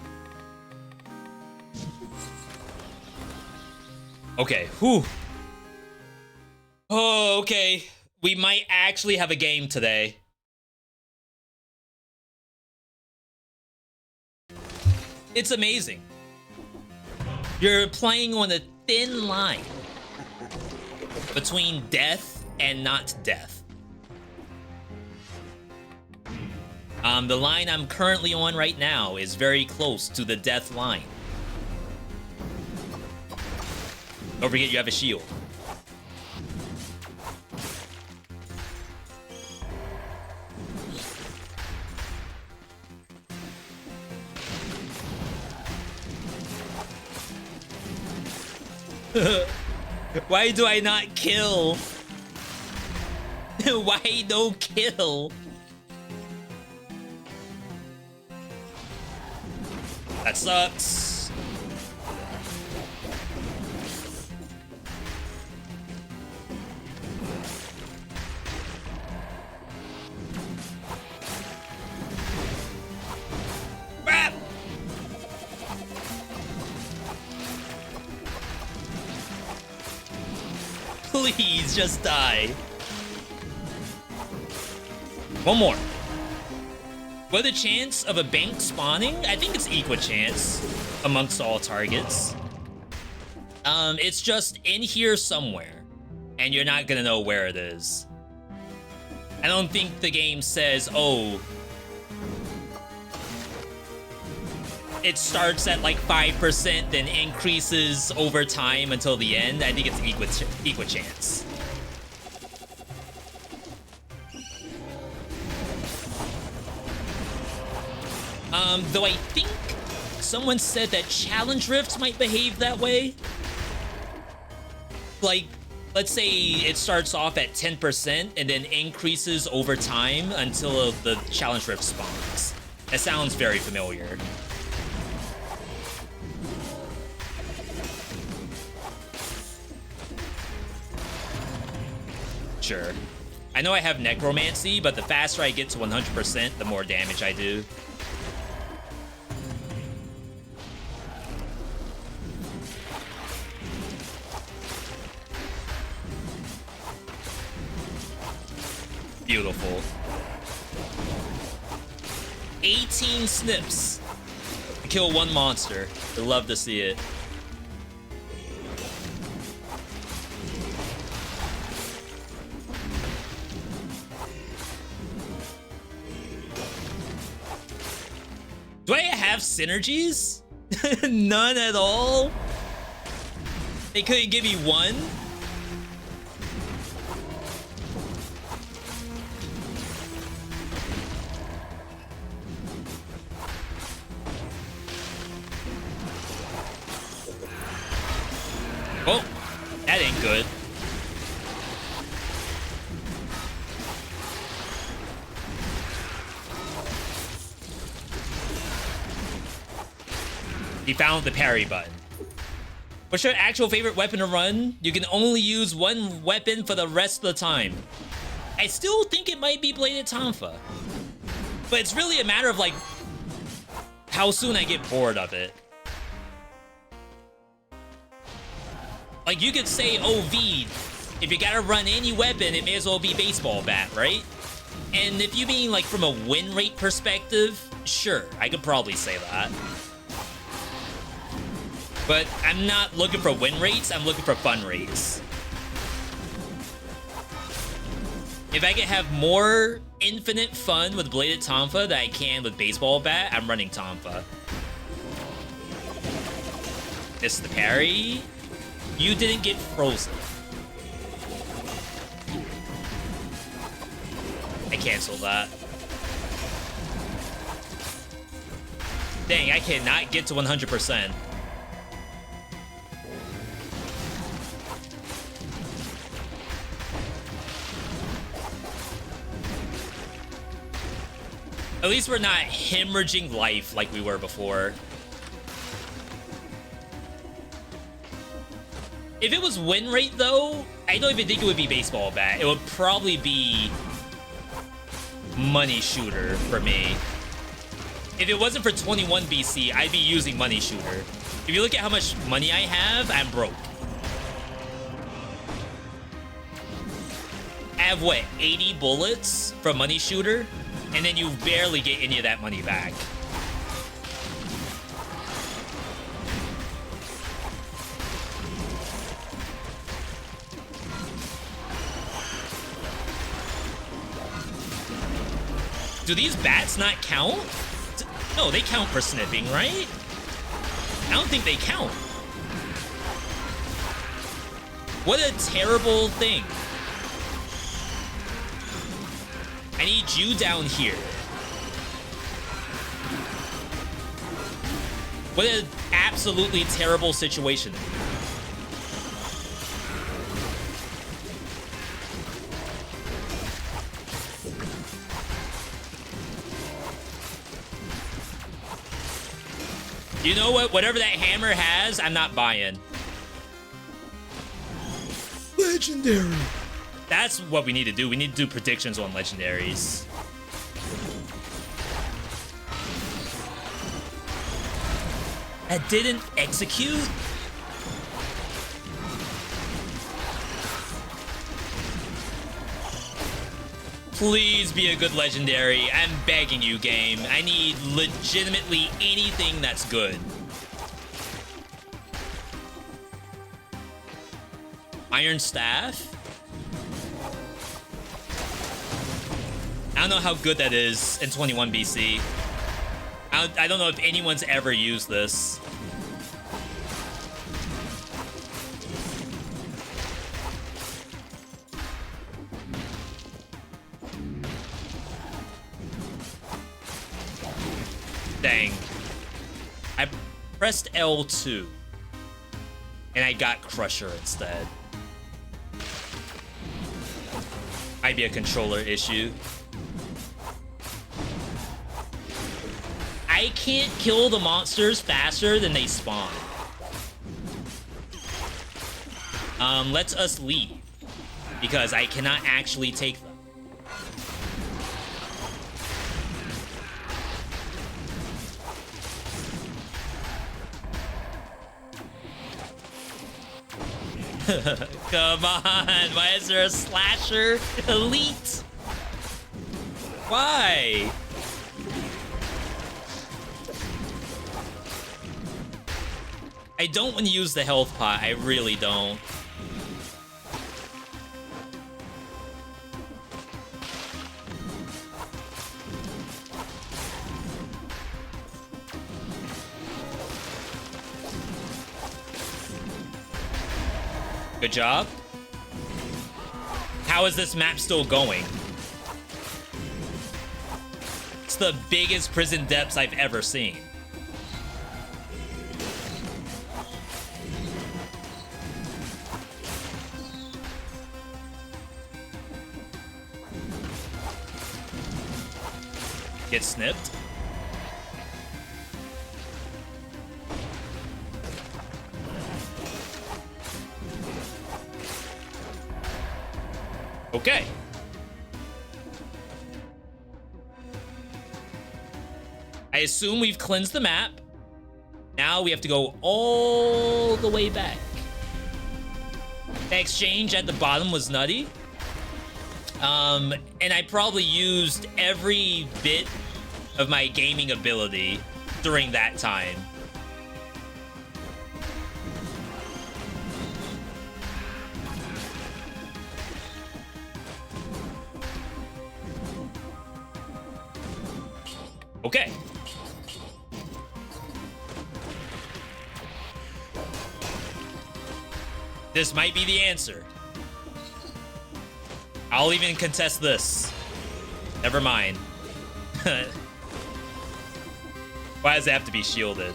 [SPEAKER 1] Okay, whew. Oh, okay. We might actually have a game today. It's amazing. You're playing on a thin line between death and not death. The line I'm currently on right now is very close to the death line. Don't forget you have a shield. Why do I not kill? Why no kill? That sucks. Crap! Please just die. One more. What the chance of a bank spawning? I think it's equal chance amongst all targets. It's just in here somewhere, and you're not gonna know where it is. I don't think the game says, oh, it starts at like 5%, then increases over time until the end. I think it's equal chance. Though I think someone said that challenge rifts might behave that way. Like, let's say it starts off at 10% and then increases over time until the challenge rift spawns. That sounds very familiar. Sure. I know I have necromancy, but the faster I get to 100%, the more damage I do. Beautiful. 18 snips to kill one monster. I love to see it. Do I have synergies? None at all? They couldn't give me one? Oh, that ain't good. He found the parry button. What's your actual favorite weapon to run? You can only use one weapon for the rest of the time. I still think it might be Bladed Tonfa. But it's really a matter of like how soon I get bored of it. Like, you could say, oh, V, if you gotta run any weapon, it may as well be baseball bat, right? And if you mean, like, from a win rate perspective, sure, I could probably say that. But I'm not looking for win rates, I'm looking for fun rates. If I can have more infinite fun with Bladed Tonfa than I can with baseball bat, I'm running Tonfa. This is the parry. You didn't get frozen. I canceled that. Dang, I cannot get to 100%. At least we're not hemorrhaging life like we were before. If it was win rate, though, I don't even think it would be baseball bat. It would probably be money shooter for me. If it wasn't for 21 BC, I'd be using money shooter. If you look at how much money I have, I'm broke. I have, what, 80 bullets from money shooter? And then you barely get any of that money back. Do these bats not count? No, they count for snipping, right? I don't think they count. What a terrible thing. I need you down here. What an absolutely terrible situation. You know what? Whatever that hammer has, I'm not buying. Legendary. That's what we need to do. We need to do predictions on legendaries. That didn't execute? Please be a good legendary. I'm begging you, game. I need legitimately anything that's good. Iron Staff? I don't know how good that is in 21 BC. I don't know if anyone's ever used this. Dang. I pressed L2 and I got Crusher instead. Might be a controller issue. I can't kill the monsters faster than they spawn. Let's us leave because I cannot actually take them. Come on, why is there a slasher elite? Why? I don't want to use the health pot, I really don't. Good job. How is this map still going? It's the biggest prison depths I've ever seen. Get snipped. Okay. I assume we've cleansed the map. Now we have to go all the way back. The exchange at the bottom was nutty. And I probably used every bit of my gaming ability during that time. Okay. This might be the answer. I'll even contest this. Never mind. Why does it have to be shielded?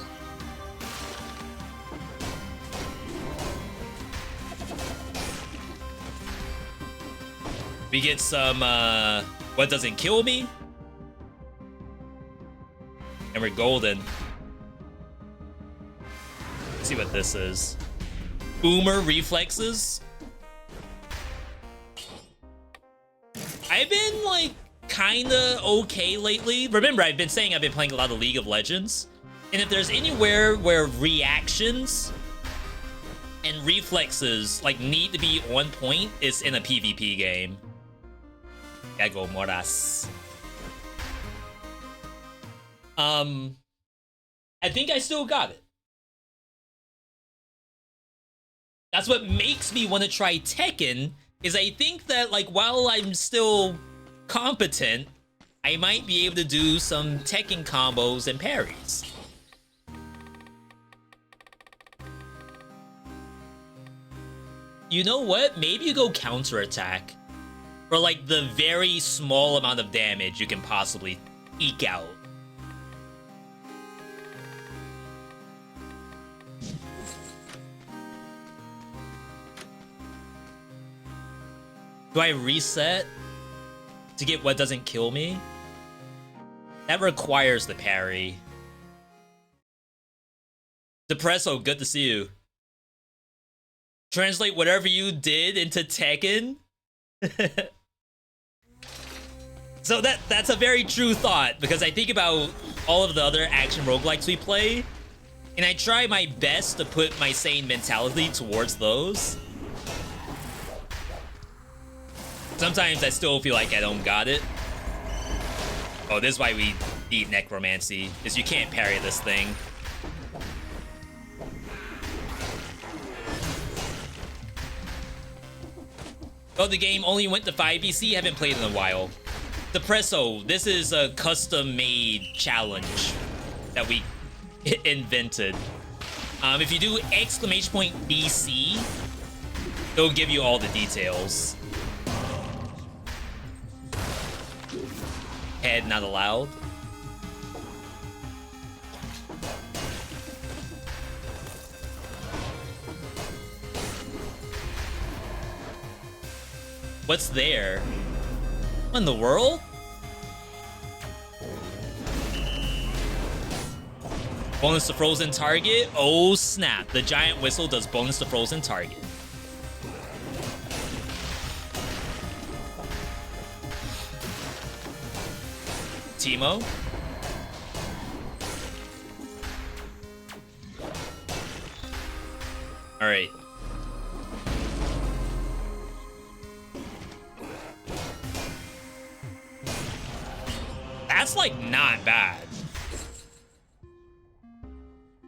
[SPEAKER 1] We get some, what doesn't kill me? And we're golden. Let's see what this is. Boomer reflexes. I've been like kinda okay lately. Remember, I've been saying I've been playing a lot of League of Legends. And if there's anywhere where reactions and reflexes like need to be on point, it's in a PvP game. Gotta go Moras. I think I still got it. That's what makes me want to try Tekken, is I think that, like, while I'm still competent, I might be able to do some Tekken combos and parries. You know what? Maybe you go counterattack. For, like, the very small amount of damage you can possibly eke out. Do I reset to get what doesn't kill me? That requires the parry. Depresso, good to see you. Translate whatever you did into Tekken? So that's a very true thought, because I think about all of the other action roguelikes we play, and I try my best to put my sane mentality towards those. Sometimes I still feel like I don't got it. Oh, this is why we need Necromancy, is you can't parry this thing. Oh, the game only went to 5 BC, haven't played in a while. Depresso, this is a custom-made challenge that we invented. If you do exclamation point BC, it'll give you all the details. Head not allowed. What's there? What in the world? Bonus to frozen target. Oh snap. The giant whistle does bonus to frozen target. Teemo. All right. That's like not bad.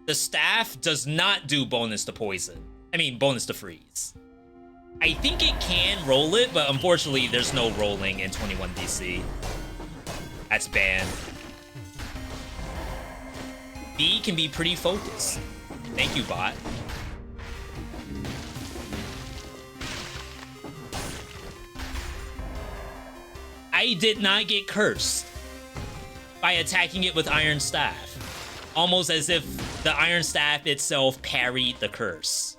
[SPEAKER 1] The staff does not do bonus to poison. I mean, bonus to freeze. I think it can roll it, but unfortunately, there's no rolling in 21 DC. That's banned. B can be pretty focused. Thank you, bot. I did not get cursed by attacking it with Iron Staff. Almost as if the Iron Staff itself parried the curse.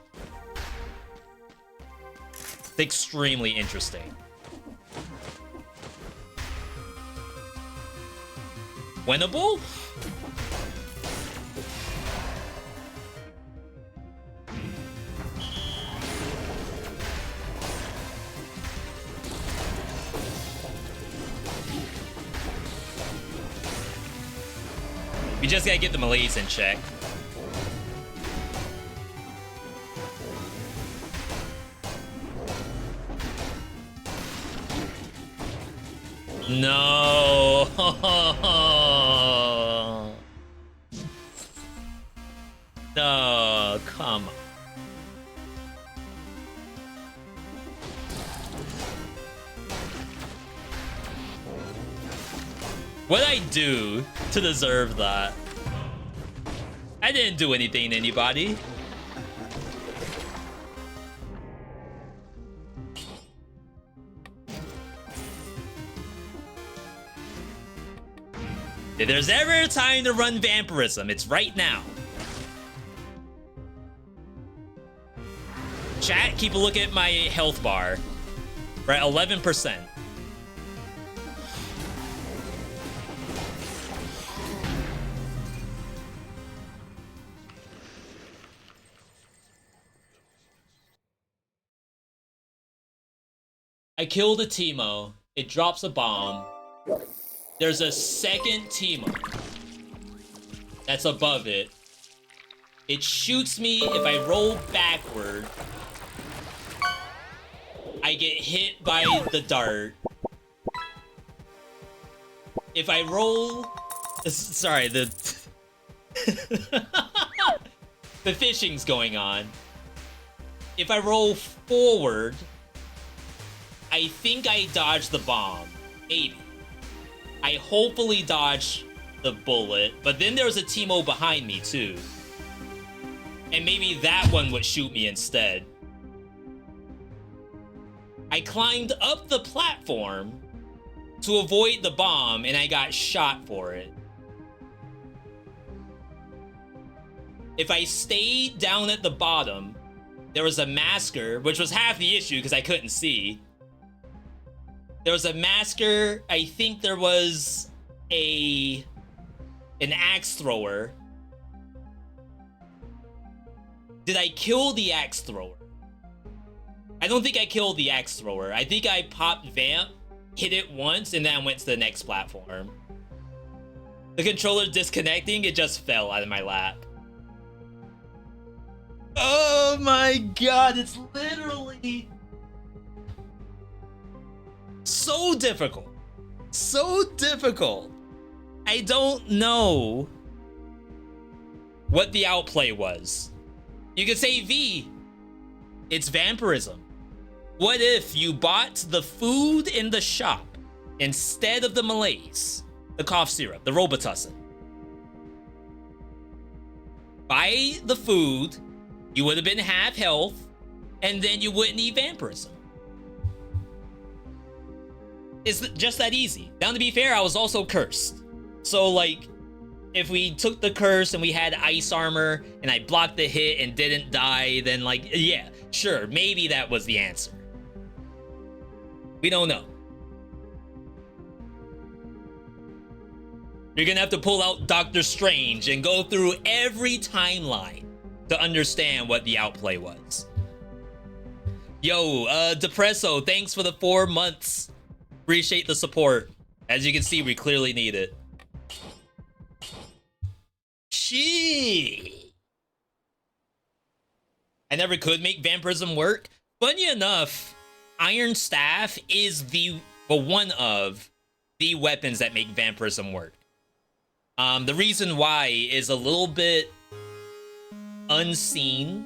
[SPEAKER 1] It's extremely interesting. Winnable? We just gotta get the malaise in check. No. No, come on. What'd I do to deserve that? I didn't do anything to anybody. If there's ever a time to run vampirism, it's right now. Chat, keep a look at my health bar. We're at 11%. I killed a Teemo. It drops a bomb. There's a second Teemo that's above it. It shoots me. If I roll backward, I get hit by the dart. If I roll... Sorry, the... the fishing's going on. If I roll forward, I think I dodged the bomb. Maybe. I hopefully dodged the bullet, but then there was a Teemo behind me too. And maybe that one would shoot me instead. I climbed up the platform to avoid the bomb, and I got shot for it. If I stayed down at the bottom, there was a masker, which was half the issue because I couldn't see. There was a masker. I think there was an axe thrower. Did I kill the axe thrower? I don't think I killed the axe thrower. I think I popped Vamp, hit it once, and then I went to the next platform. The controller disconnecting, it just fell out of my lap. Oh my god, it's literally so difficult. So difficult. I don't know what the outplay was. You could say, V, it's vampirism. What if you bought the food in the shop instead of the malaise, the cough syrup, the Robitussin. By the food, you would have been half health, and then you wouldn't need vampirism. It's just that easy. Now, to be fair, I was also cursed. So, like, if we took the curse and we had ice armor, and I blocked the hit and didn't die, then, like, yeah, sure, maybe that was the answer. We don't know. You're gonna have to pull out Doctor Strange and go through every timeline to understand what the outplay was. Yo, Depresso, thanks for the 4 months. Appreciate the support. As you can see, we clearly need it. Shit. I never could make vampirism work. Funny enough, Iron Staff is one of the weapons that make vampirism work. The reason why is a little bit unseen.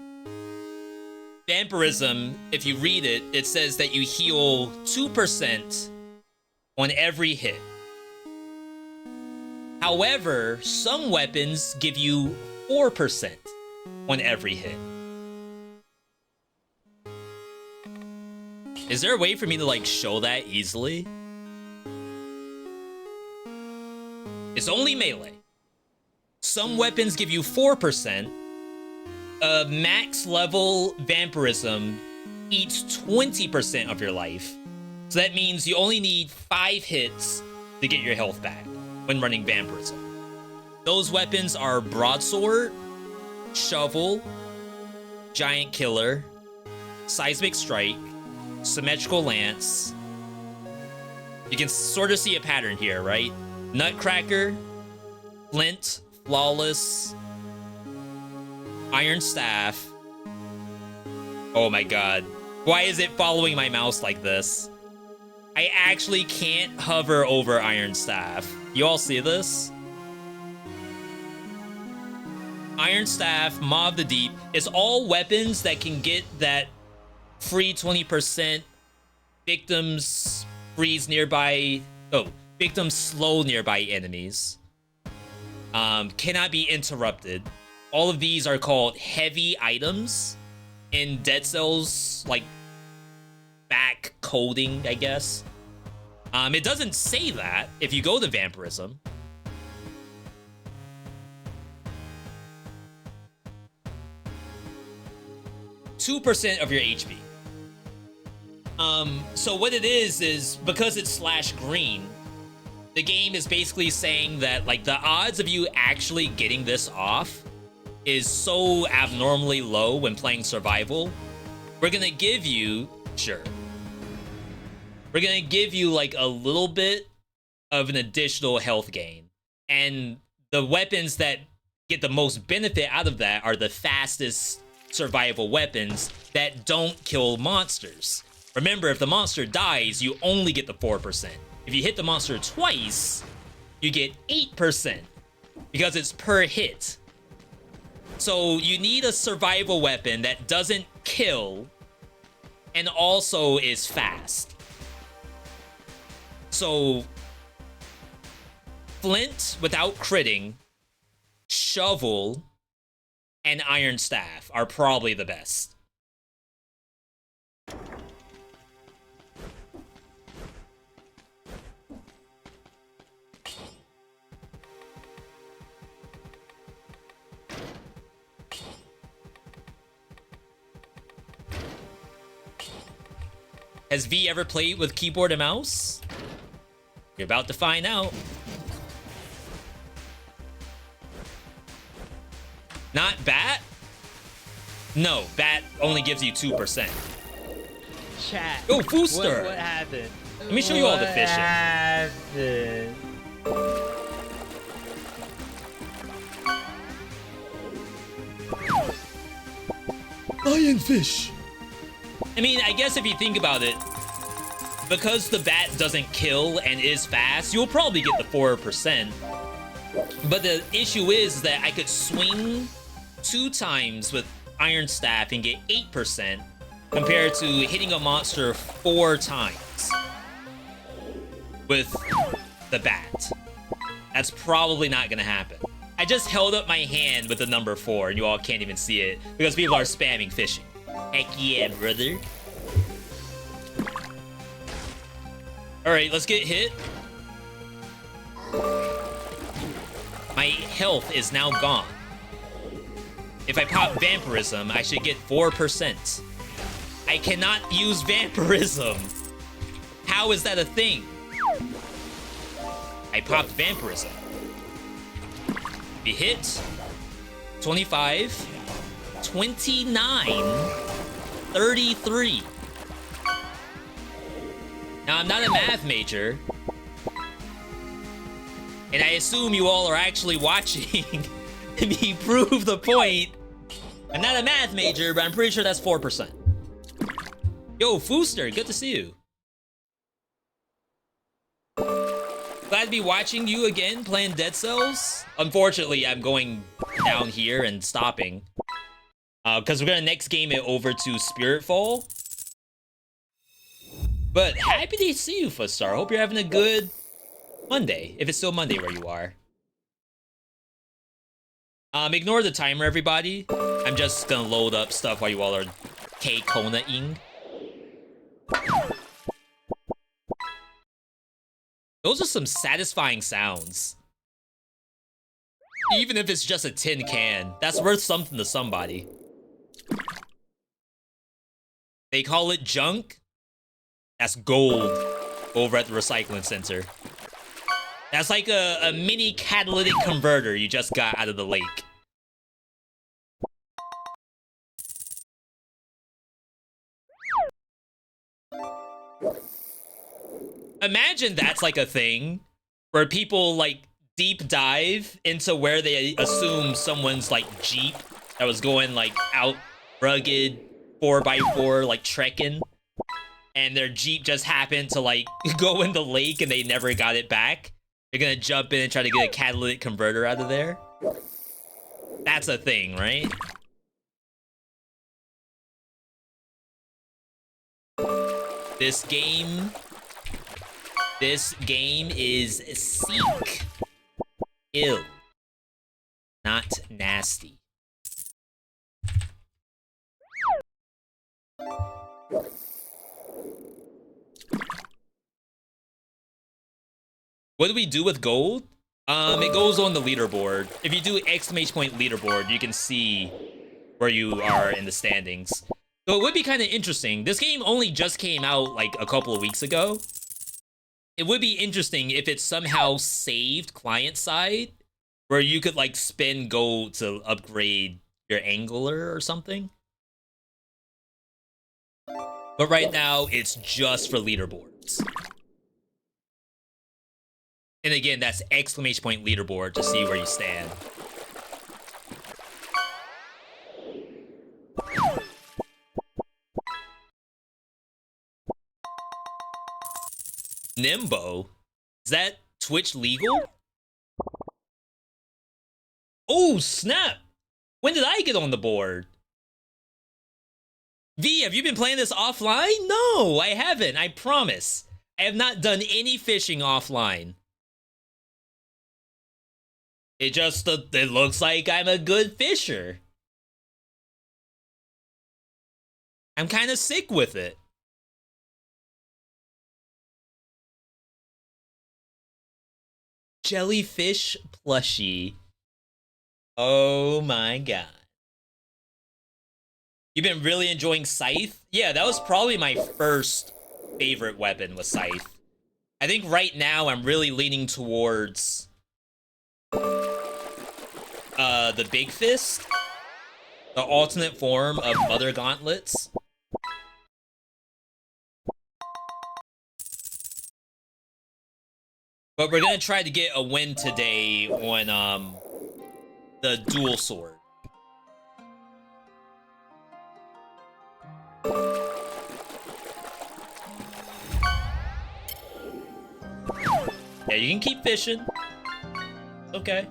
[SPEAKER 1] Vampirism, if you read it, it says that you heal 2% on every hit. However, some weapons give you 4% on every hit. Is there a way for me to, like, show that easily? It's only melee. Some weapons give you 4%. Max level vampirism eats 20% of your life. So that means you only need 5 hits to get your health back when running vampirism. Those weapons are Broadsword, Shovel, Giant Killer, Seismic Strike, Symmetrical Lance. You can sort of see a pattern here, right? Nutcracker, Flint, Flawless, Iron Staff. Oh my god. Why is it following my mouse like this? I actually can't hover over Iron Staff. You all see this? Iron Staff, Maw of the Deep, is all weapons that can get that free 20% victims freeze nearby. Oh, victims slow nearby enemies. Cannot be interrupted. All of these are called heavy items in Dead Cells, like, back coding, I guess. It doesn't say that if you go to vampirism. %2 of your HP. So what it is because it's /green, the game is basically saying that, like, the odds of you actually getting this off is so abnormally low when playing survival. We're gonna give you, sure. We're gonna give you, like, a little bit of an additional health gain. And the weapons that get the most benefit out of that are the fastest survival weapons that don't kill monsters. Remember, if the monster dies, you only get the 4%. If you hit the monster twice, you get 8% because it's per hit. So you need a survival weapon that doesn't kill and also is fast. So Flint without critting, Shovel, and Iron Staff are probably the best. Has V ever played with keyboard and mouse? You're about to find out. Not Bat? No, Bat only gives you 2%.
[SPEAKER 2] Chat.
[SPEAKER 1] Oh, Booster!
[SPEAKER 2] What happened?
[SPEAKER 1] Let me show you all the fishing.
[SPEAKER 2] Happened?
[SPEAKER 1] Lionfish! I mean, I guess if you think about it, because the bat doesn't kill and is fast, you'll probably get the 4%. But the issue is that I could swing 2 times with Iron Staff and get 8% compared to hitting a monster 4 times with the bat. That's probably not gonna happen. I just held up my hand with the number 4, and you all can't even see it because people are spamming fishing. Heck yeah, brother. Alright, let's get hit. My health is now gone. If I pop Vampirism, I should get 4%. I cannot use Vampirism. How is that a thing? I popped Vampirism. We hit 25, 29, 33. Now, I'm not a math major, and I assume you all are actually watching me prove the point. I'm not a math major, but I'm pretty sure that's 4%. Yo, Fooster, good to see you. Glad to be watching you again playing Dead Cells. Unfortunately, I'm going down here and stopping. Because we're gonna next game it over to Spiritfall. But happy to see you, Footstar. Hope you're having a good Monday, if it's still Monday where you are. Ignore the timer, everybody. I'm just gonna load up stuff while you all are K-Kona-ing. Those are some satisfying sounds. Even if it's just a tin can, that's worth something to somebody. They call it junk. That's gold over at the recycling center. That's like a mini catalytic converter you just got out of the lake. Imagine that's like a thing where people like deep dive into where they assume someone's like Jeep that was going like out rugged 4x4 like trekking, and their Jeep just happened to like go in the lake and they never got it back. They're gonna jump in and try to get a catalytic converter out of there. That's a thing, right? This game is seek ill, not nasty. What do we do with gold? It goes on the leaderboard. If you do exclamation point leaderboard, you can see where you are in the standings. So it would be kind of interesting. This game only just came out like a couple of weeks ago. It would be interesting if it somehow saved client side, where you could like spend gold to upgrade your angler or something. But right now, it's just for leaderboards. And again, that's exclamation point leaderboard to see where you stand. Nimbo? Is that Twitch legal? Oh, snap! When did I get on the board? V, have you been playing this offline? No, I haven't, I promise. I have not done any fishing offline. It just, it looks like I'm a good fisher. I'm kind of sick with it. Jellyfish plushie. Oh my god. You've been really enjoying Scythe? Yeah, that was probably my first favorite weapon was Scythe. I think right now I'm really leaning towards the Big Fist, the alternate form of Mother Gauntlets. But we're gonna try to get a win today on the dual sword. Yeah, you can keep fishing. Okay.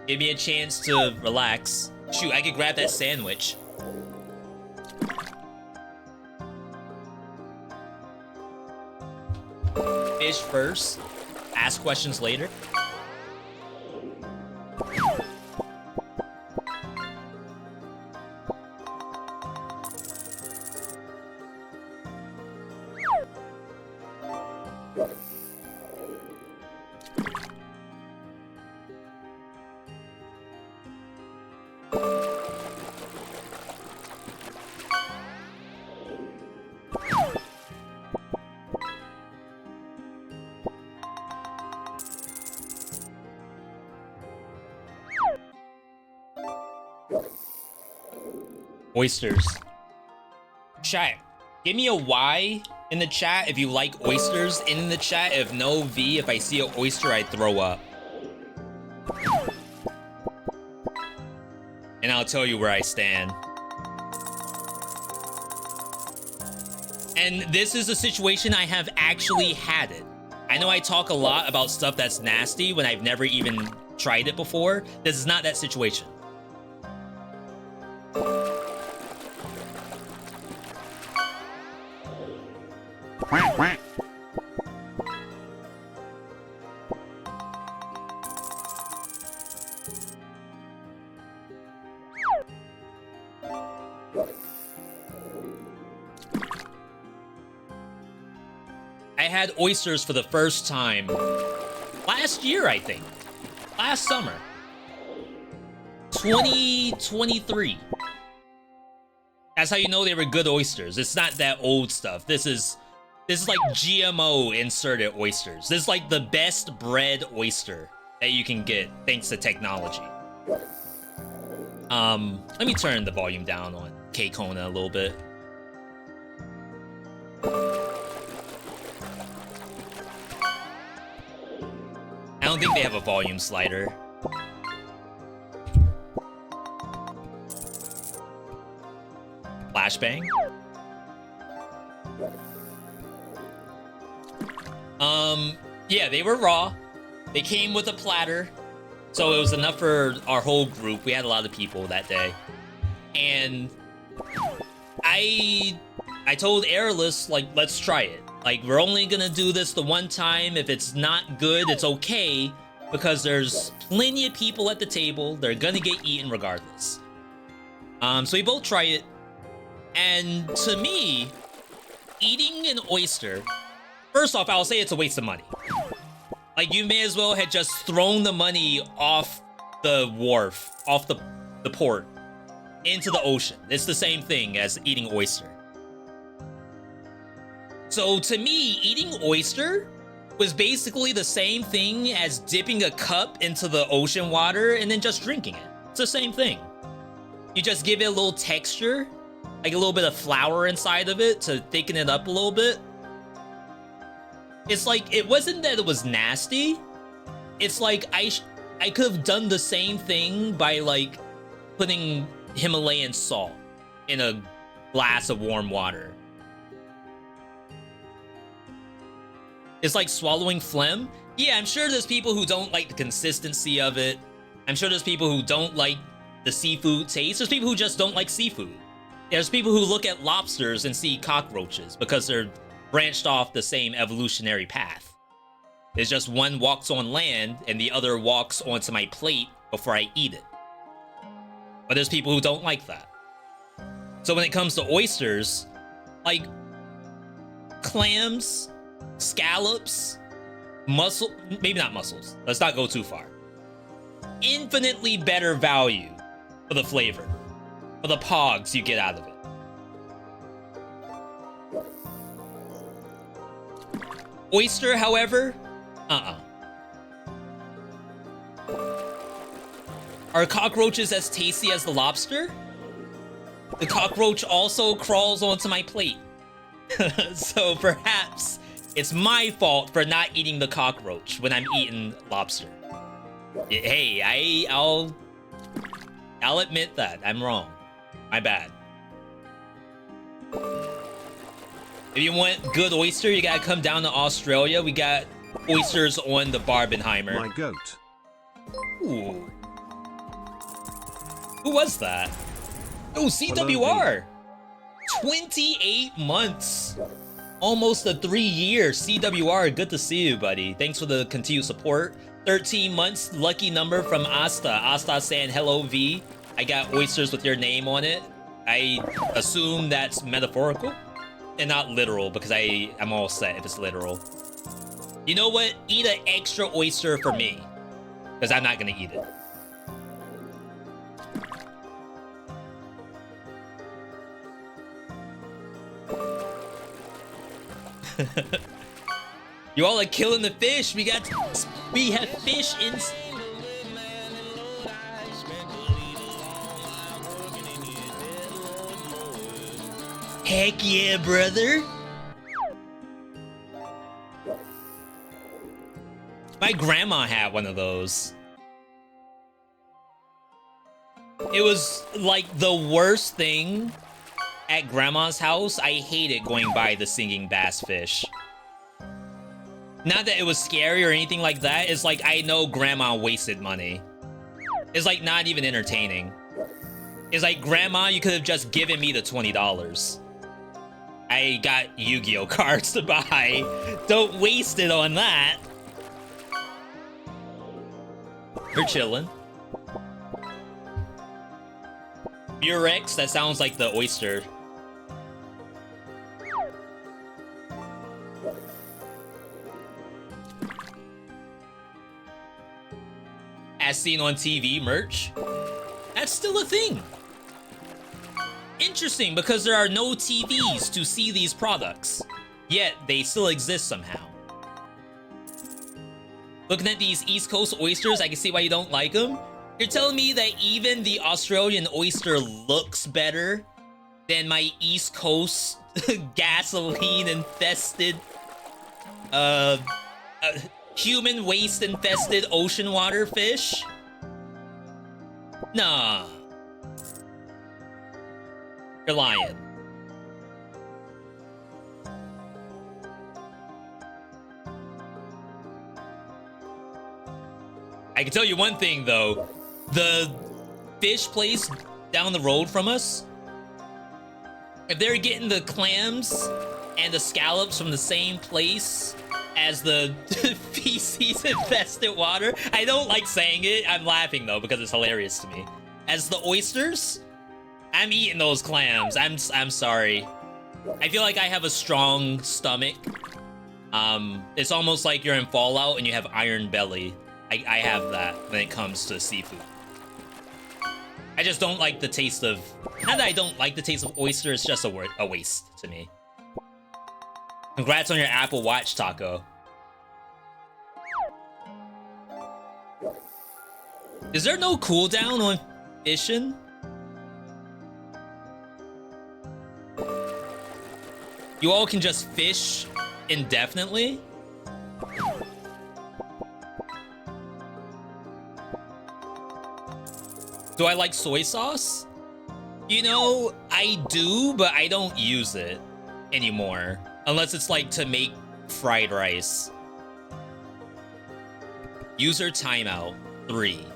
[SPEAKER 1] Give me a chance to relax. Shoot, I could grab that sandwich. fish first, ask questions later. Oysters. Chat, give me a Y in the chat if you like oysters. In the chat, if no, V. If I see an oyster, I throw up. And I'll tell you where I stand. And this is a situation I have actually had it. I know I talk a lot about stuff that's nasty when I've never even tried it before. This is not that situation. I had oysters for the first time last year, I think. Last summer. 2023. That's how you know they were good oysters. It's not that old stuff. This is like GMO inserted oysters. This is like the best bred oyster that you can get thanks to technology. Let me turn the volume down on K-Kona a little bit. I don't think they have a volume slider. Flashbang? Yeah, they were raw. They came with a platter. So it was enough for our whole group. We had a lot of people that day. And I told Airless, like, let's try it. Like, we're only gonna do this the one time. If it's not good, it's okay. Because there's plenty of people at the table. They're gonna get eaten regardless. So we both try it. And to me, eating an oyster, first off, I'll say it's a waste of money. Like, you may as well have just thrown the money off the wharf, off the port, into the ocean. It's the same thing as eating oyster. So to me, eating oyster was basically the same thing as dipping a cup into the ocean water and then just drinking it. It's the same thing. You just give it a little texture, like a little bit of flour inside of it to thicken it up a little bit. It's like, it wasn't that it was nasty. It's like I could have done the same thing by like putting Himalayan salt in a glass of warm water. It's like swallowing phlegm. Yeah, I'm sure there's people who don't like the consistency of it. I'm sure there's people who don't like the seafood taste. There's people who just don't like seafood. There's people who look at lobsters and see cockroaches because they're branched off the same evolutionary path. It's just one walks on land and the other walks onto my plate before I eat it. But there's people who don't like that. So when it comes to oysters, like clams, scallops, maybe not mussels. Let's not go too far. Infinitely better value for the flavor, for the pogs you get out of it. Oyster, however, Are cockroaches as tasty as the lobster? The cockroach also crawls onto my plate. So perhaps it's my fault for not eating the cockroach when I'm eating lobster. Hey, I'll admit that. I'm wrong. My bad. If you want good oyster, you gotta come down to Australia. We got oysters on the Barbenheimer.
[SPEAKER 3] My goat.
[SPEAKER 1] Ooh. Who was that? Oh, CWR. 28 months. Almost a 3 year CWR. Good to see you, buddy. Thanks for the continued support. 13 months, lucky number from Asta. Asta saying, hello, V. I got oysters with your name on it. I assume that's metaphorical and not literal, because I'm all set if it's literal. You know what? Eat an extra oyster for me, because I'm not going to eat it. You all are killing the fish. We have fish in. Heck yeah, brother. My grandma had one of those. It was like the worst thing at grandma's house. I hated going by the singing bass fish. Not that it was scary or anything like that. It's like, I know grandma wasted money. It's like not even entertaining. It's like, grandma, you could have just given me the $20. I got Yu-Gi-Oh cards to buy. Don't waste it on that. We're chilling. Murex, that sounds like the oyster. As seen on TV merch. That's still a thing. Interesting, because there are no TVs to see these products. Yet, they still exist somehow. Looking at these East Coast oysters, I can see why you don't like them. You're telling me that even the Australian oyster looks better than my East Coast gasoline-infested, human waste-infested ocean water fish? Nah. You're lying. I can tell you one thing, though. The fish place down the road from us, if they're getting the clams and the scallops from the same place as the feces-infested water, I don't like saying it. I'm laughing, though, because it's hilarious to me. As the oysters, I'm eating those clams. I'm sorry. I feel like I have a strong stomach. It's almost like you're in Fallout and you have iron belly. I have that when it comes to seafood. I just don't like the taste of... Not that I don't like the taste of oyster, it's just a waste to me. Congrats on your Apple Watch, Taco. Is there no cooldown on fishing? You all can just fish indefinitely? Do I like soy sauce? You know, I do, but I don't use it anymore. Unless it's like to make fried rice. User timeout 3.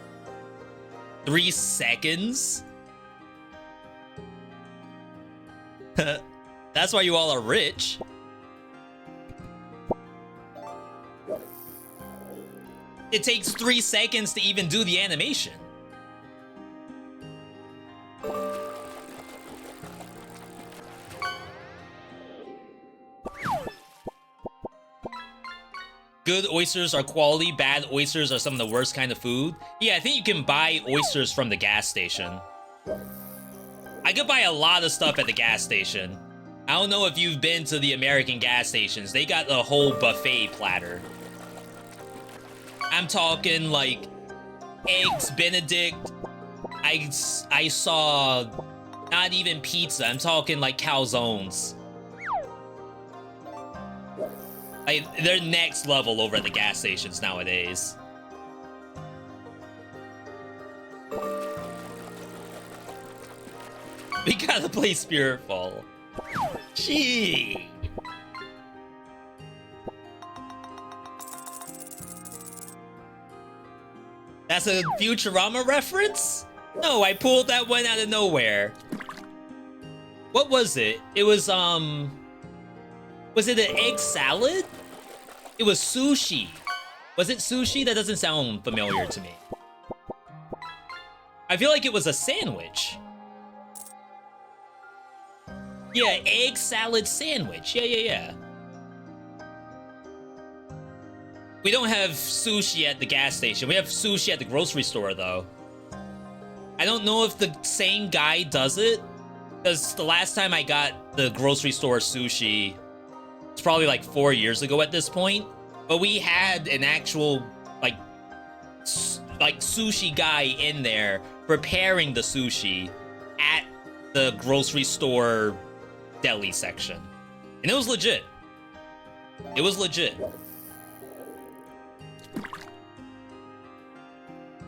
[SPEAKER 1] 3 seconds? That's why you all are rich. It takes 3 seconds to even do the animation. Good oysters are quality, bad oysters are some of the worst kind of food. Yeah, I think you can buy oysters from the gas station. I could buy a lot of stuff at the gas station. I don't know if you've been to the American gas stations. They got a whole buffet platter. I'm talking like eggs Benedict. I saw not even pizza. I'm talking like calzones. Like, they're next level over at the gas stations nowadays. We gotta play Spiritfall. Gee. That's a Futurama reference? No, I pulled that one out of nowhere. What was it? It was, Was it an egg salad? It was sushi. Was it sushi? That doesn't sound familiar to me. I feel like it was a sandwich. Yeah, egg salad sandwich. Yeah. We don't have sushi at the gas station. We have sushi at the grocery store, though. I don't know if the same guy does it, because the last time I got the grocery store sushi, it's probably like 4 years ago at this point. But we had an actual, like sushi guy in there preparing the sushi at the grocery store deli section. And it was legit. It was legit.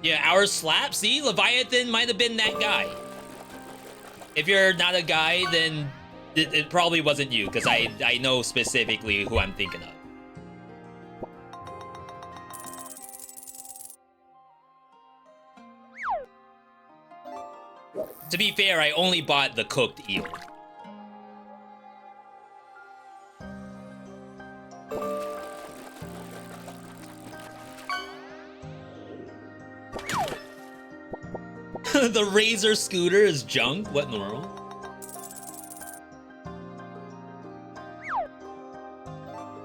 [SPEAKER 1] Yeah, our slap. See, Leviathan might have been that guy. If you're not a guy, then it probably wasn't you, because I know specifically who I'm thinking of. To be fair, I only bought the cooked eel. The Razor scooter is junk? What in the world?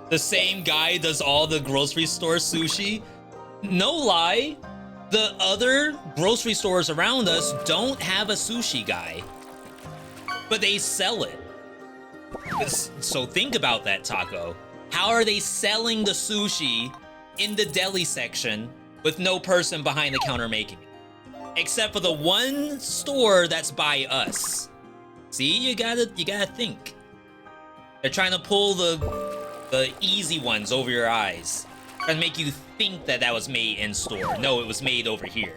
[SPEAKER 1] The same guy does all the grocery store sushi? No lie. The other grocery stores around us don't have a sushi guy, but they sell it. So think about that, Taco. How are they selling the sushi in the deli section with no person behind the counter making it? Except for the one store that's by us. See, you gotta think. They're trying to pull the easy ones over your eyes. Trying to make you think that was made in store. No, it was made over here.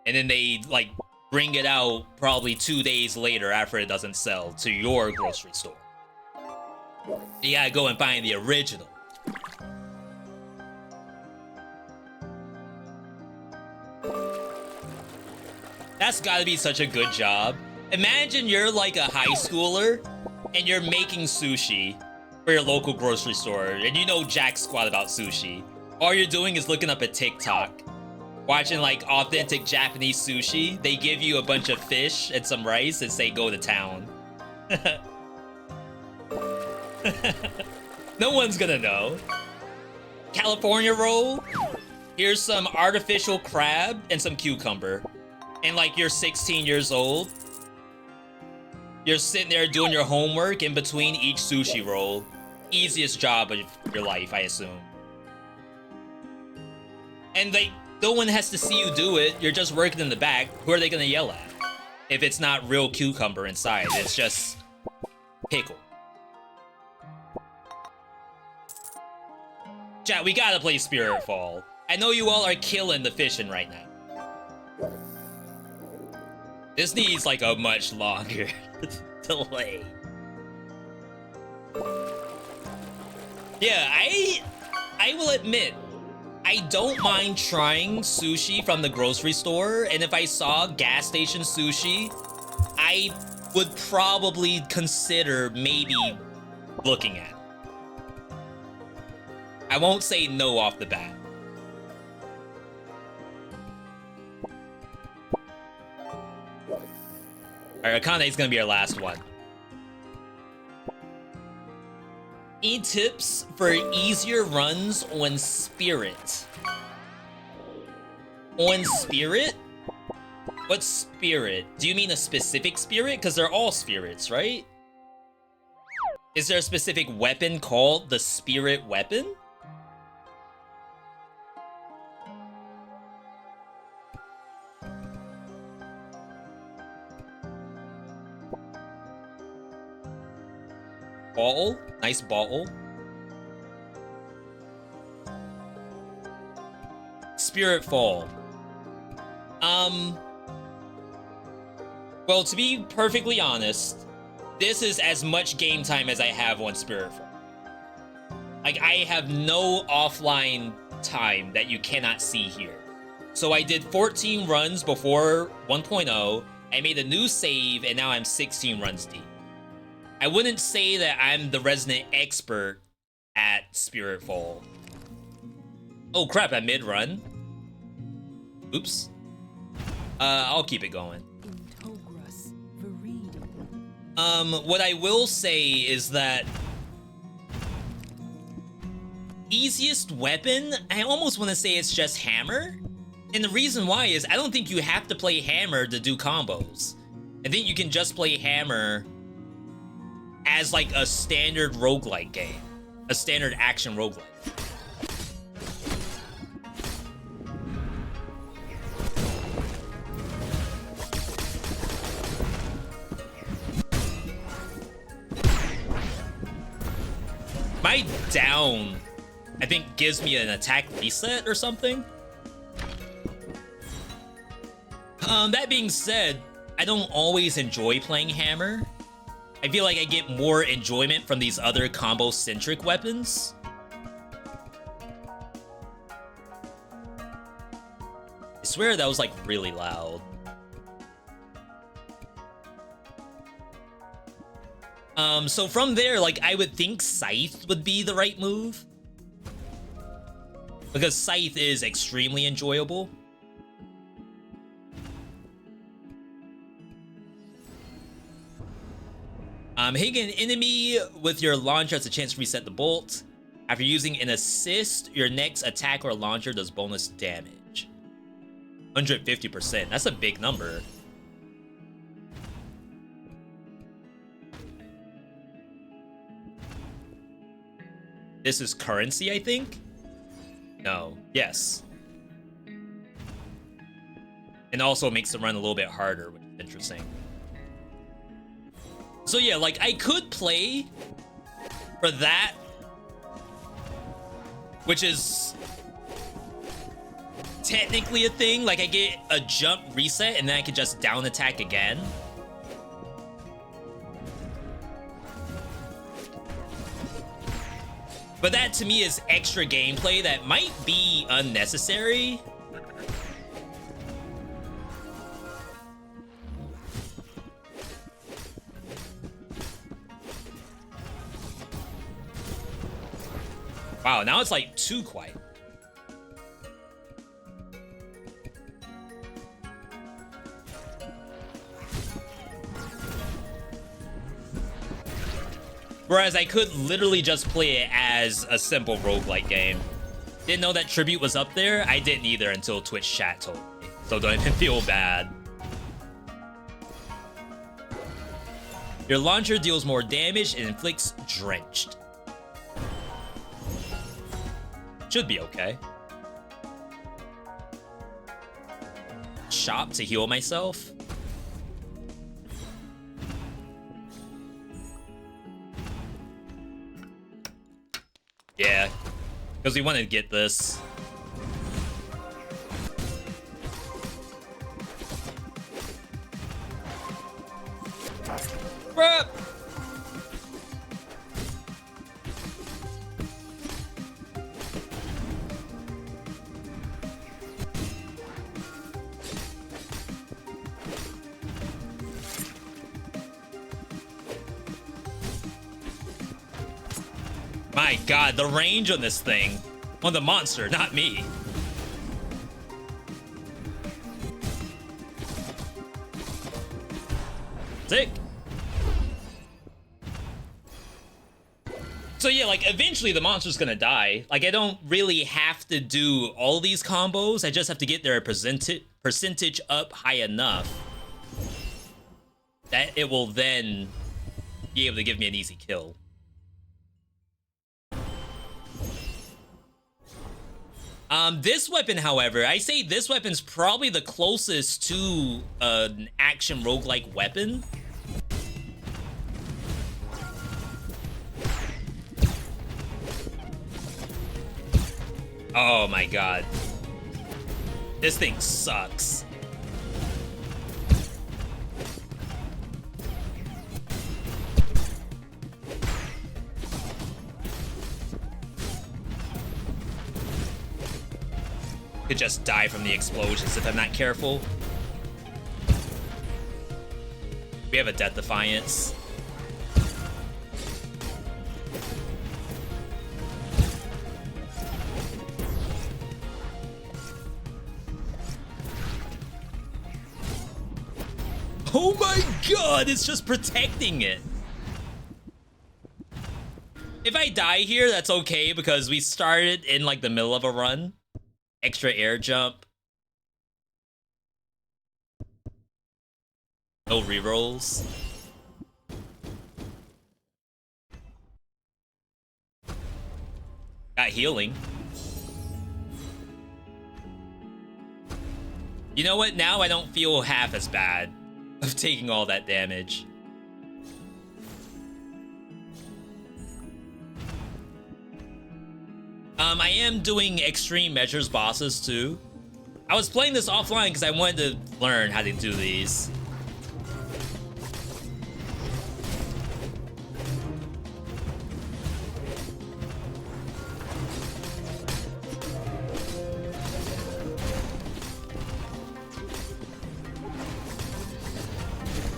[SPEAKER 1] And then they, like, bring it out probably 2 days later after it doesn't sell to your grocery store. You gotta go and find the original. That's gotta be such a good job. Imagine you're like a high schooler and you're making sushi for your local grocery store and you know jack squat about sushi. All you're doing is looking up at TikTok, watching like authentic Japanese sushi. They give you a bunch of fish and some rice and say go to town. No one's gonna know. California roll. Here's some artificial crab and some cucumber. And like you're 16 years old. You're sitting there doing your homework in between each sushi roll. Easiest job of your life, I assume. And no one has to see you do it. You're just working in the back. Who are they gonna yell at? If it's not real cucumber inside, it's just pickle. Chat, we gotta play Spiritfall. I know you all are killing the fishing right now. This needs like a much longer delay. Yeah, I will admit, I don't mind trying sushi from the grocery store, and if I saw gas station sushi, I would probably consider maybe looking at it. I won't say no off the bat. Alright, Akane is gonna be our last one. Any tips for easier runs on Spirit? On Spirit? What spirit? Do you mean a specific spirit? Because they're all spirits, right? Is there a specific weapon called the Spirit Weapon? Ball? Nice ball. Spiritfall. Well, to be perfectly honest, this is as much game time as I have on Spiritfall. Like, I have no offline time that you cannot see here. So I did 14 runs before 1.0, I made a new save, and now I'm 16 runs deep. I wouldn't say that I'm the resident expert at Spiritfall. Oh crap, I mid-run. Oops. I'll keep it going. What I will say is that easiest weapon, I almost want to say it's just hammer. And the reason why is I don't think you have to play hammer to do combos. I think you can just play hammer as like a standard roguelike game. A standard action roguelike. My down, I think, gives me an attack reset or something. That being said, I don't always enjoy playing hammer. I feel like I get more enjoyment from these other combo-centric weapons. I swear that was like really loud. So from there, like, I would think Scythe would be the right move. Because Scythe is extremely enjoyable. Hitting an enemy with your launcher has a chance to reset the bolt. After using an assist, your next attack or launcher does bonus damage. 150%. That's a big number. This is currency, I think? No. Yes. And also makes the run a little bit harder, which is interesting. So yeah, like, I could play for that, which is technically a thing. Like, I get a jump reset, and then I can just down attack again. But that, to me, is extra gameplay that might be unnecessary. Wow, now it's like too quiet. Whereas I could literally just play it as a simple roguelike game. Didn't know that Tribute was up there. I didn't either until Twitch chat told me. So don't even feel bad. Your launcher deals more damage and inflicts Drenched. Should be okay. Shop to heal myself. Yeah, because we wanted to get this. Bruh! My god, the range on this thing. On the monster, not me. Sick. So yeah, like, eventually the monster's gonna die. Like, I don't really have to do all these combos. I just have to get their percentage up high enough that it will then be able to give me an easy kill. This weapon, however, I say this weapon's probably the closest to an action roguelike weapon. Oh my god. This thing sucks. Could just die from the explosions if I'm not careful. We have a Death Defiance. Oh my god, it's just protecting it. If I die here, that's okay because we started in like the middle of a run. Extra air jump. No rerolls. Got healing. You know what? Now I don't feel half as bad of taking all that damage. I am doing extreme measures bosses too. I was playing this offline because I wanted to learn how to do these.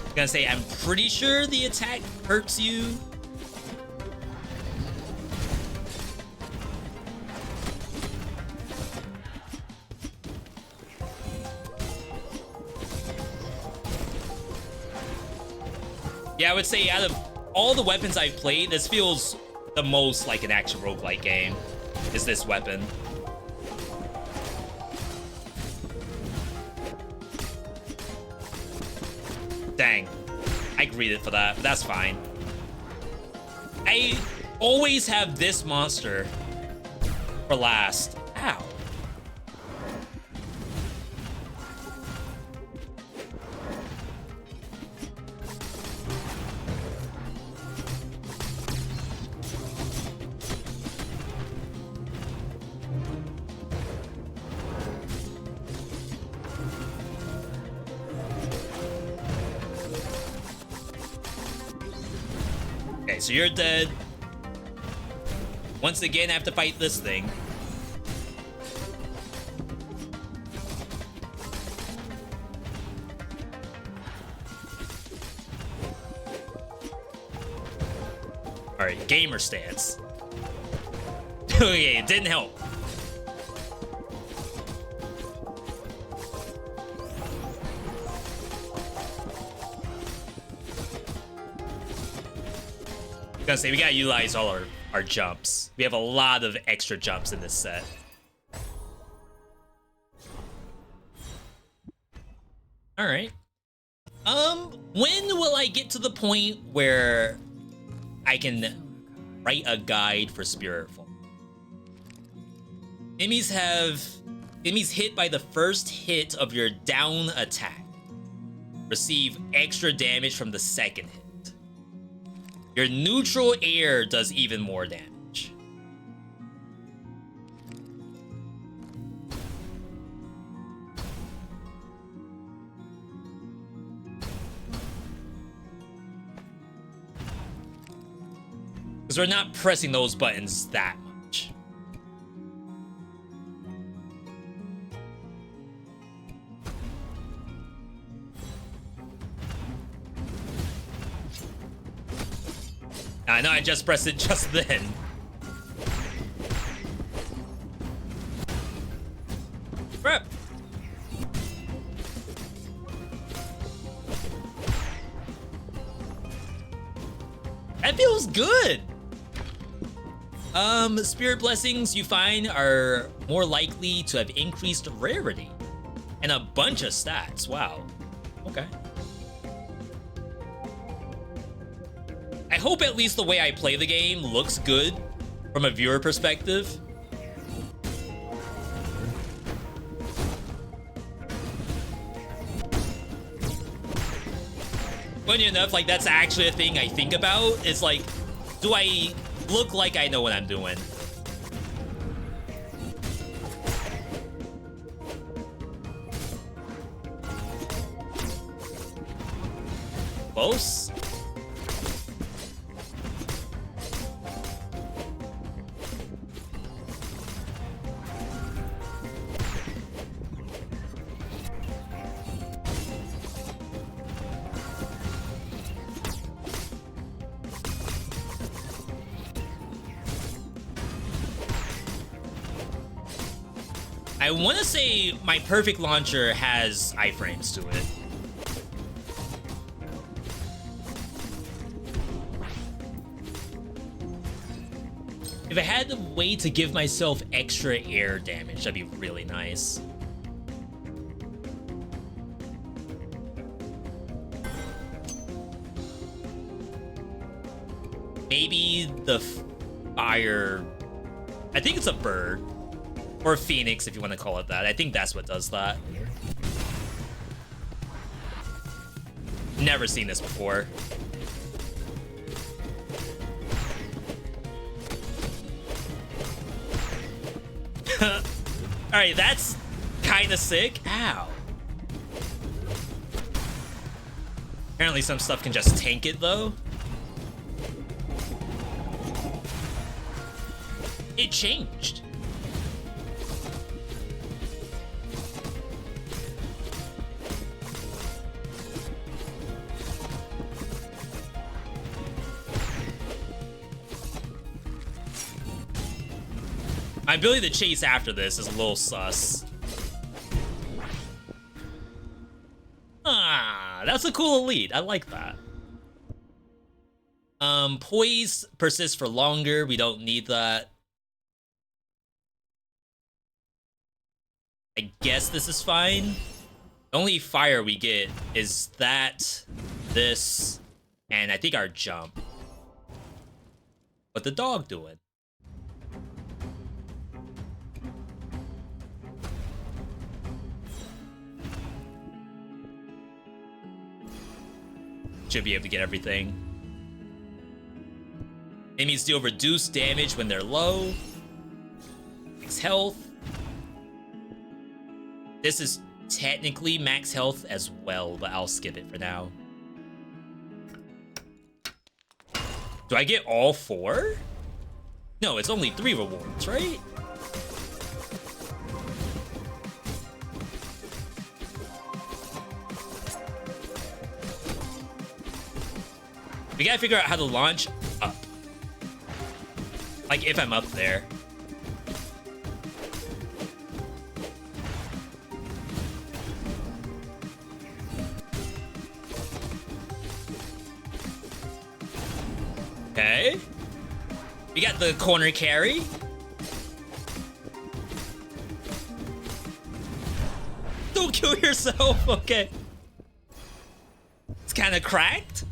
[SPEAKER 1] I'm gonna say I'm pretty sure the attack hurts you. Yeah, I would say out of all the weapons I've played, this feels the most like an action roguelike game, is this weapon. Dang, I greeted for that, but that's fine. I always have this monster for last. Ow. Okay, so you're dead. Once again, I have to fight this thing. Alright, gamer stance. Okay, it didn't help. I was gonna say, we gotta utilize all our jumps. We have a lot of extra jumps in this set. Alright. When will I get to the point where I can write a guide for Spiritfall? Enemies hit by the first hit of your down attack receive extra damage from the second hit. Your neutral air does even more damage. Because we're not pressing those buttons that much. I know I just pressed it just then. Crap. That feels good. Spirit blessings you find are more likely to have increased rarity and a bunch of stats. Wow. Okay. I hope at least the way I play the game looks good from a viewer perspective. Funny enough, like that's actually a thing I think about. It's like, do I look like I know what I'm doing? Close. I want to say my perfect launcher has iframes to it. If I had a way to give myself extra air damage, that'd be really nice. Maybe the fire... I think it's a bird. Or a phoenix, if you want to call it that. I think that's what does that. Never seen this before. Alright, that's kind of sick. Ow. Apparently some stuff can just tank it, though. It changed. My ability to chase after this is a little sus. Ah, that's a cool elite. I like that. Poise persists for longer. We don't need that. I guess this is fine. The only fire we get is that, this, and I think our jump. What the dog doing? Should be able to get everything. Enemies deal reduced damage when they're low. Max health. This is technically max health as well, but I'll skip it for now. Do I get all 4? No, it's only 3 rewards, right? We gotta figure out how to launch up. Like, if I'm up there. Okay. We got the corner carry. Don't kill yourself. Okay. It's kind of cracked.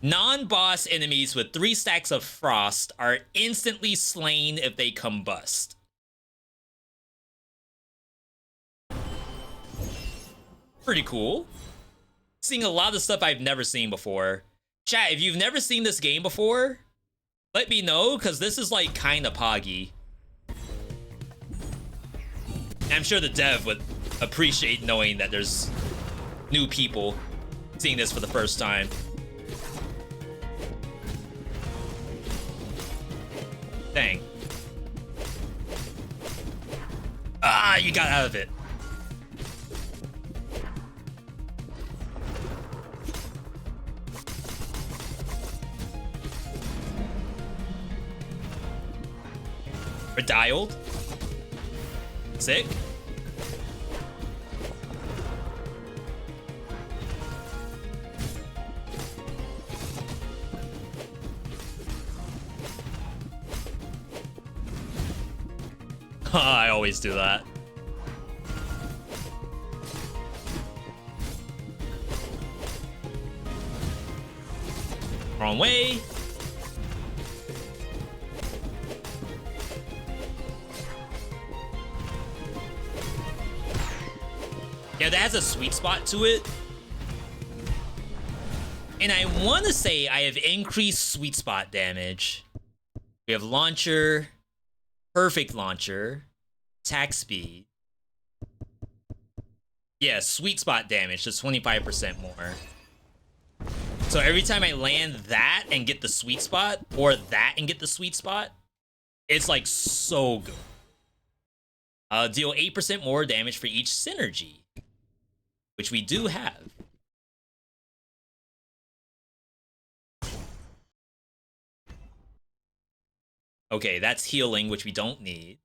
[SPEAKER 1] Non-boss enemies with 3 stacks of frost are instantly slain if they combust. Pretty cool. Seeing a lot of stuff I've never seen before. Chat, if you've never seen this game before, let me know, because this is like kind of poggy. I'm sure the dev would appreciate knowing that there's new people seeing this for the first time. Dang. Ah, you got out of it. We're dialed. Sick. I always do that. Wrong way. Yeah, that has a sweet spot to it. And I want to say I have increased sweet spot damage. We have launcher, perfect launcher, attack speed. Yeah, sweet spot damage, just 25% more. So every time I land that and get the sweet spot, or that and get the sweet spot, it's like so good. Deal 8% more damage for each synergy, which we do have. Okay, that's healing, which we don't need.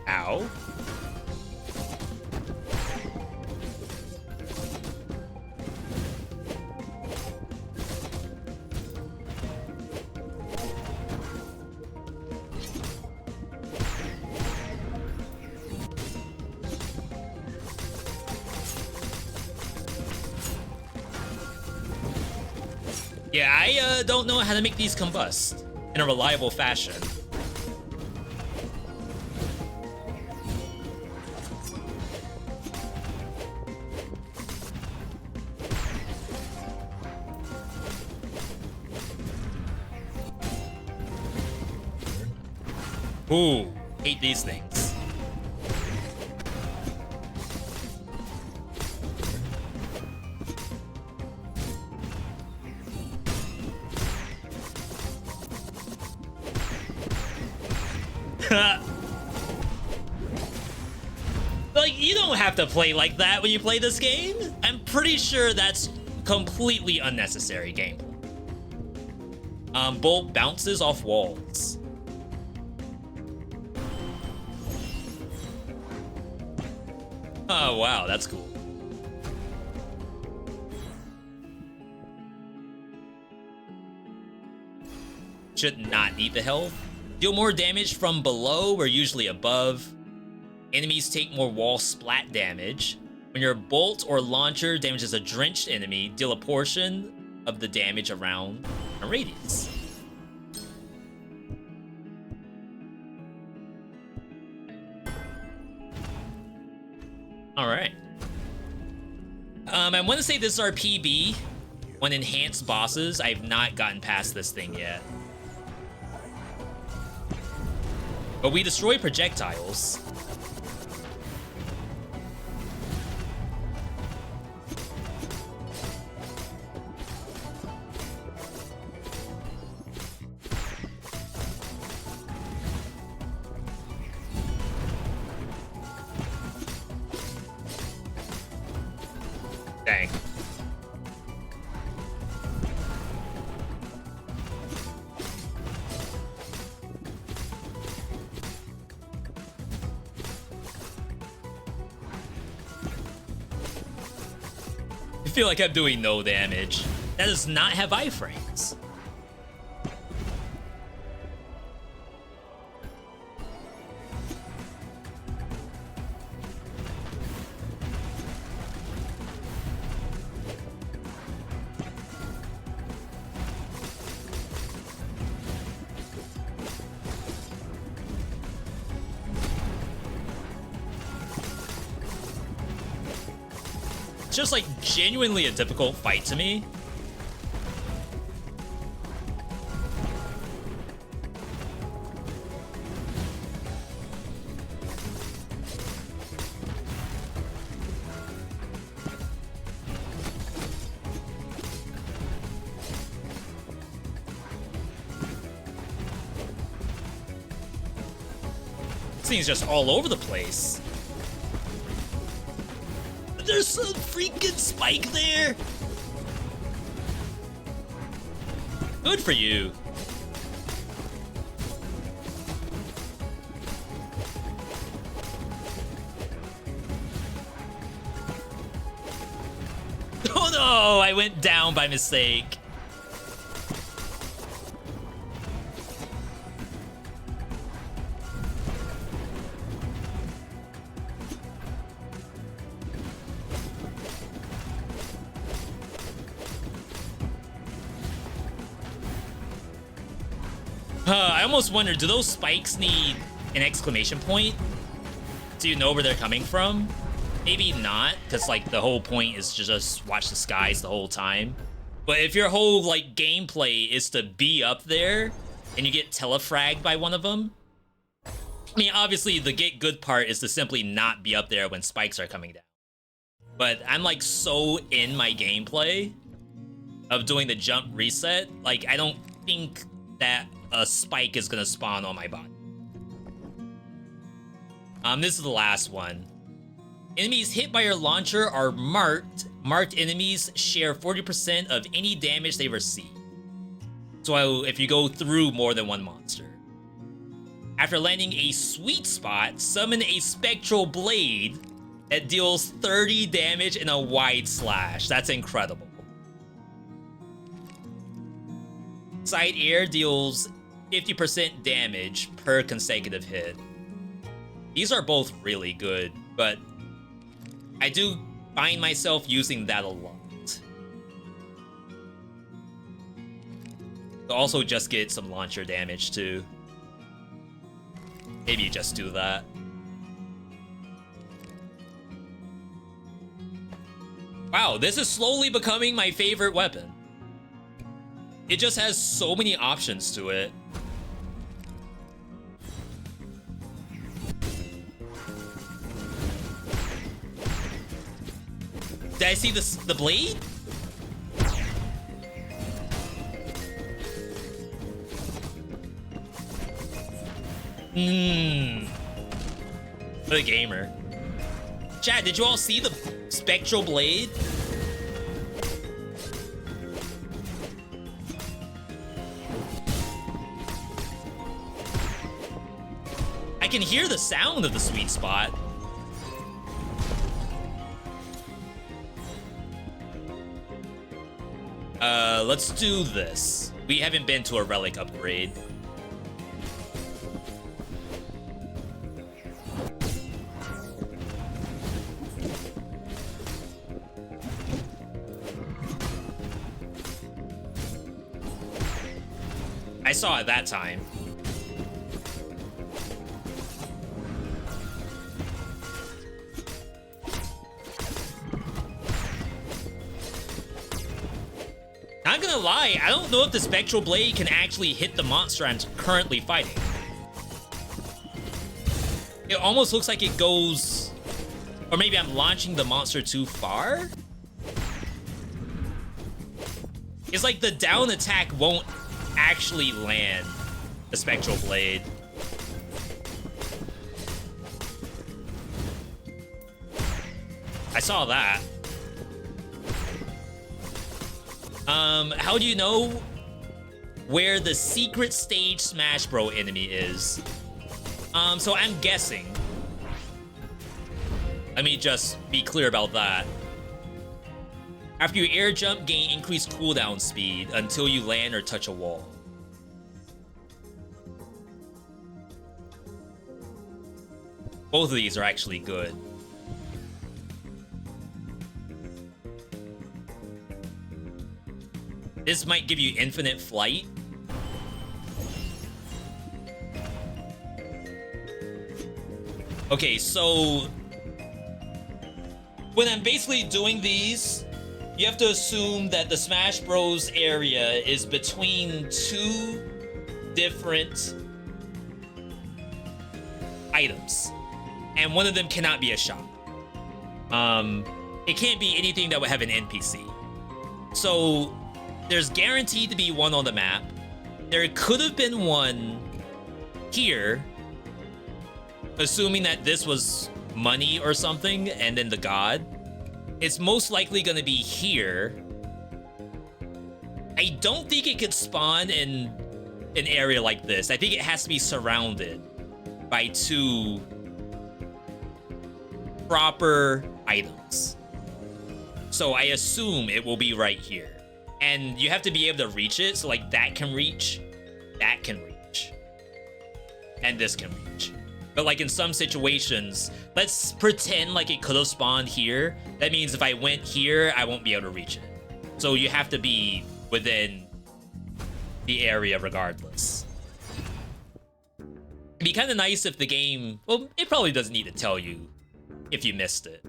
[SPEAKER 1] Ow. Yeah, I don't know how to make these combust in a reliable fashion. Ooh, hate these things. Like, you don't have to play like that when you play this game. I'm pretty sure that's completely unnecessary gameplay. Bolt bounces off walls. Oh, wow, that's cool. Should not need the health. Deal more damage from below or usually above. Enemies take more wall splat damage. When your bolt or launcher damages a drenched enemy, deal a portion of the damage around a radius. Alright. I want to say this is our PB on enhanced bosses. I have not gotten past this thing yet. But we destroy projectiles. Dang. I feel like I'm doing no damage. That does not have iframes. Just like genuinely a difficult fight to me. This thing's just all over the place. There's a freaking spike there. Good for you. Oh no, I went down by mistake. I almost wonder, do those spikes need an exclamation point so you know where they're coming from? Maybe not, because like the whole point is to just watch the skies the whole time. But if your whole like gameplay is to be up there and you get telefragged by one of them, I mean, obviously the get good part is to simply not be up there when spikes are coming down. But I'm like so in my gameplay of doing the jump reset, like I don't think that a spike is gonna spawn on my body. This is the last one. Enemies hit by your launcher are marked. Marked enemies share 40% of any damage they receive. So if you go through more than one monster. After landing a sweet spot, summon a spectral blade that deals 30 damage in a wide slash. That's incredible. Side air deals 50% damage per consecutive hit. These are both really good, but I do find myself using that a lot. Also just get some launcher damage too. Maybe you just do that. Wow, this is slowly becoming my favorite weapon. It just has so many options to it. Did I see the blade? What a gamer. Chat, did you all see the spectral blade? I can hear the sound of the sweet spot. Let's do this. We haven't been to a relic upgrade. I saw it that time. Not gonna lie, I don't know if the Spectral Blade can actually hit the monster I'm currently fighting. It almost looks like it goes... Or maybe I'm launching the monster too far? It's like the down attack won't actually land the Spectral Blade. I saw that. How do you know where the secret stage Smash Bro enemy is? So I'm guessing. Let me just be clear about that. After you air jump, gain increased cooldown speed until you land or touch a wall. Both of these are actually good. This might give you infinite flight. Okay, so when I'm basically doing these, you have to assume that the Smash Bros area is between two different items, and one of them cannot be a shop. It can't be anything that would have an NPC. So there's guaranteed to be one on the map. There could have been one here, assuming that this was money or something, and then the god. It's most likely gonna be here. I don't think it could spawn in an area like this. I think it has to be surrounded by two proper items. So I assume it will be right here. And you have to be able to reach it, so like that can reach, and this can reach. But like in some situations, let's pretend like it could have spawned here. That means if I went here, I won't be able to reach it. So you have to be within the area regardless. It'd be kind of nice if the game, well, it probably doesn't need to tell you if you missed it.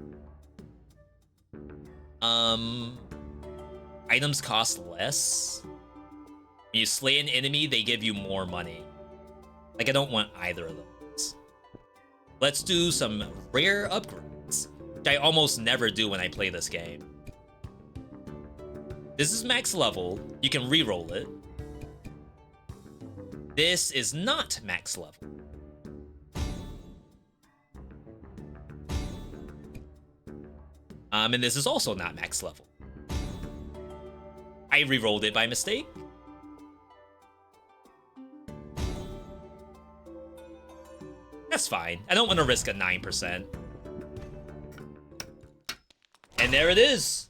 [SPEAKER 1] Items cost less. When you slay an enemy, they give you more money. Like, I don't want either of those. Let's do some rare upgrades, which I almost never do when I play this game. This is max level. You can reroll it. This is not max level. And this is also not max level. I rerolled it by mistake. That's fine. I don't want to risk a 9%. And there it is.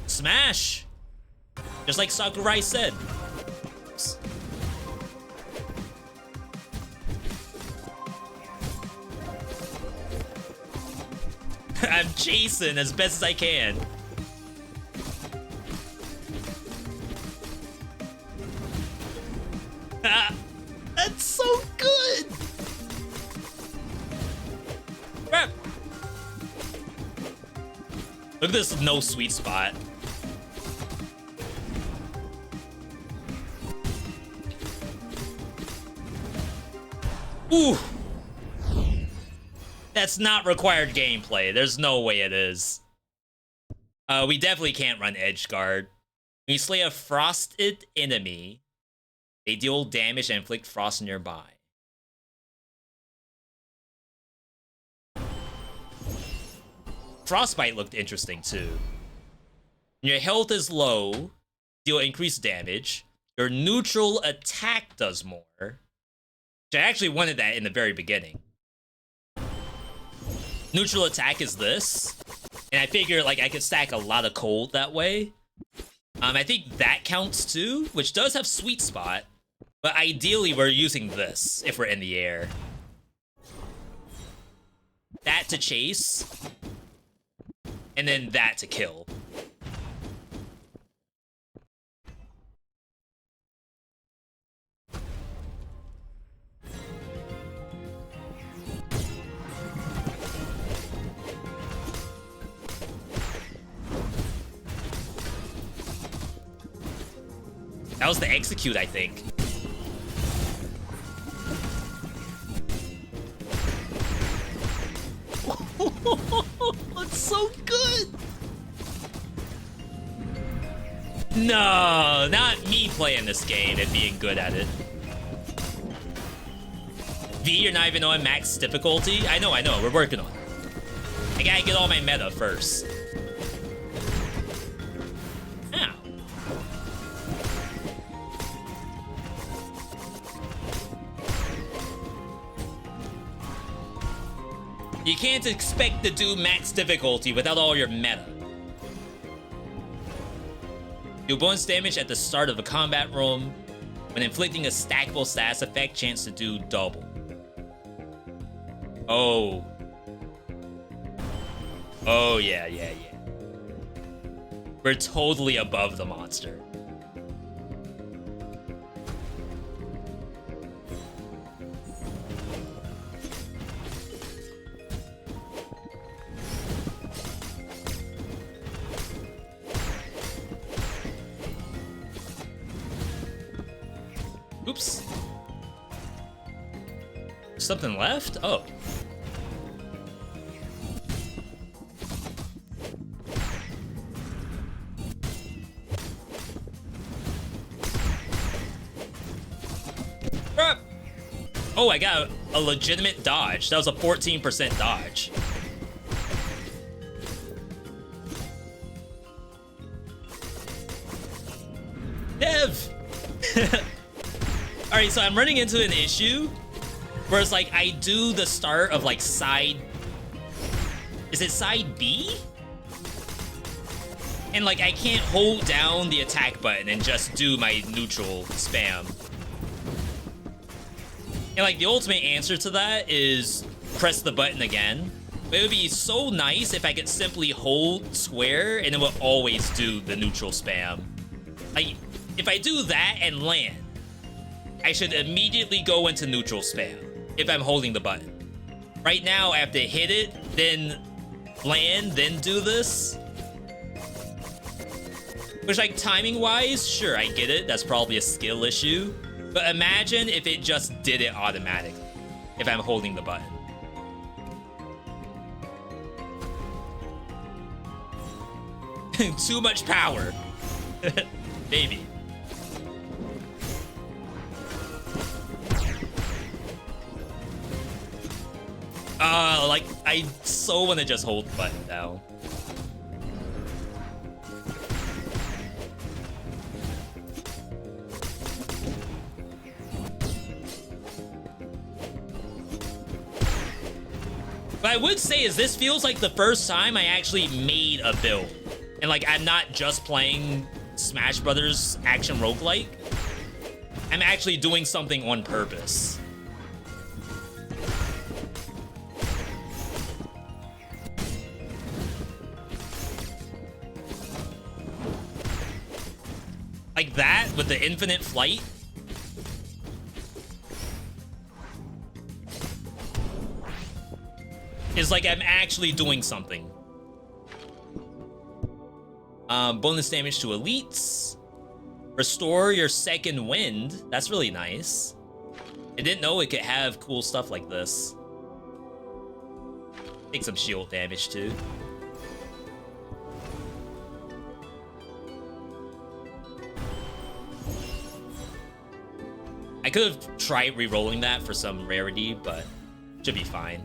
[SPEAKER 1] Smash. Just like Sakurai said. Oops. I'm chasing as best as I can. That's so good. Crap. Look at this no sweet spot. Ooh. That's not required gameplay. There's no way it is. We definitely can't run edge guard. When you slay a frosted enemy, they deal damage and inflict frost nearby. Frostbite looked interesting too. When your health is low, deal increased damage. Your neutral attack does more. Which I actually wanted that in the very beginning. Neutral attack is this. And I figure like I could stack a lot of cold that way. I think that counts too, which does have sweet spot. But ideally we're using this if we're in the air. That to chase. And then that to kill. That was the execute, I think. It's so good. No, not me playing this game and being good at it. V, you're not even on max difficulty? I know, we're working on it. I gotta get all my meta first. Ow. You can't expect to do max difficulty without all your meta. Do bonus damage at the start of a combat room. When inflicting a stackable status effect, chance to do double. Oh. Oh, yeah. We're totally above the monster. Oops. Something left? Oh. Crap. Oh, I got a legitimate dodge. That was a 14% dodge. Dev! Alright, so I'm running into an issue where it's like I do the start of like side... Is it side B? And like I can't hold down the attack button and just do my neutral spam. And like the ultimate answer to that is press the button again. But it would be so nice if I could simply hold square and it would always do the neutral spam. Like, if I do that and land, I should immediately go into neutral spam if I'm holding the button. Right now, I have to hit it, then land, then do this. Which, like, timing-wise, sure, I get it. That's probably a skill issue. But imagine if it just did it automatically if I'm holding the button. Too much power. Maybe. Like, I so want to just hold the button down. What I would say is this feels like the first time I actually made a build. And like, I'm not just playing Smash Brothers action roguelike. I'm actually doing something on purpose. Like that with the infinite flight. Is like I'm actually doing something. Bonus damage to elites. Restore your second wind. That's really nice. I didn't know it could have cool stuff like this. Take some shield damage too. I could have tried re-rolling that for some rarity, but should be fine.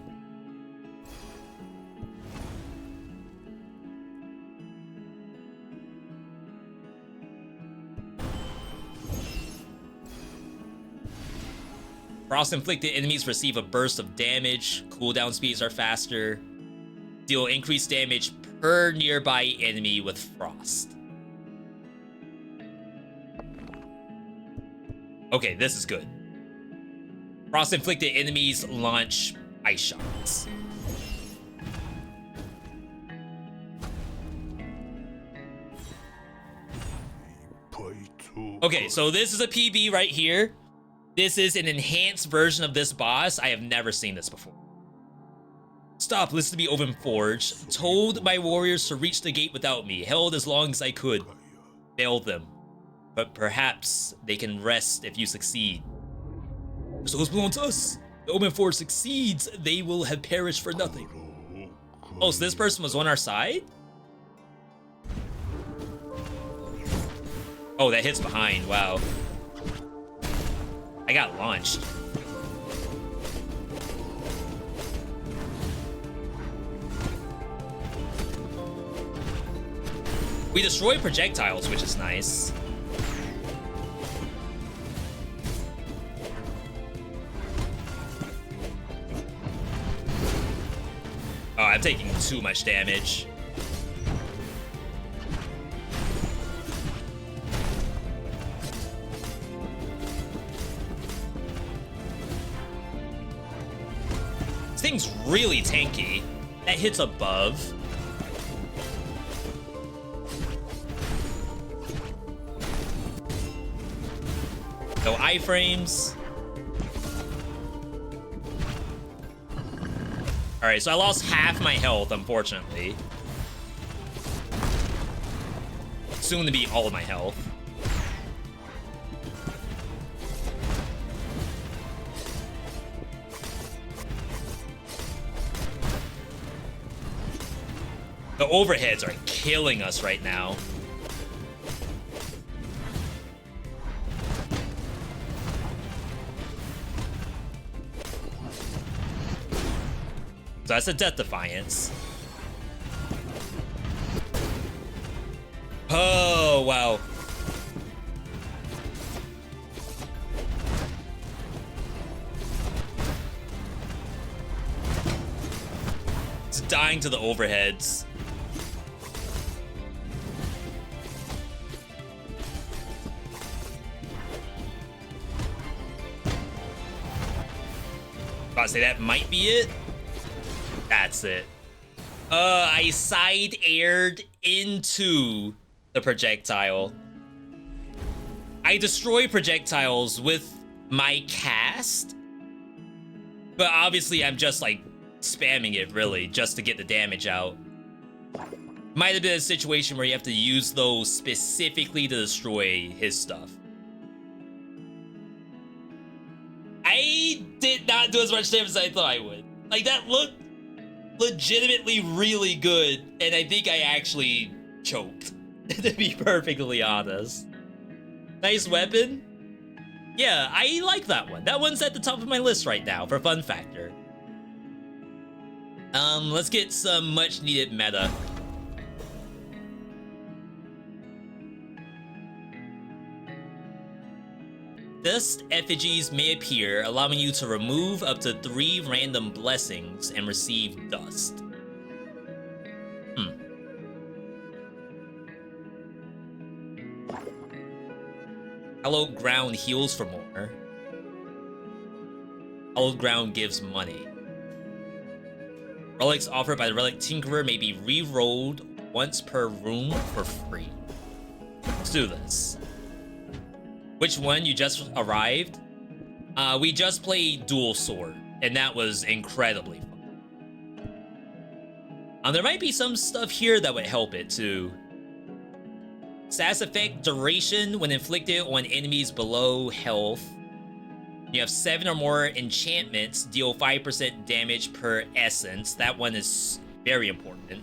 [SPEAKER 1] Frost-inflicted enemies receive a burst of damage. Cooldown speeds are faster. Deal increased damage per nearby enemy with frost. Okay, this is good. Frost-inflicted enemies launch ice shots. Okay, so this is a PB right here. This is an enhanced version of this boss. I have never seen this before. Stop, listen to me, Oven Forge. Told my warriors to reach the gate without me. Held as long as I could. Failed them. But perhaps they can rest if you succeed. So it's belongs to us. The Omen Force succeeds, they will have perished for nothing. Oh, so this person was on our side? Oh, that hits behind. Wow. I got launched. We destroy projectiles, which is nice. Oh, I'm taking too much damage. This thing's really tanky. That hits above. No iframes. Alright, so I lost half my health, unfortunately. Soon to be all of my health. The overheads are killing us right now. So that's a Death Defiance. Oh, wow. It's dying to the overheads. About to say that might be it. That's it. I side-aired into the projectile. I destroy projectiles with my cast, but obviously I'm just like spamming it really just to get the damage out. Might have been a situation where you have to use those specifically to destroy his stuff. I did not do as much damage as I thought I would. Like, that looked legitimately really good, and I think I actually choked, to be perfectly honest. Nice weapon. Yeah, I like that one. That one's at the top of my list right now for fun factor. Let's get some much needed meta. Dust effigies may appear, allowing you to remove up to 3 random blessings and receive dust. Hallowed ground heals for more. Hallowed ground gives money. Relics offered by the Relic Tinkerer may be re-rolled once per room for free. Let's do this. Which one? You just arrived? We just played Dual Sword, and that was incredibly fun. There might be some stuff here that would help it too. Status effect duration when inflicted on enemies below health. You have 7 or more enchantments, deal 5% damage per essence. That one is very important.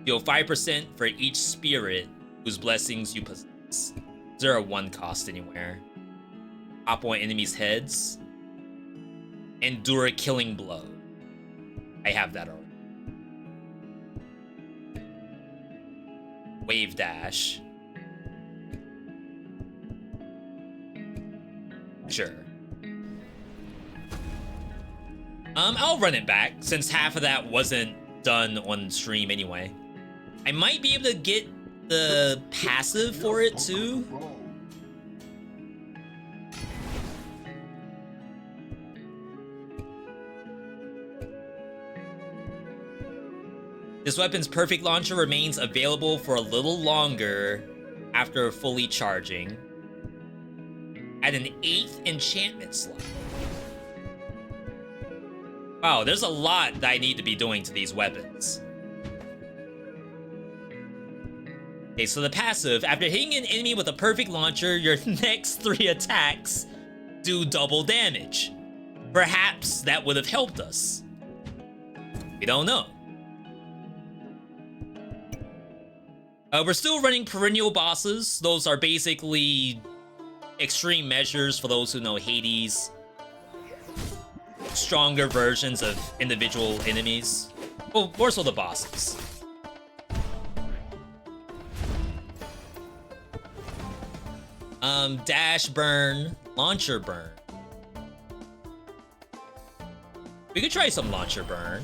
[SPEAKER 1] Deal 5% for each spirit whose blessings you possess. Is there a 1 cost anywhere? Hop on enemies' heads. Endure a killing blow. I have that already. Wave dash. Sure. I'll run it back since half of that wasn't done on stream anyway. I might be able to get the passive for it too. This weapon's perfect launcher remains available for a little longer after fully charging. At an 8th enchantment slot. Wow, there's a lot that I need to be doing to these weapons. Okay, so the passive, after hitting an enemy with a perfect launcher, your next 3 attacks do double damage. Perhaps that would have helped us. We don't know. We're still running perennial bosses. Those are basically extreme measures for those who know Hades. Stronger versions of individual enemies. Well, more so the bosses. Dash burn, launcher burn. We could try some launcher burn.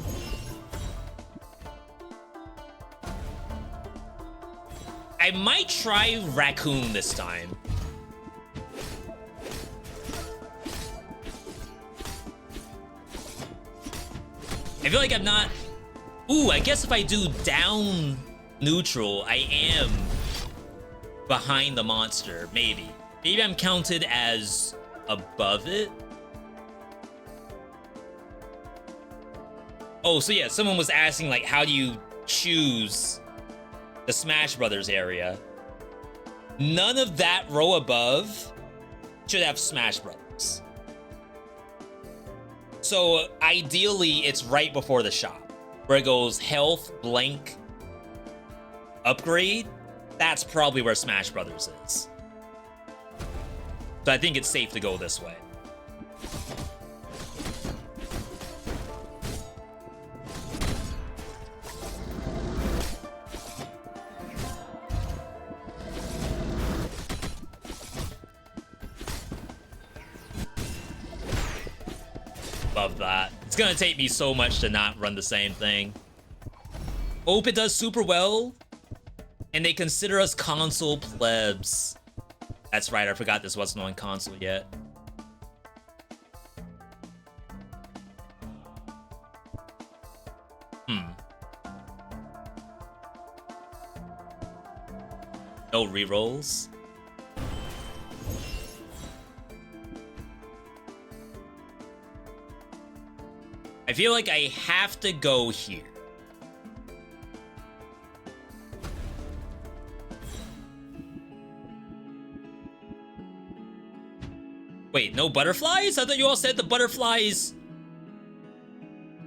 [SPEAKER 1] I might try raccoon this time. I feel like I'm not... Ooh, I guess if I do down neutral, I am behind the monster, maybe. Maybe I'm counted as above it. Oh, so yeah, someone was asking, like, how do you choose the Smash Brothers area? None of that row above should have Smash Brothers. So ideally, it's right before the shop, where it goes health, blank, upgrade. That's probably where Smash Brothers is. So I think it's safe to go this way. Love that. It's gonna take me so much to not run the same thing. Hope it does super well. And they consider us console plebs. That's right, I forgot this wasn't on console yet. No rerolls. I feel like I have to go here. Wait, no butterflies? I thought you all said the butterflies.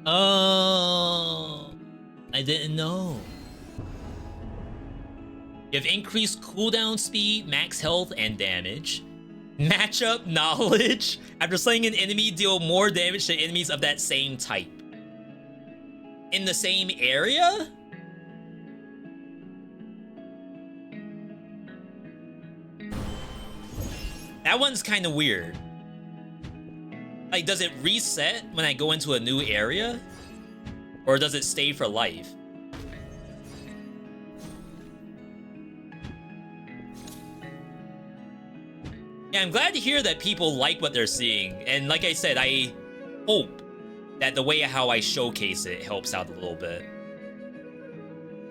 [SPEAKER 1] Oh, I didn't know. You have increased cooldown speed, max health, and damage. Matchup knowledge. After slaying an enemy, deal more damage to enemies of that same type. In the same area? That one's kind of weird. Like, does it reset when I go into a new area? Or does it stay for life? Yeah, I'm glad to hear that people like what they're seeing. And like I said, I hope that the way how I showcase it helps out a little bit.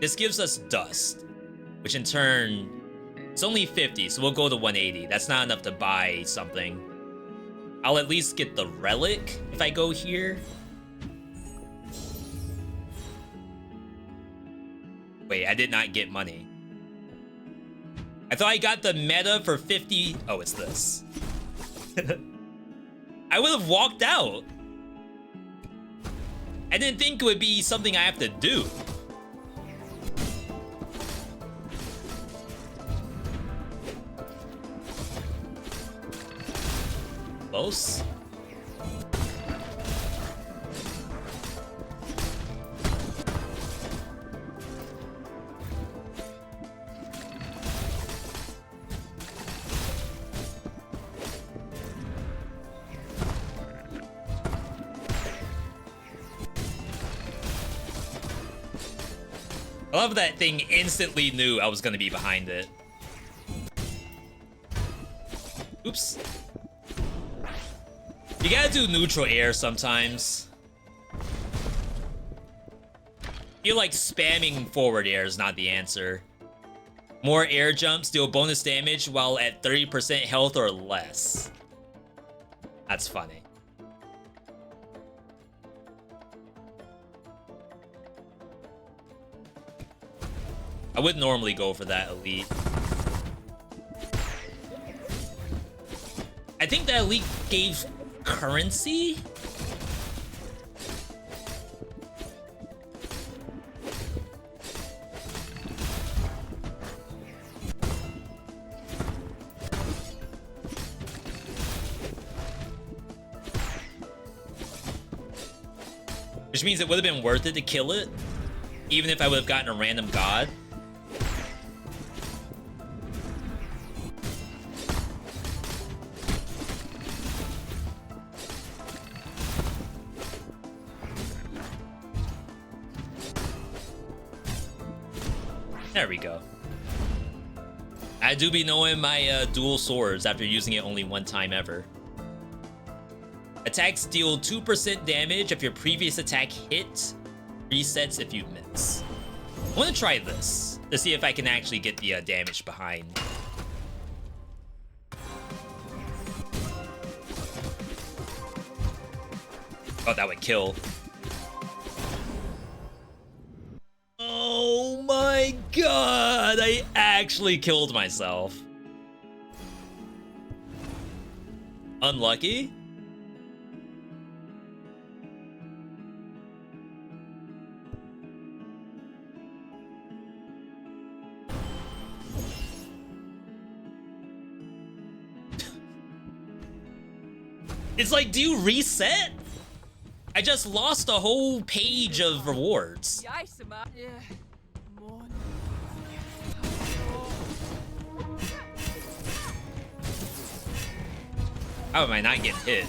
[SPEAKER 1] This gives us dust, which in turn, it's only 50, so we'll go to 180. That's not enough to buy something. I'll at least get the relic if I go here. Wait, I did not get money. I thought I got the meta for 50. Oh, it's this. I would have walked out. I didn't think it would be something I have to do. Close. I love that thing instantly knew I was gonna be behind it. Oops. You gotta do neutral air sometimes. I feel like spamming forward air is not the answer. More air jumps deal bonus damage while at 30% health or less. That's funny. I would normally go for that elite. I think that elite gave currency? Which means it would have been worth it to kill it, even if I would have gotten a random god. There we go. I do be knowing my dual swords after using it only one time ever. Attacks deal 2% damage if your previous attack hit. Resets if you miss. I want to try this to see if I can actually get the damage behind. Oh, that would kill. Oh my god, I actually killed myself. Unlucky? It's like, do you reset? I just lost a whole page of rewards. How am I not getting hit?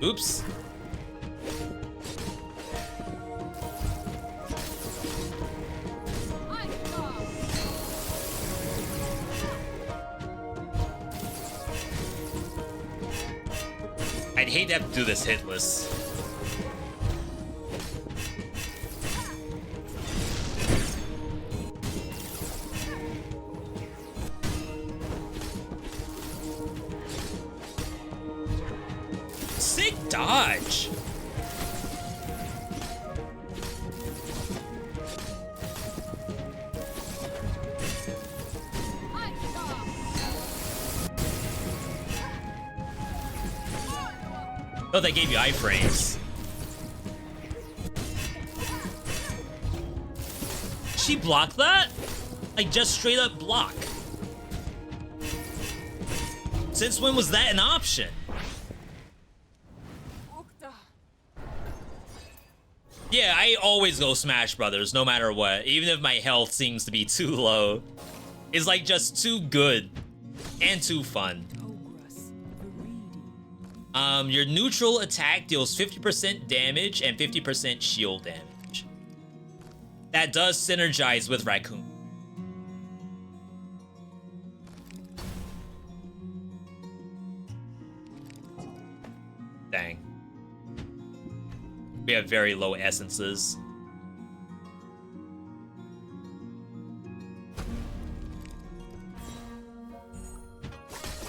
[SPEAKER 1] Oops. I'd hate to have to do this hitless. Sick dodge. Oh, they gave you iframes. She blocked that? Like, just straight up block. Since when was that an option? Yeah, I always go Smash Brothers, no matter what. Even if my health seems to be too low. It's like just too good and too fun. Your neutral attack deals 50% damage and 50% shield damage. That does synergize with Raccoon. Dang. We have very low essences.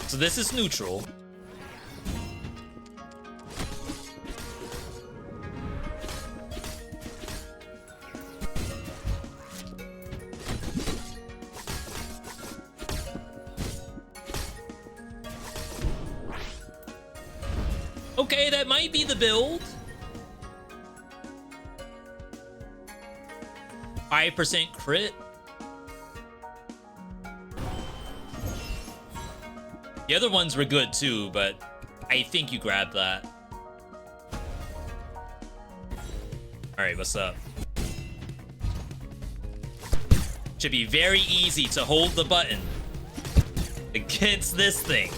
[SPEAKER 1] So this is neutral. Okay, that might be the build. 5% crit. The other ones were good too, but I think you grabbed that. Alright, what's up? Should be very easy to hold the button against this thing.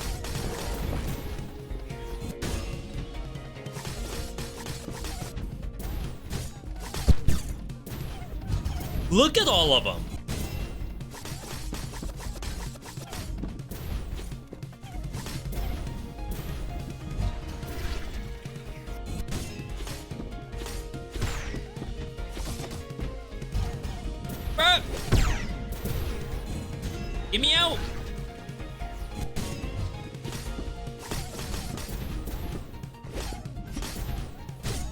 [SPEAKER 1] Look at all of them. Bruh. Get me out.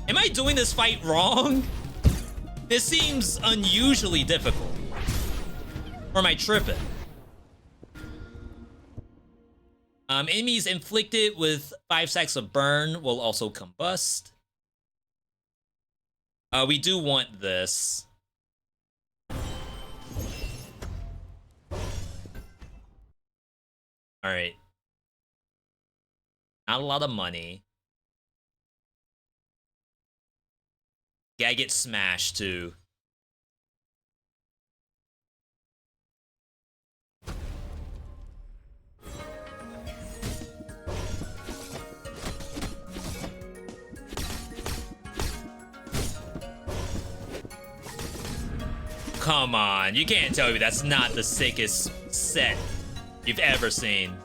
[SPEAKER 1] Am I doing this fight wrong? This seems unusually difficult. Or am I tripping? Enemies inflicted with 5 stacks of burn will also combust. We do want this. Alright. Not a lot of money. Yeah, I get smashed too. Come on, you can't tell me that's not the sickest set you've ever seen.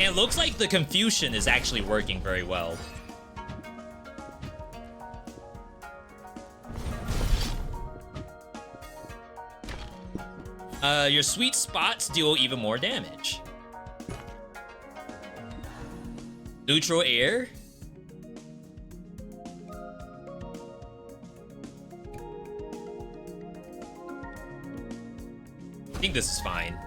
[SPEAKER 1] And it looks like the Confusion is actually working very well. Your sweet spots deal even more damage. Neutral air. I think this is fine.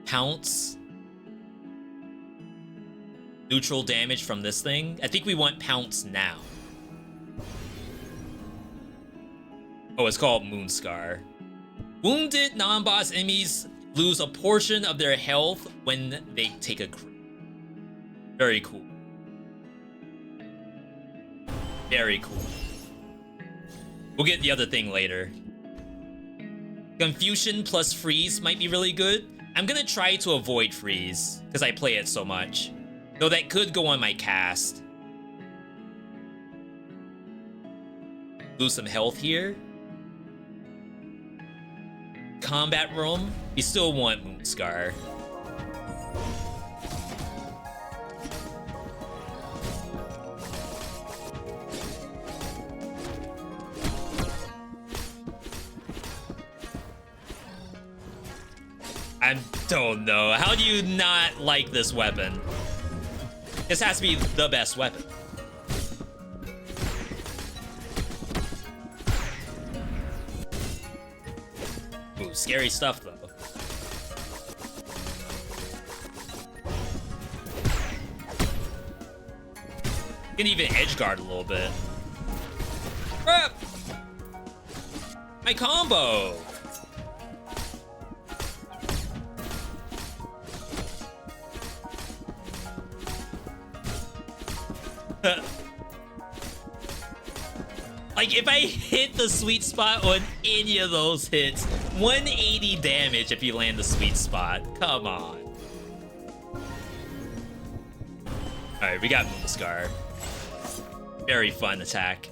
[SPEAKER 1] Pounce. Neutral damage from this thing. I think we want Pounce now. Oh, it's called Moonscar. Wounded non-boss enemies lose a portion of their health when they take a crit. Very cool. Very cool. We'll get the other thing later. Confusion plus freeze might be really good. I'm gonna try to avoid freeze because I play it so much. Though that could go on my cast. Lose some health here. Combat room. We still want Moonscar. I don't know. How do you not like this weapon? This has to be the best weapon. Ooh, scary stuff though. You can even edge guard a little bit. Ah! My combo! Like, if I hit the sweet spot on any of those hits, 180 damage if you land the sweet spot. Come on. Alright, we got Moonscar. Very fun attack.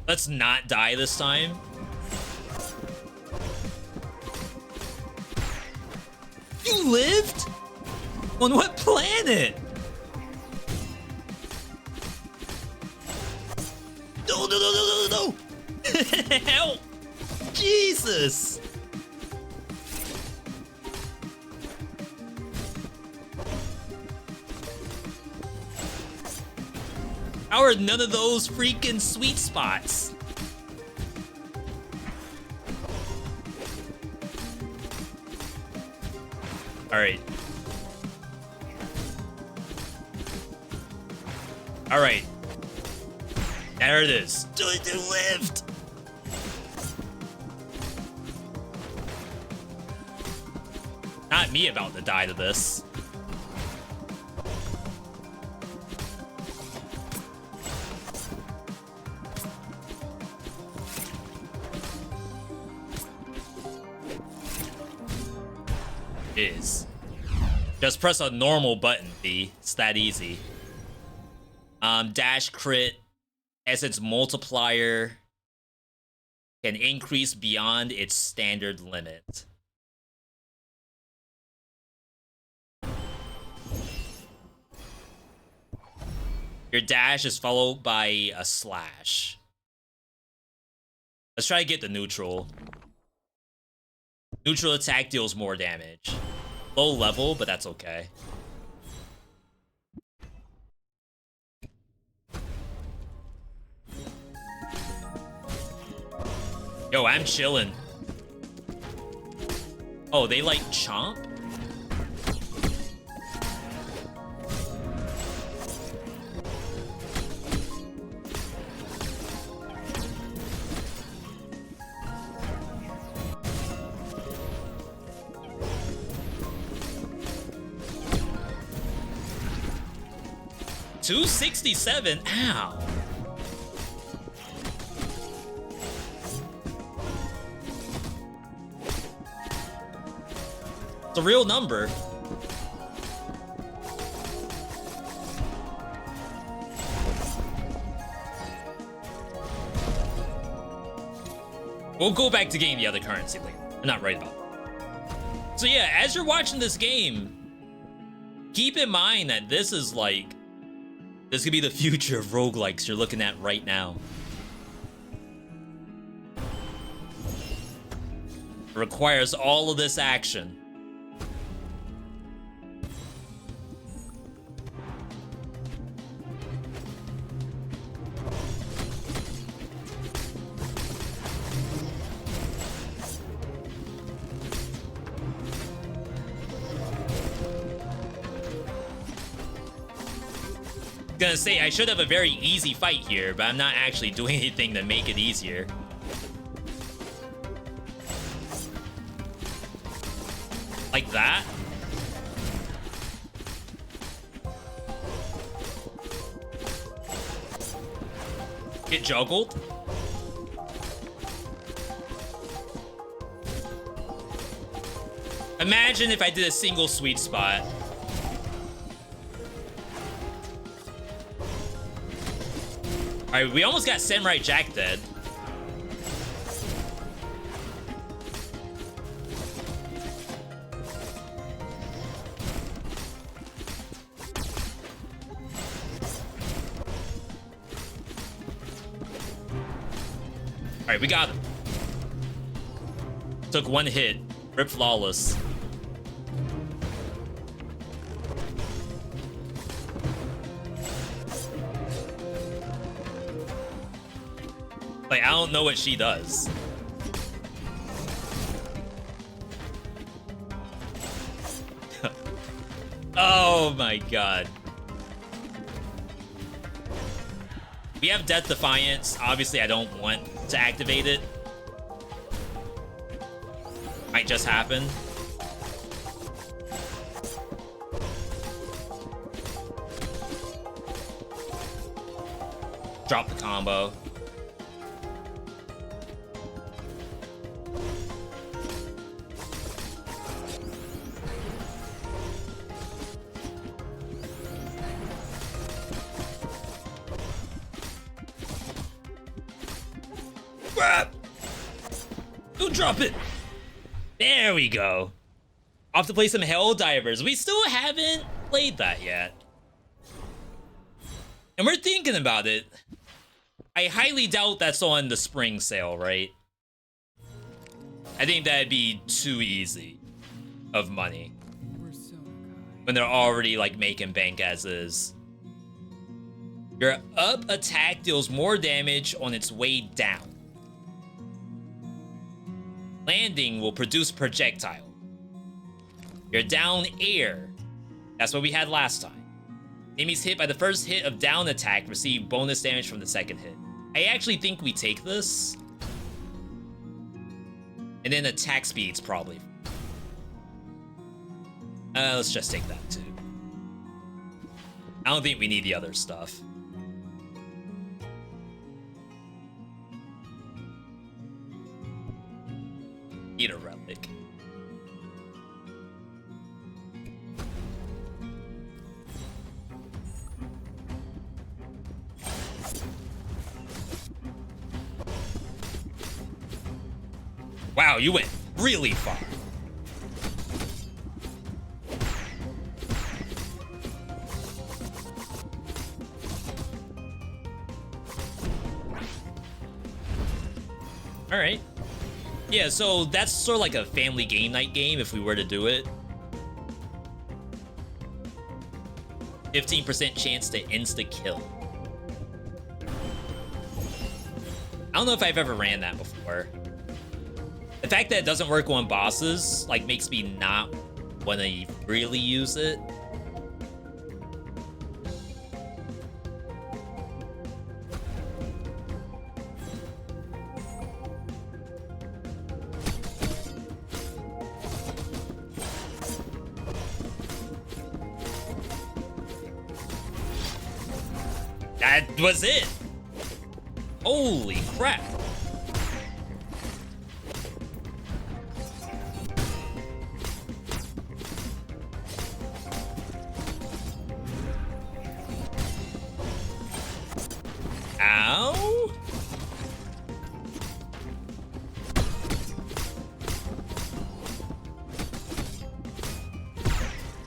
[SPEAKER 1] Let's not die this time. You lived? On what planet? No, no, no, no, no, no! Help! Jesus! How are none of those freaking sweet spots? Alright. Alright. There it is. Do it to lift! Not me about to die to this. Is. Just press a normal button, V. It's that easy. Dash crit as its multiplier can increase beyond its standard limit. Your dash is followed by a slash. Let's try to get the neutral. Neutral attack deals more damage. Low level, but that's okay. Yo, I'm chilling. Oh, they like chomp? $267? Ow. It's a real number. We'll go back to getting the other currency later. I'm not right about that. So yeah, as you're watching this game, keep in mind that this is like, this could be the future of roguelikes you're looking at right now. It requires all of this action. Gonna say I should have a very easy fight here, but I'm not actually doing anything to make it easier. Like that? Get juggled? Imagine if I did a single sweet spot. Alright, we almost got Samurai Jack dead. Alright, we got him. Took one hit. Rip flawless. Like, I don't know what she does. Oh my god. We have Death Defiance. Obviously, I don't want to activate it. Might just happen. Drop the combo. Grab! Don't drop it! There we go. Off to play some Hell Divers. We still haven't played that yet. And we're thinking about it. I highly doubt that's on the spring sale, right? I think that'd be too easy of money. When they're already like making bank as is. Your up attack deals more damage on its way down. Landing will produce projectile. Your down air. That's what we had last time. Enemies hit by the first hit of down attack receive bonus damage from the second hit. I actually think we take this. And then attack speeds probably. Let's just take that too. I don't think we need the other stuff. Need a relic. Wow, you went really far. All right. Yeah, so that's sort of like a family game night game if we were to do it. 15% chance to insta-kill. I don't know if I've ever ran that before. The fact that it doesn't work on bosses, like, makes me not want to really use it. That was it. Holy crap. Ow.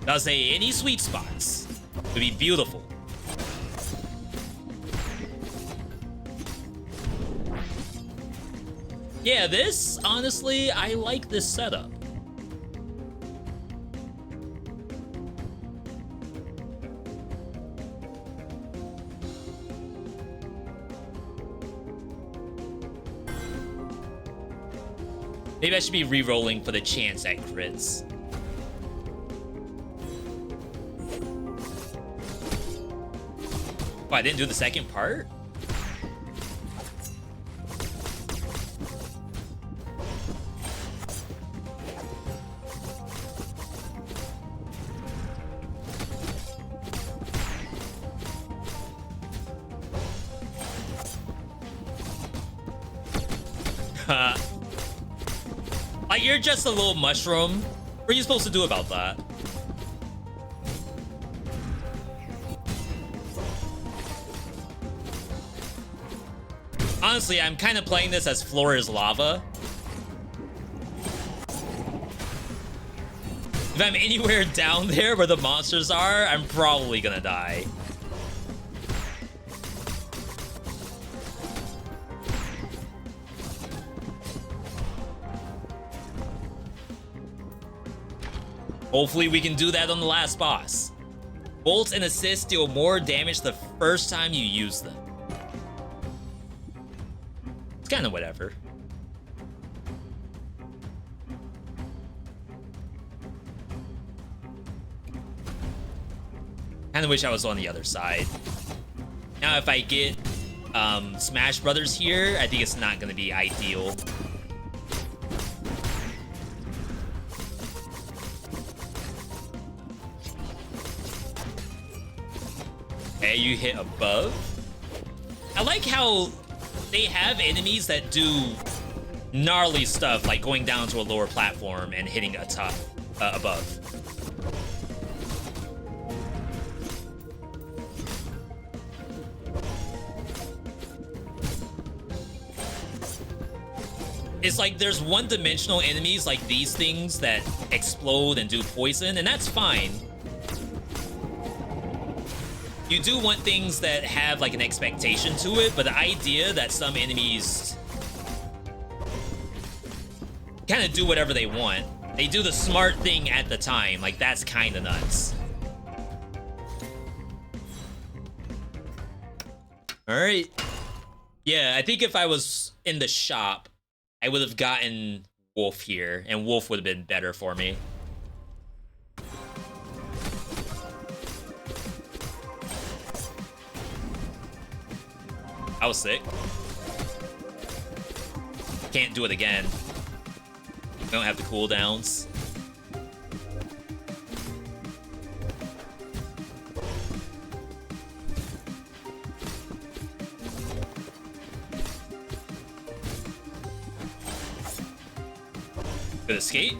[SPEAKER 1] Does say any sweet spots would be beautiful. Yeah, this, honestly, I like this setup. Maybe I should be re-rolling for the chance at crits. Oh, I didn't do the second part? Like, you're just a little mushroom. What are you supposed to do about that? Honestly, I'm kind of playing this as floor is lava. If I'm anywhere down there where the monsters are, I'm probably gonna die. Hopefully we can do that on the last boss. Bolts and assists deal more damage the first time you use them. It's kind of whatever. Kind of wish I was on the other side. Now if I get Smash Brothers here, I think it's not going to be ideal. Okay, you hit above. I like how they have enemies that do gnarly stuff, like going down to a lower platform and hitting a top above. It's like there's one-dimensional enemies like these things that explode and do poison, and that's fine. You do want things that have like an expectation to it, but the idea that some enemies kind of do whatever they want, they do the smart thing at the time, like that's kind of nuts. All right. Yeah, I think if I was in the shop, I would have gotten Wolf here, and Wolf would have been better for me. I was sick. Can't do it again. We don't have the cooldowns. Good escape.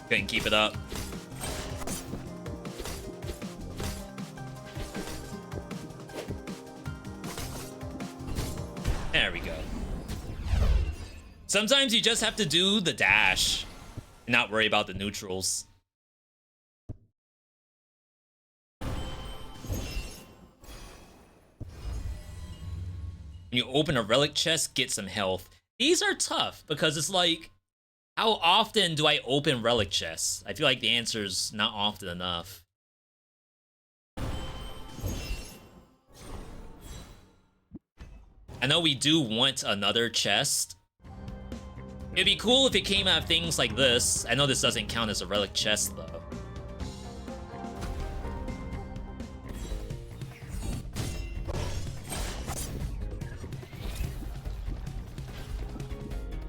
[SPEAKER 1] Couldn't keep it up. There we go. Sometimes you just have to do the dash and not worry about the neutrals. When you open a relic chest, get some health. These are tough because it's like, how often do I open relic chests? I feel like the answer is not often enough. I know we do want another chest. It'd be cool if it came out of things like this. I know this doesn't count as a relic chest though.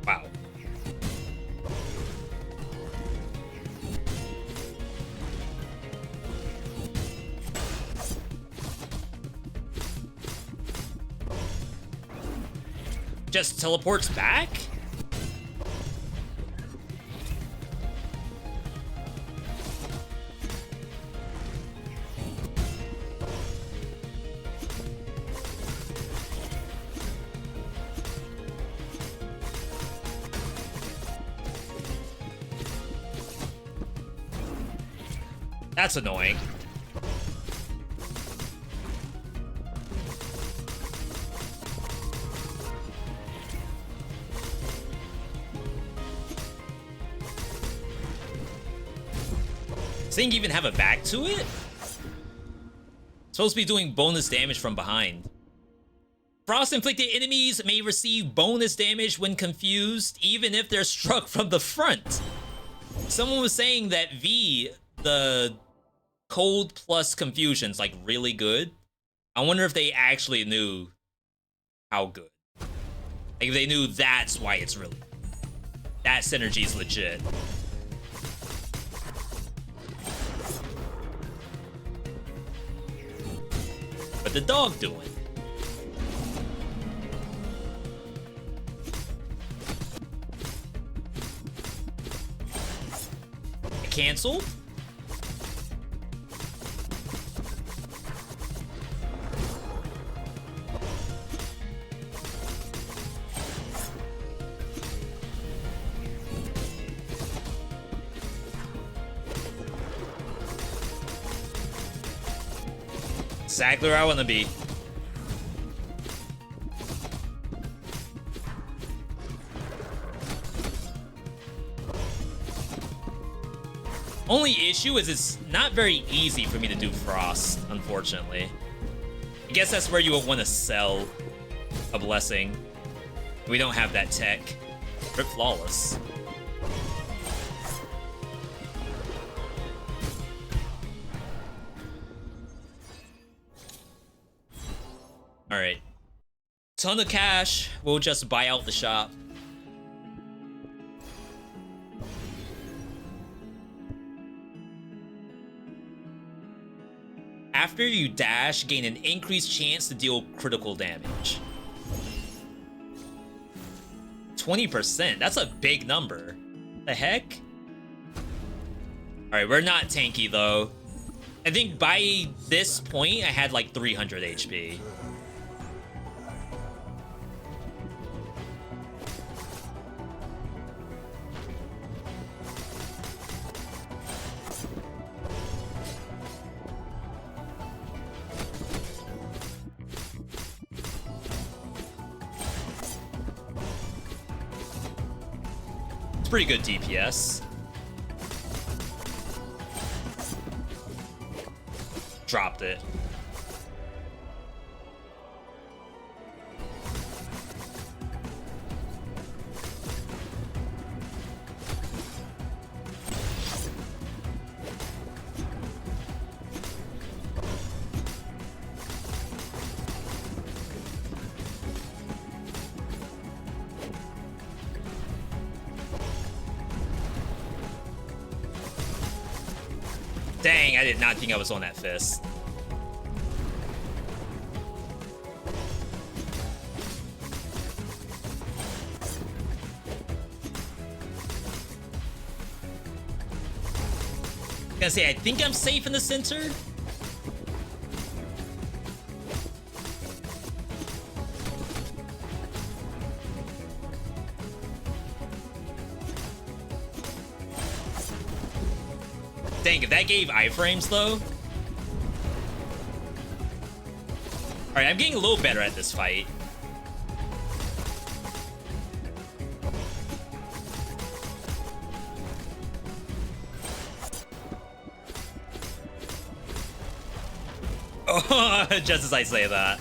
[SPEAKER 1] Wow. Just teleports back? That's annoying. Does this thing even have a back to it? It's supposed to be doing bonus damage from behind. Frost-inflicted enemies may receive bonus damage when confused, even if they're struck from the front. Someone was saying that V, the cold plus confusion's like really good. I wonder if they actually knew how good. Like if they knew that's why it's really good. That synergy is legit. But the dog doing? Canceled? Exactly where I want to be. Only issue is it's not very easy for me to do Frost, unfortunately. I guess that's where you would want to sell a blessing. We don't have that tech. Rip Flawless. Alright. Ton of cash. We'll just buy out the shop. after you dash, gain an increased chance to deal critical damage. 20%. That's a big number. The heck? Alright, we're not tanky though. I think by this point, I had like 300 HP. It's pretty good DPS. Dropped it. Dang, I did not think I was on that fist. Gonna say, I think I'm safe in the center. Dang, if that gave iframes though. Alright, I'm getting a little better at this fight. Oh, just as I say that.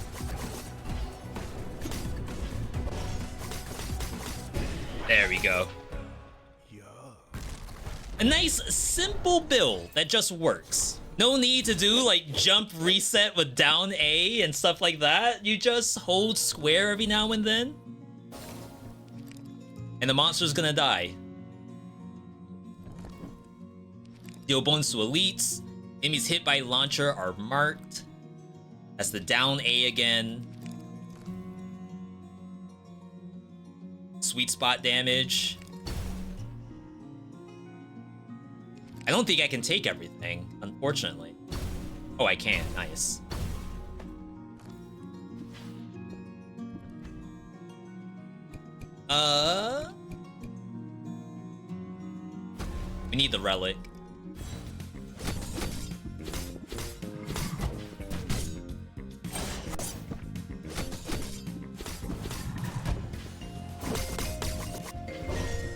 [SPEAKER 1] There we go. A nice, simple build that just works. No need to do, like, jump reset with down A and stuff like that. You just hold square every now and then. And the monster's gonna die. Deal bonus to elites. Enemies hit by launcher are marked. That's the down A again. Sweet spot damage. I don't think I can take everything, unfortunately. Oh, I can. Nice. We need the relic.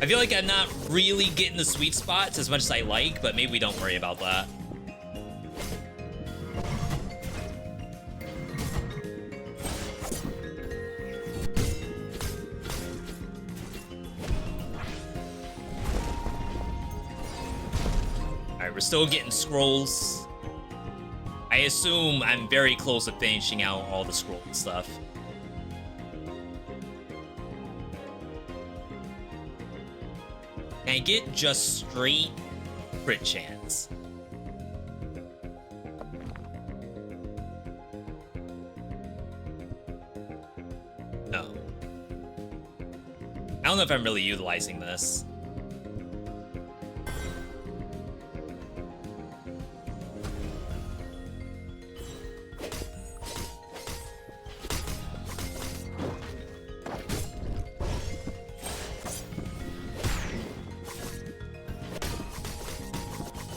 [SPEAKER 1] I feel like I'm not really getting the sweet spots as much as I like, but maybe we don't worry about that. Alright, we're still getting scrolls. I assume I'm very close to finishing out all the scroll stuff. Can I get just straight crit chance? No. I don't know if I'm really utilizing this.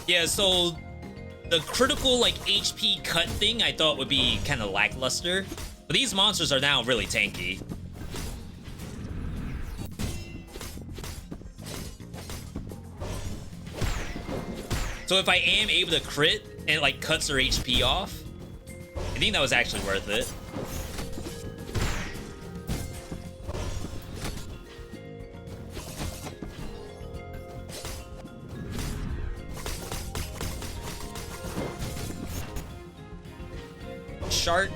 [SPEAKER 1] Yeah, so the critical, like, HP cut thing I thought would be kind of lackluster. But these monsters are now really tanky. So if I am able to crit and it, like, cuts their HP off, I think that was actually worth it. Shark.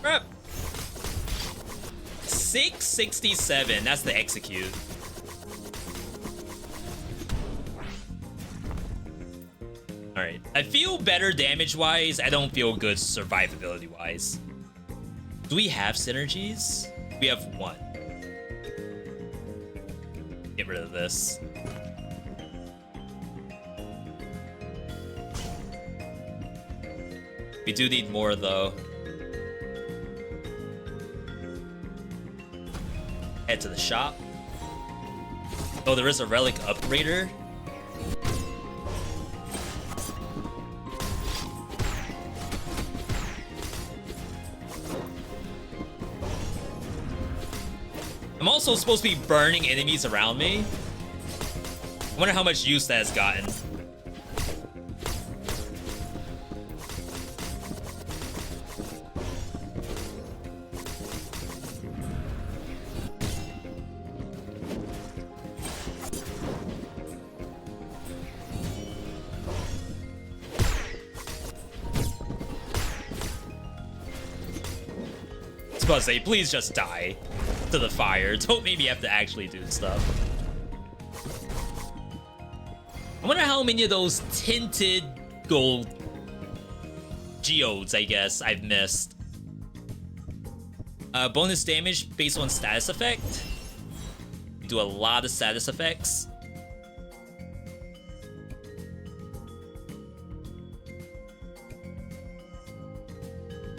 [SPEAKER 1] Crap. 667. That's the execute. Alright. I feel better damage-wise. I don't feel good survivability-wise. Do we have synergies? We have one. Get rid of this. We do need more, though. Head to the shop. Oh, there is a relic upgrader. I'm also supposed to be burning enemies around me. I wonder how much use that has gotten. I was about to say, please just die to the fire. Don't make me have to actually do stuff. I wonder how many of those tinted gold geodes, I guess, I've missed. Bonus damage based on status effect. Do a lot of status effects.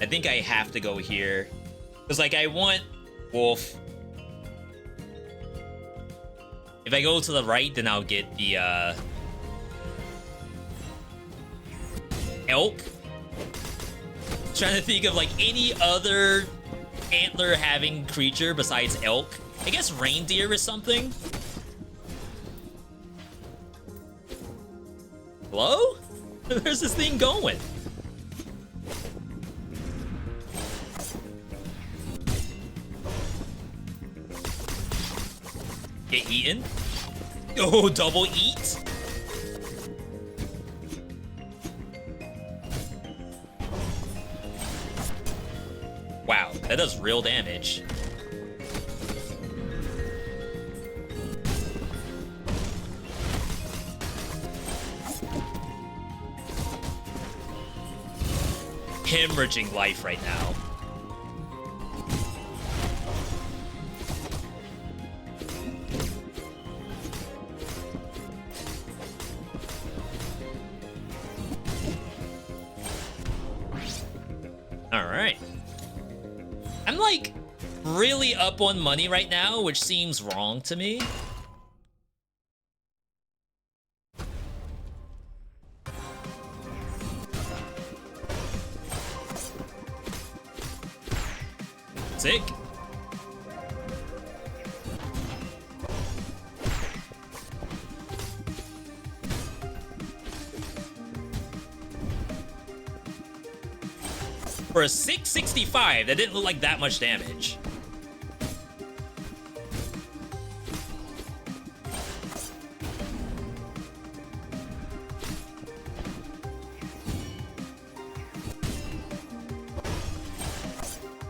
[SPEAKER 1] I think I have to go here. Because, like, I want wolf. If I go to the right, then I'll get the, elk. Trying to think of, like, any other antler-having creature besides elk. I guess reindeer or something? Hello? Where's this thing going? Get eaten. Oh, double eat. Wow, that does real damage. Hemorrhaging life right now. Alright. I'm like really up on money right now, which seems wrong to me. Sick. For a 665, that didn't look like that much damage.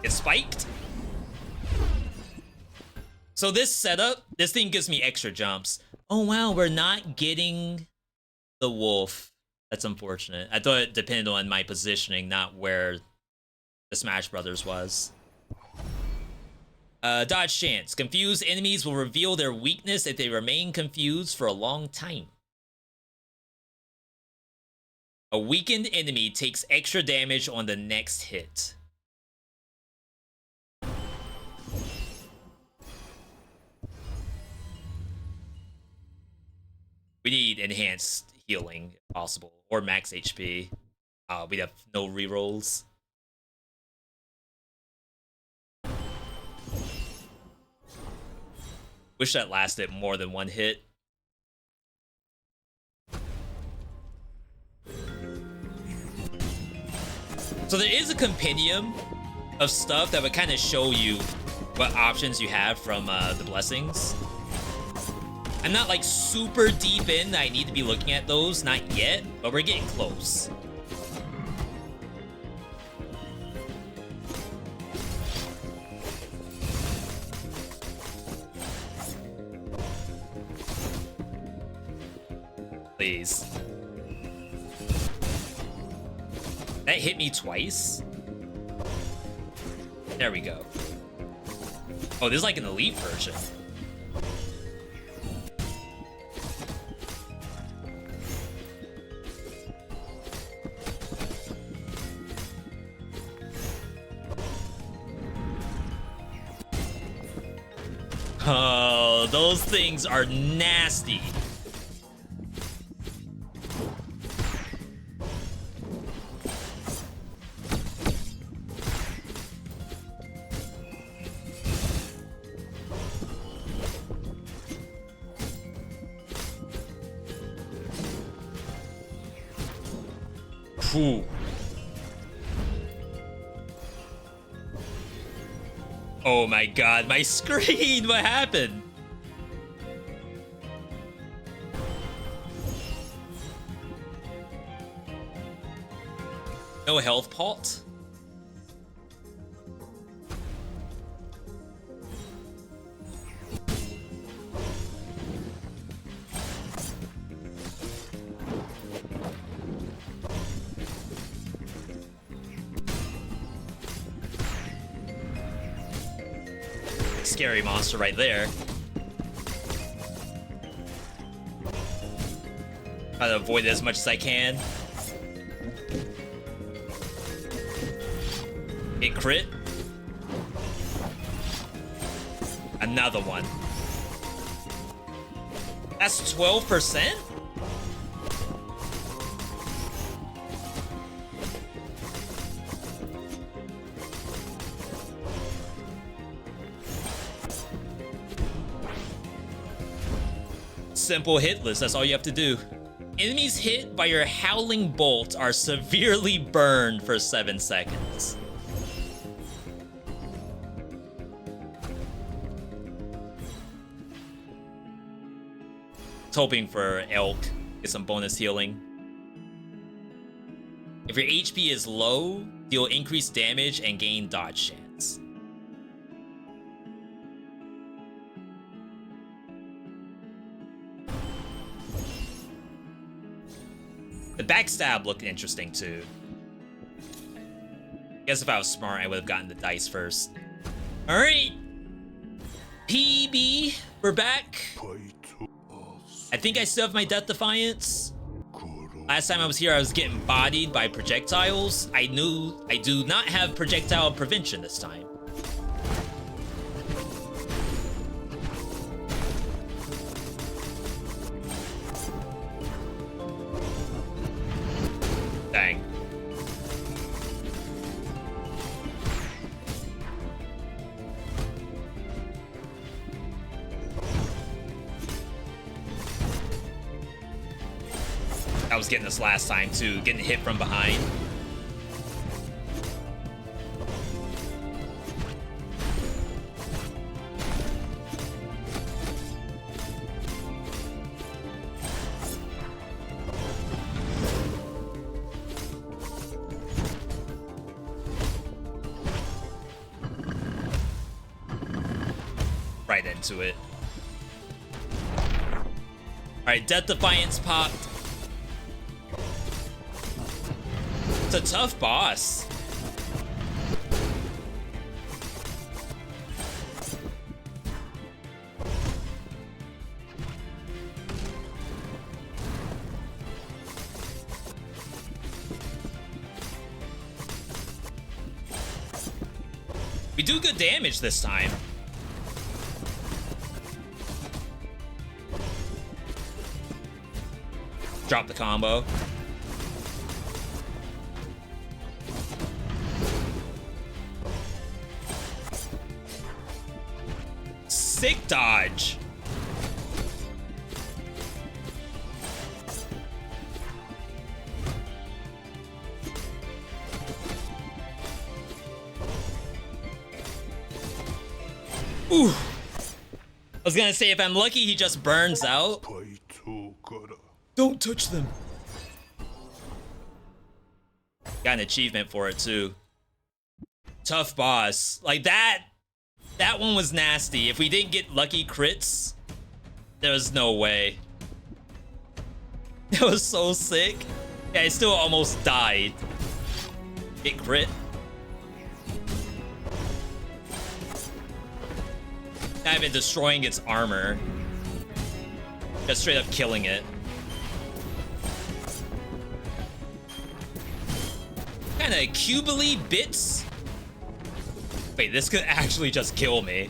[SPEAKER 1] It spiked. So this setup, this thing gives me extra jumps. Oh wow, we're not getting the wolf. That's unfortunate. I thought it depended on my positioning, not where the Smash Brothers was. Dodge chance. Confused enemies will reveal their weakness if they remain confused for a long time. A weakened enemy takes extra damage on the next hit. We need enhanced healing, if possible, or max HP. We have no rerolls. Wish that lasted more than one hit. So there is a compendium of stuff that would kind of show you what options you have from the blessings. I'm not like super deep in that I need to be looking at those, not yet, but we're getting close. Please. That hit me twice? There we go. Oh, this is like an elite version. Oh, those things are nasty. Whew. Oh my god, my screen! What happened? No health pot? Scary monster right there. Try to avoid it as much as I can. Hit crit. Another one. That's 12%? Simple hit list, that's all you have to do. Enemies hit by your howling bolt are severely burned for 7 seconds. Just hoping for elk, get some bonus healing. If your HP is low, deal increased damage and gain dodge chance. The backstab looked interesting too. Guess if I was smart, I would have gotten the dice first. Alright. PB, we're back. I think I still have my Death Defiance. Last time I was here, I was getting bodied by projectiles. I do not have projectile prevention this time. Dang. I was getting this last time too, getting hit from behind. Right into it. Alright, Death Defiance popped. It's a tough boss. We do good damage this time. Drop the combo. Sick dodge. Ooh. I was gonna say, if I'm lucky, he just burns out. Don't touch them. Got an achievement for it too. Tough boss. Like that one was nasty. If we didn't get lucky crits, there was no way. It was so sick. Yeah, I still almost died. Get crit. I've been destroying its armor. Just straight up killing it. Kinda cubily bits. Wait, this could actually just kill me.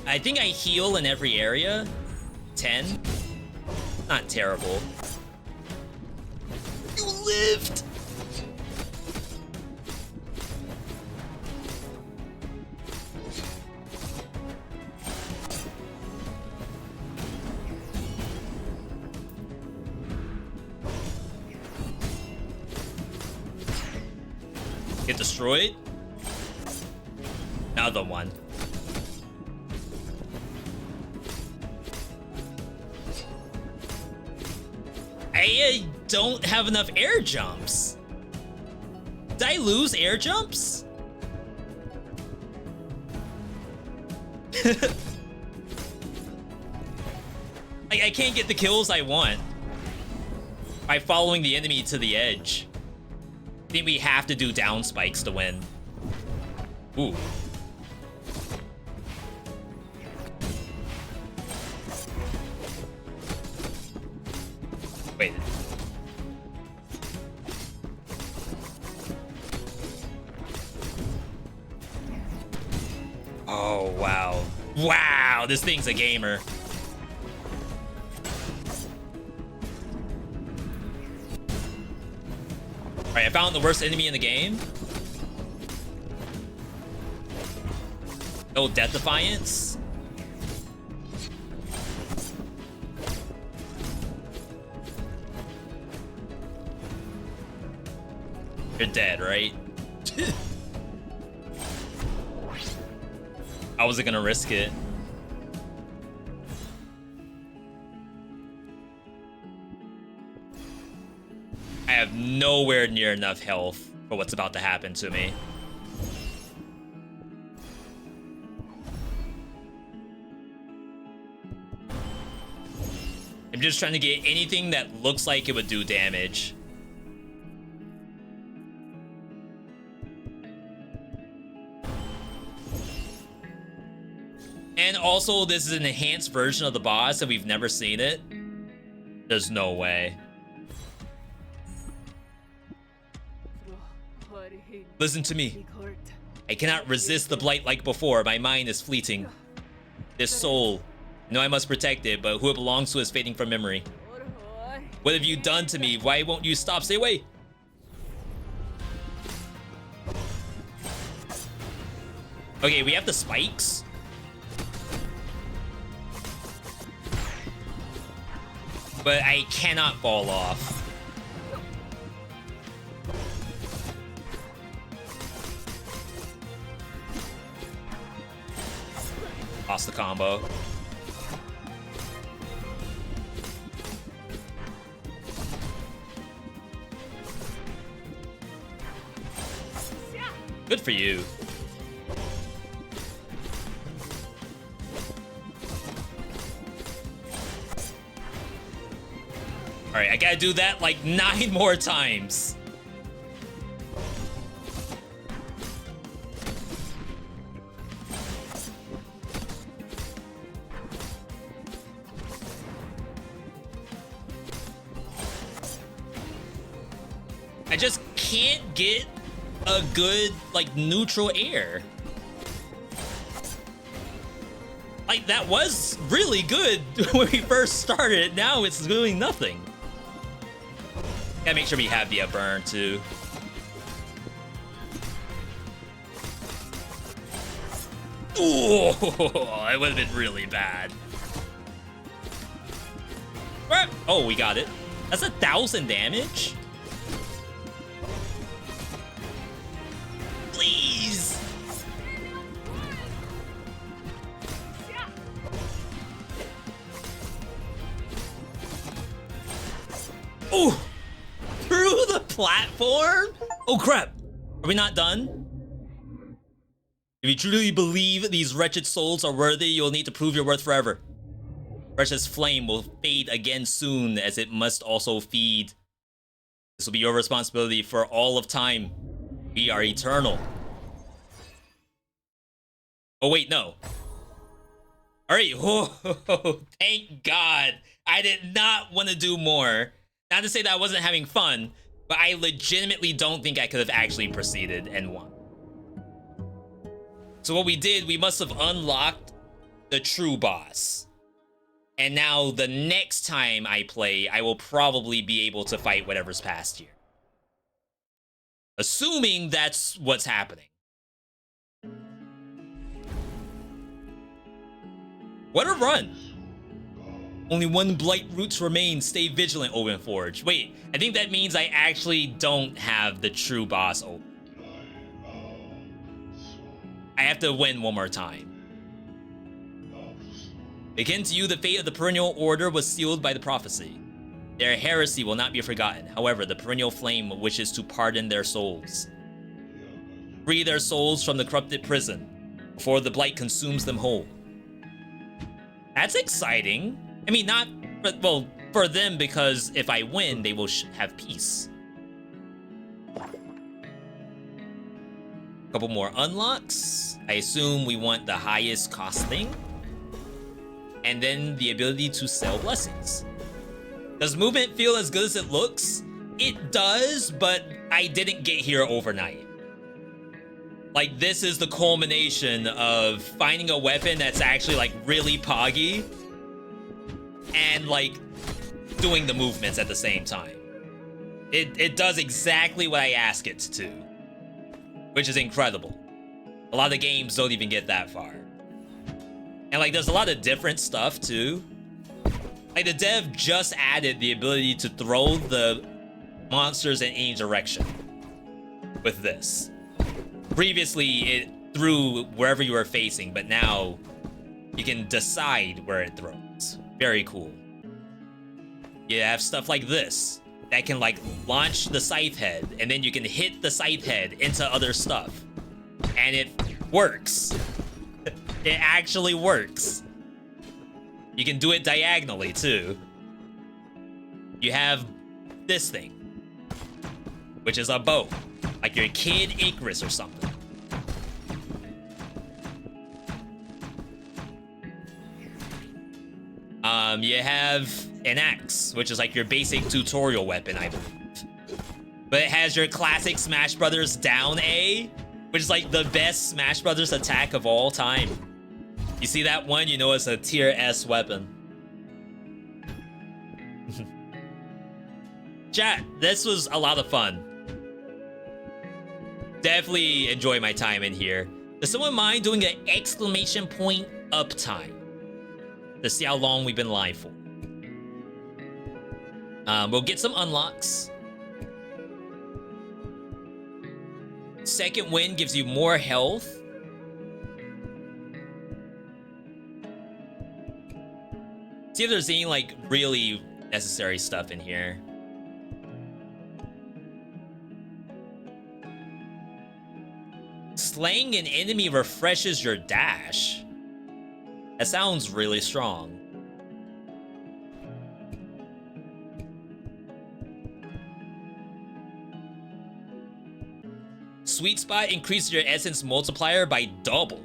[SPEAKER 1] I think I heal in every area. 10. Not terrible. You lived! Get destroyed. Another one. I don't have enough air jumps. Did I lose air jumps? I can't get the kills I want by following the enemy to the edge. I think we have to do down spikes to win. Ooh. Wait. Oh, wow. Wow, this thing's a gamer. Alright, I found the worst enemy in the game. No Death Defiance. You're dead, right? I wasn't gonna risk it. I have nowhere near enough health for what's about to happen to me. I'm just trying to get anything that looks like it would do damage. And also, this is an enhanced version of the boss, and we've never seen it. There's no way. Listen to me. I cannot resist the blight like before. My mind is fleeting. This soul, I know I must protect it, but who it belongs to is fading from memory. What have you done to me? Why won't you stop? Stay away. Okay, we have the spikes. But I cannot fall off. Lost the combo. Good for you. All right, I gotta do that like 9 more times. I just can't get a good, like, neutral air. Like, that was really good when we first started. Now it's doing nothing. Gotta make sure we have the burn, too. Ooh, it would have been really bad. Oh, we got it. That's 1,000 damage? Please! Ooh! Through the platform? Oh crap! Are we not done? If you truly believe these wretched souls are worthy, you'll need to prove your worth forever. Precious flame will fade again soon, as it must also feed. This will be your responsibility for all of time. We are eternal. Oh wait, no. Alright, whoa, thank God. I did not want to do more. Not to say that I wasn't having fun, but I legitimately don't think I could have actually proceeded and won. So what we did, we must have unlocked the true boss. And now the next time I play, I will probably be able to fight whatever's past here. Assuming that's what's happening. What a run! Only one blight root remains. Stay vigilant, Openforge. Wait, I think that means I actually don't have the true boss open. I have to win one more time. Again to you, the fate of the Perennial Order was sealed by the prophecy. Their heresy will not be forgotten. However, the Perennial Flame wishes to pardon their souls. Free their souls from the corrupted prison before the blight consumes them whole. That's exciting. I mean, not, well, for them, because if I win, they will have peace. Couple more unlocks. I assume we want the highest cost thing. And then the ability to sell blessings. Does movement feel as good as it looks? It does, but I didn't get here overnight. Like, this is the culmination of finding a weapon that's actually, like, really poggy. And, like, doing the movements at the same time. It does exactly what I ask it to. Which is incredible. A lot of games don't even get that far. And, like, there's a lot of different stuff, too. Like, the dev just added the ability to throw the monsters in any direction with this. Previously, it threw wherever you were facing, but now you can decide where it throws. Very cool. You have stuff like this that can, like, launch the scythe head, and then you can hit the scythe head into other stuff. And it works. It actually works. You can do it diagonally, too. You have this thing, which is a bow. Like your Kid Icarus or something. You have an axe, which is like your basic tutorial weapon, I believe. But it has your classic Smash Brothers down A, which is like the best Smash Brothers attack of all time. You see that one, you know it's a tier S weapon. Chat, this was a lot of fun. Definitely enjoy my time in here. Does someone mind doing an exclamation point uptime to see how long we've been live for? We'll get some unlocks. Second wind gives you more health. See if there's any, like, really necessary stuff in here. Slaying an enemy refreshes your dash. That sounds really strong. Sweet Spot increases your essence multiplier by double.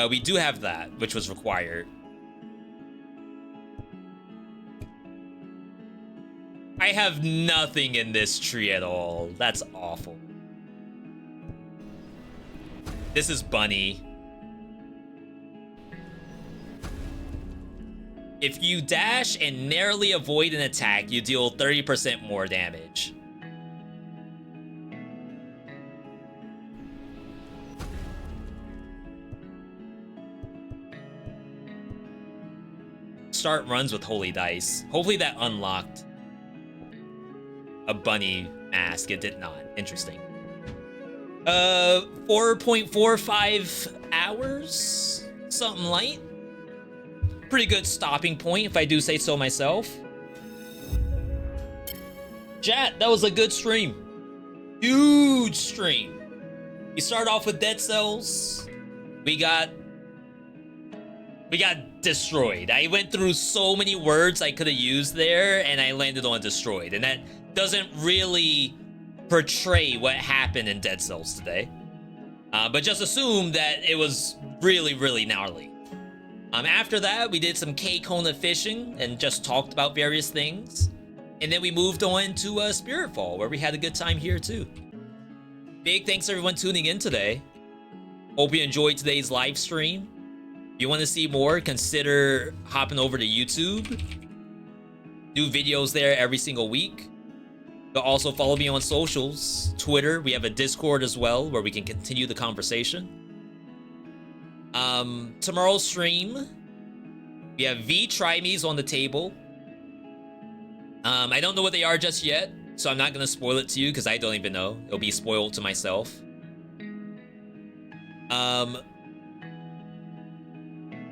[SPEAKER 1] We do have that, which was required. I have nothing in this tree at all. That's awful. This is Bunny. If you dash and narrowly avoid an attack, you deal 30% more damage. Start runs with Holy Dice. Hopefully that unlocked a bunny mask. It did not. Interesting. 4.45 hours? Something light. Pretty good stopping point, if I do say so myself. Chat, that was a good stream. Huge stream. We start off with Dead Cells. We got destroyed. I went through so many words I could have used there, and I landed on destroyed. And that doesn't really portray what happened in Dead Cells today. But just assume that it was really, really gnarly. After that, we did some K-Kona fishing and just talked about various things. And then we moved on to Spiritfall, where we had a good time here too. Big thanks to everyone tuning in today. Hope you enjoyed today's live stream. If you want to see more, consider hopping over to YouTube. Do videos there every single week. But also follow me on socials. Twitter, we have a Discord as well, where we can continue the conversation. Tomorrow's stream, we have VeeTryMe's on the table. I don't know what they are just yet, so I'm not going to spoil it to you because I don't even know. It'll be spoiled to myself.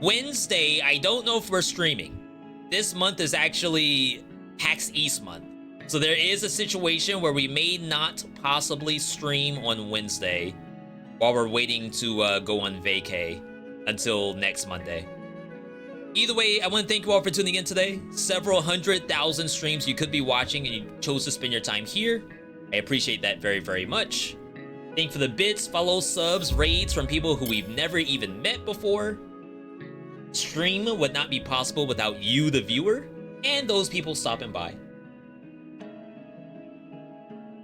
[SPEAKER 1] Wednesday, I don't know if we're streaming. This month is actually PAX East month. So there is a situation where we may not possibly stream on Wednesday while we're waiting to go on vacay until next Monday. Either way, I want to thank you all for tuning in today. Several 100,000 streams you could be watching and you chose to spend your time here. I appreciate that very, very much. Thank you for the bits, follows, subs, raids from people who we've never even met before. Stream would not be possible without you, the viewer, and those people stopping by.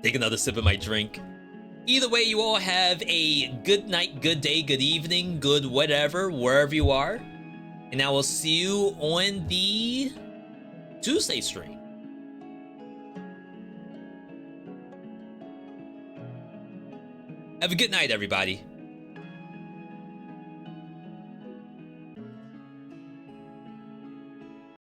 [SPEAKER 1] Take another sip of my drink. Either way, you all have a good night, good day, good evening, good whatever, wherever you are. And I will see you on the Tuesday stream. Have a good night, everybody.